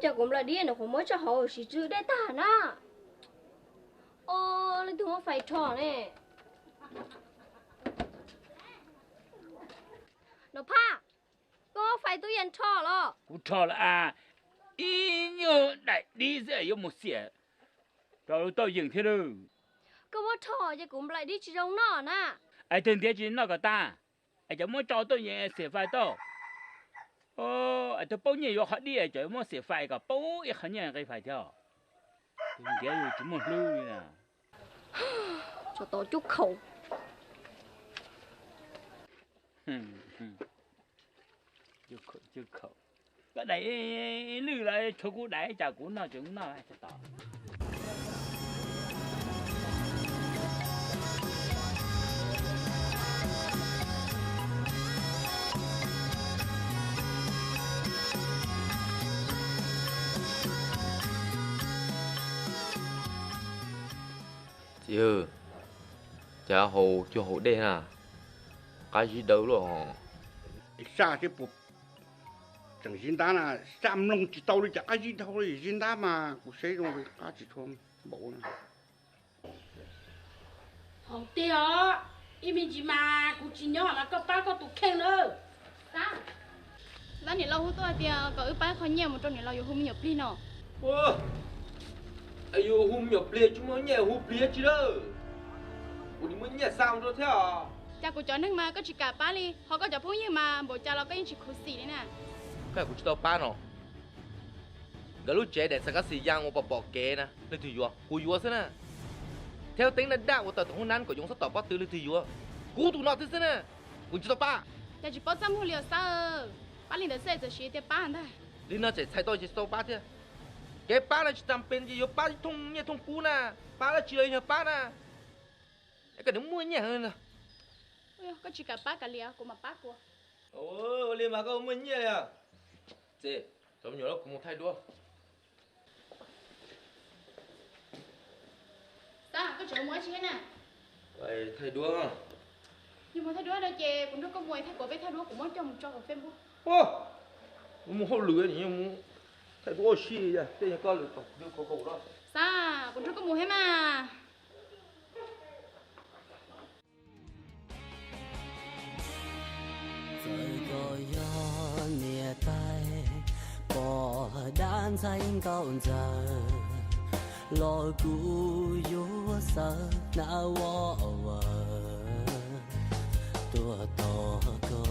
Speaker 1: Chả cũng là đi nó không mới cho họ chỉ chữ để tả na. Ô, lên thùng phải trò nè. Nó pa, có phải tôi nhận trò lo.
Speaker 2: Cú trò là à, ý nhớ đại đi sẽ có một xẻ. Rồi tôi dừng thế đâu.
Speaker 1: Có một trò chứ cũng lại đi chỉ trong nó nè.
Speaker 2: Ai thường thế chỉ nó cả ta. Ai chẳng muốn cho tôi nhẹ xẻ phải đâu. Ô, tôi bao nhiêu họ đi ai chẳng muốn xẻ phải cả bao nhiêu khả năng cái phải theo. Tôi thế rồi chỉ một lưu nè.
Speaker 1: Cho tôi chút khẩu.
Speaker 2: Chút khẩu. Cái đấy lưu lại cho cô đấy chả cũng nó chúng nó sẽ tỏ.
Speaker 3: Chị ơi, chả hồ cho hồ đen à? Cái gì đâu rồi?
Speaker 4: Xa cái bộ chẳng dính đá là xăm lông chỉ tao đi chả cái gì đâu thì dính đá mà cũng xế luôn với cá chỉ thơm bộ này.
Speaker 5: Không tiêu, ý mình chỉ mà cũng chỉ nhỏ mà có ba có tụ khen nữa.
Speaker 6: Sao? Lá này lâu hút tôi thì có ướp bát khó nhiều một trong này lâuอยู่hôm nhiều pin nọ.
Speaker 3: ai yo hum nhập lia chúng mới nhẹ hum lia chứ đâu ủa đi mới nhẹ sao rồi thế à
Speaker 6: cha của cháu nước mà có chỉ cả ba đi họ có cháu phun như mà bộ cha nó có những chỉ khổ xì đấy nè
Speaker 3: cái của tao ba nó cái lúc trẻ để sao cái gì giang một bỏ kê nè lên thì vừa cú vừa thế nè theo tính là đạo của tao hôm nay có dùng sắp tao bắt từ lên thì vừa cú tụi nó thế nè của tao ba
Speaker 6: cha chỉ bắt xăm hồ liều sao ba liền được xe giờ xí tiếp ba thôi
Speaker 3: đi nó chỉ thay tôi chỉ tao ba thế cái ba là chỉ làm bên gì yo ba thông nhẹ thông cú nè ba là chỉ lấy nhờ ba nè cái đứa mua nhẹ hơn nè
Speaker 6: có chỉ cả ba cả liều của mà ba của
Speaker 3: ôi liền mà có mua nhẹ à chị trong nhỏ nó cũng một thay đua
Speaker 6: ta có chỗ mới chứ nè
Speaker 3: vậy thay đua à
Speaker 6: nhưng mà thay đua đây chị cũng rất có mùi thay của với thay đua cũng muốn trong cho ở Facebook
Speaker 3: ô mua hậu lưới nhỉ mua thay đua xí vậy đây là có lưới có đó
Speaker 6: ta cũng rất có mùi hết mà
Speaker 7: trời có gió nhẹ tay bỏ đan xanh cao giờ lo cũ yếu sợ nào vợ tua to có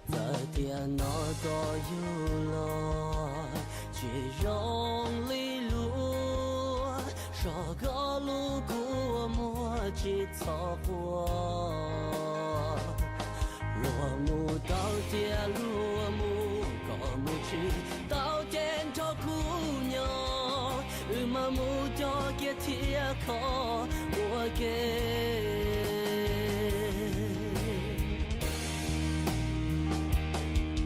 Speaker 7: giờ tiền nó có yếu lo chỉ rong li lúa sợ có lúa của mua chỉ cho qua lúa mù tao tia lúa mù có mù chỉ tao trên cho cú nhỏ mà mù cho kia tia khó của kia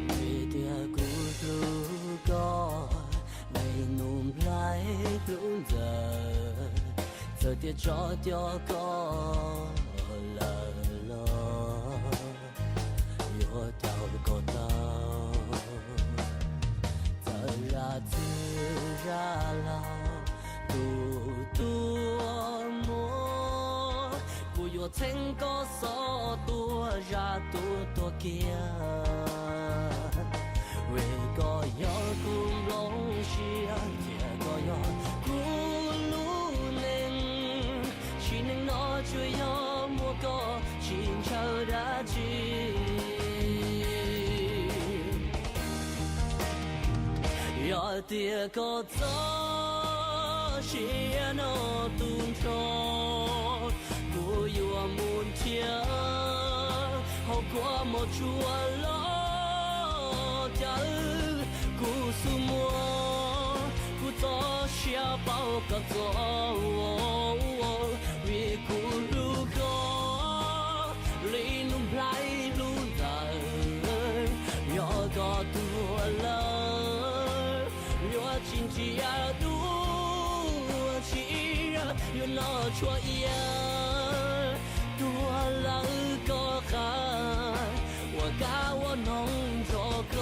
Speaker 7: vì tia cú lúa có đầy nụm lại luôn giờ tia cho có là yo tao có tao giờ ra từ ra lao tu mua cô yo thành có số tua kia về có yo cùng lông xia kia có yo cùng lũ lên chỉ nên nó chưa yo mua có chín chờ đã chi yo tia có gió xia nó tung trôi cô yo muốn chia hậu quả một chua lo chờ cô su mua cô to xia bao cả gió vì cô lu có lấy nung lại lu đời yo có tua lơ yo chín chia du chia yo nó chua ia tua lơ có khá我家我弄咗個。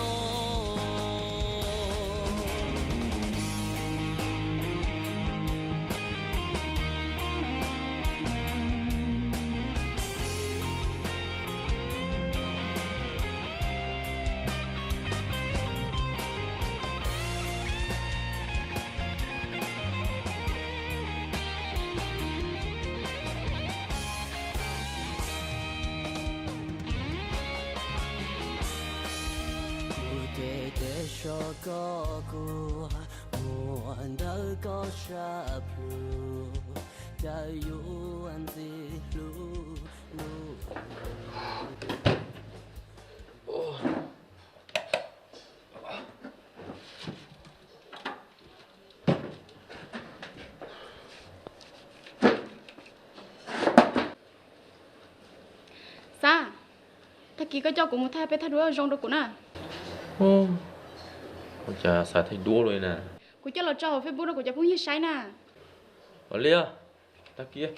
Speaker 7: cho có cô muốn đỡ có sa pru cha yu an ti lu lu
Speaker 6: sao thằng kia có cho cũng một thay bé thay đuôi rong đâu cũng nè
Speaker 3: Ôi chà, sao thấy đua rồi nè.
Speaker 6: Cô cho là cho Facebook đó cô cho cũng như sai nè.
Speaker 3: Ở lia, ta kia.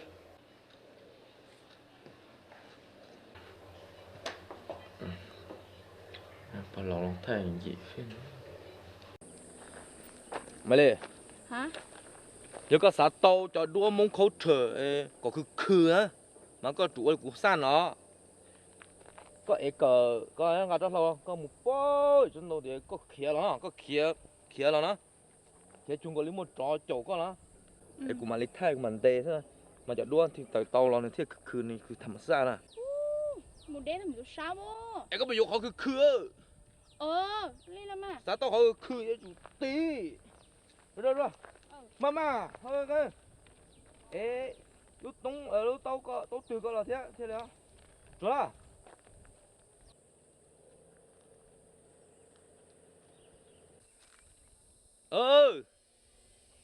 Speaker 3: Bà lòng thành gì phiền. Mà lê.
Speaker 6: Hả?
Speaker 3: Nếu có xã tàu cho đua mông khấu trở có khứ á. Mà có chủ của san nó. Có ấy có ngà cho lâu có một bó chúng tôi thì có khía nó có khía nó nó cái chung có lý một trò chỗ con đóไอ้กูมาลิท่ายกูมันเตะใช่ไหมมาจากด้วนที่เตาเราเนี่ยที่คืนนี้คือธรรมชาตินะ
Speaker 6: một đêm là mình sao mô
Speaker 3: ไอ้ก็ไปยกเขาคือ
Speaker 6: lên làm à
Speaker 3: สาโตเขาคือไอ้จุตีเรื่อยมาเฮ้ยเอ๊ะลูกตรงลูกเต้าก็ต้องตื่นก็แล้วเท่าแล้วจ้า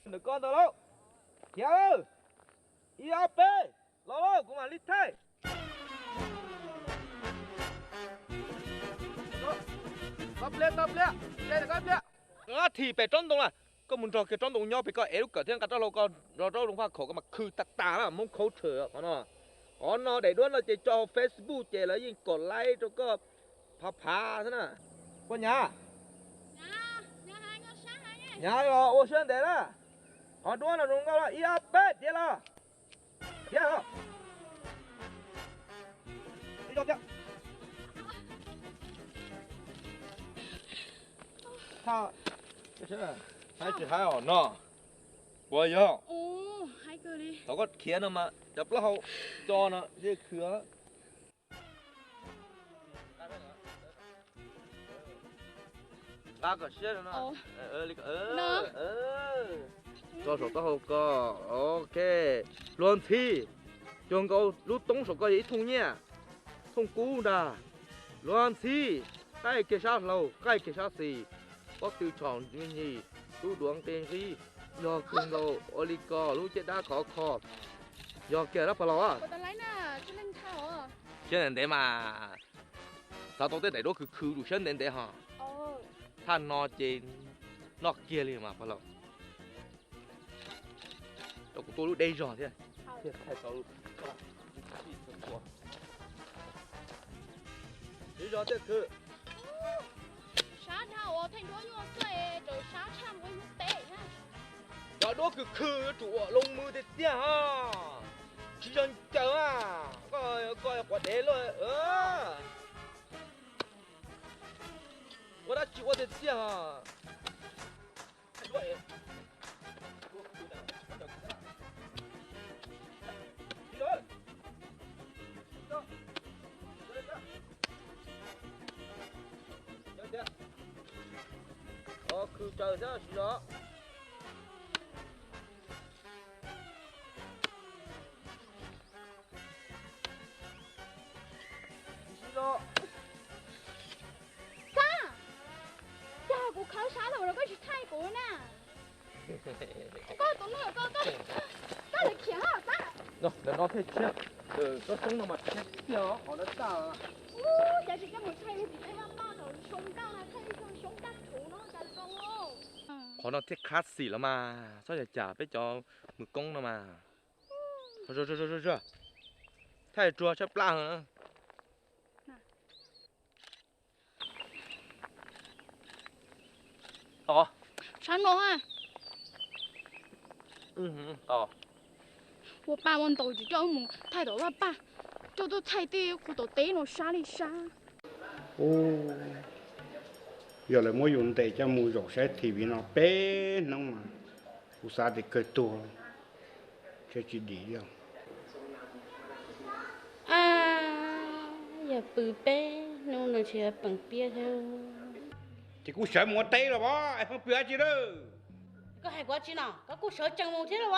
Speaker 3: เดี๋ยวก่อนตัวเราเดี๋ยวอีอาเป้รอกูมาลิทไทยtập lẹ đây là tập lẹ thì phải trốn đông à có muốn trò kia trốn đông nhau phải có éo cả thiên cả trâu lâu con rồi trâu đông pha khổ cái mặt khư tạc tà mà mông khâu thừa con nó để đuôn là chỉ cho Facebook chỉ là gìกดไลค์rồi có phá thế nè con nhà rồi ô xuyên để đó còn đuôn là đúng không là ia bết vậy là vậy hả đi đâu vậy他就是还是还好呢，我要。
Speaker 6: hai cơ đi
Speaker 3: 我个天了嘛，入了後做呢，這殼。那個寫的呢？那個做手到後個 ，OK， 亂踢，將個碌東手個一通嘢，通古的，亂踢，該給啥路，該給啥事。có từ chọn như gì tu đuông tên gì do cường độ oligo lũ chết đã khó do kia đó phải lo à trên nền để mà sao tôi tới đây đó cứ đủ trên nền để hả than nó trên nó kia liền mà phải lo đó của tôi lúc đây rồi thế thay tao lúc đi rồi thế cứ
Speaker 6: sáng nào thành phố như vậy rồi sáng chăm với một tệ ha
Speaker 3: đó đó cứ chủ lông mưa thế tia ha chỉ cần chờ à coi quả đế rồi我đã chịu thế tia ha cứ chờ ra gì đó
Speaker 6: cha của khảo sát rồi có chỉ thay của nè có tụi nó có là kia hả ta
Speaker 3: rồi để nó thế chết có sống nó mặt chết kia họ đã ta
Speaker 6: chả chỉ cái một thay thì cái ham bao rồi sống cao là thay sống đắt chủ nó chả được không
Speaker 3: họ nó thiết khát xỉ lắm mà sao lại trả với cho mực công nó mà rồi thay chùa chấp la hả to
Speaker 6: sáng ngon à
Speaker 3: to
Speaker 6: 我爸问到就叫我们太多了爸叫做菜地我都得了杀哩杀
Speaker 4: giờ là mỗi dùng để cho mua rổ sẽ thì vì nó bé nó mà u sa thì cơ tua cho chị đi đâu
Speaker 5: giờ bự bé nó chỉ bằng bia theo
Speaker 4: thì cũng sợ mua tay rồi bó em không biết gì đâu
Speaker 5: có hay quá chứ nào có cô sợ chẳng muốn thế rồi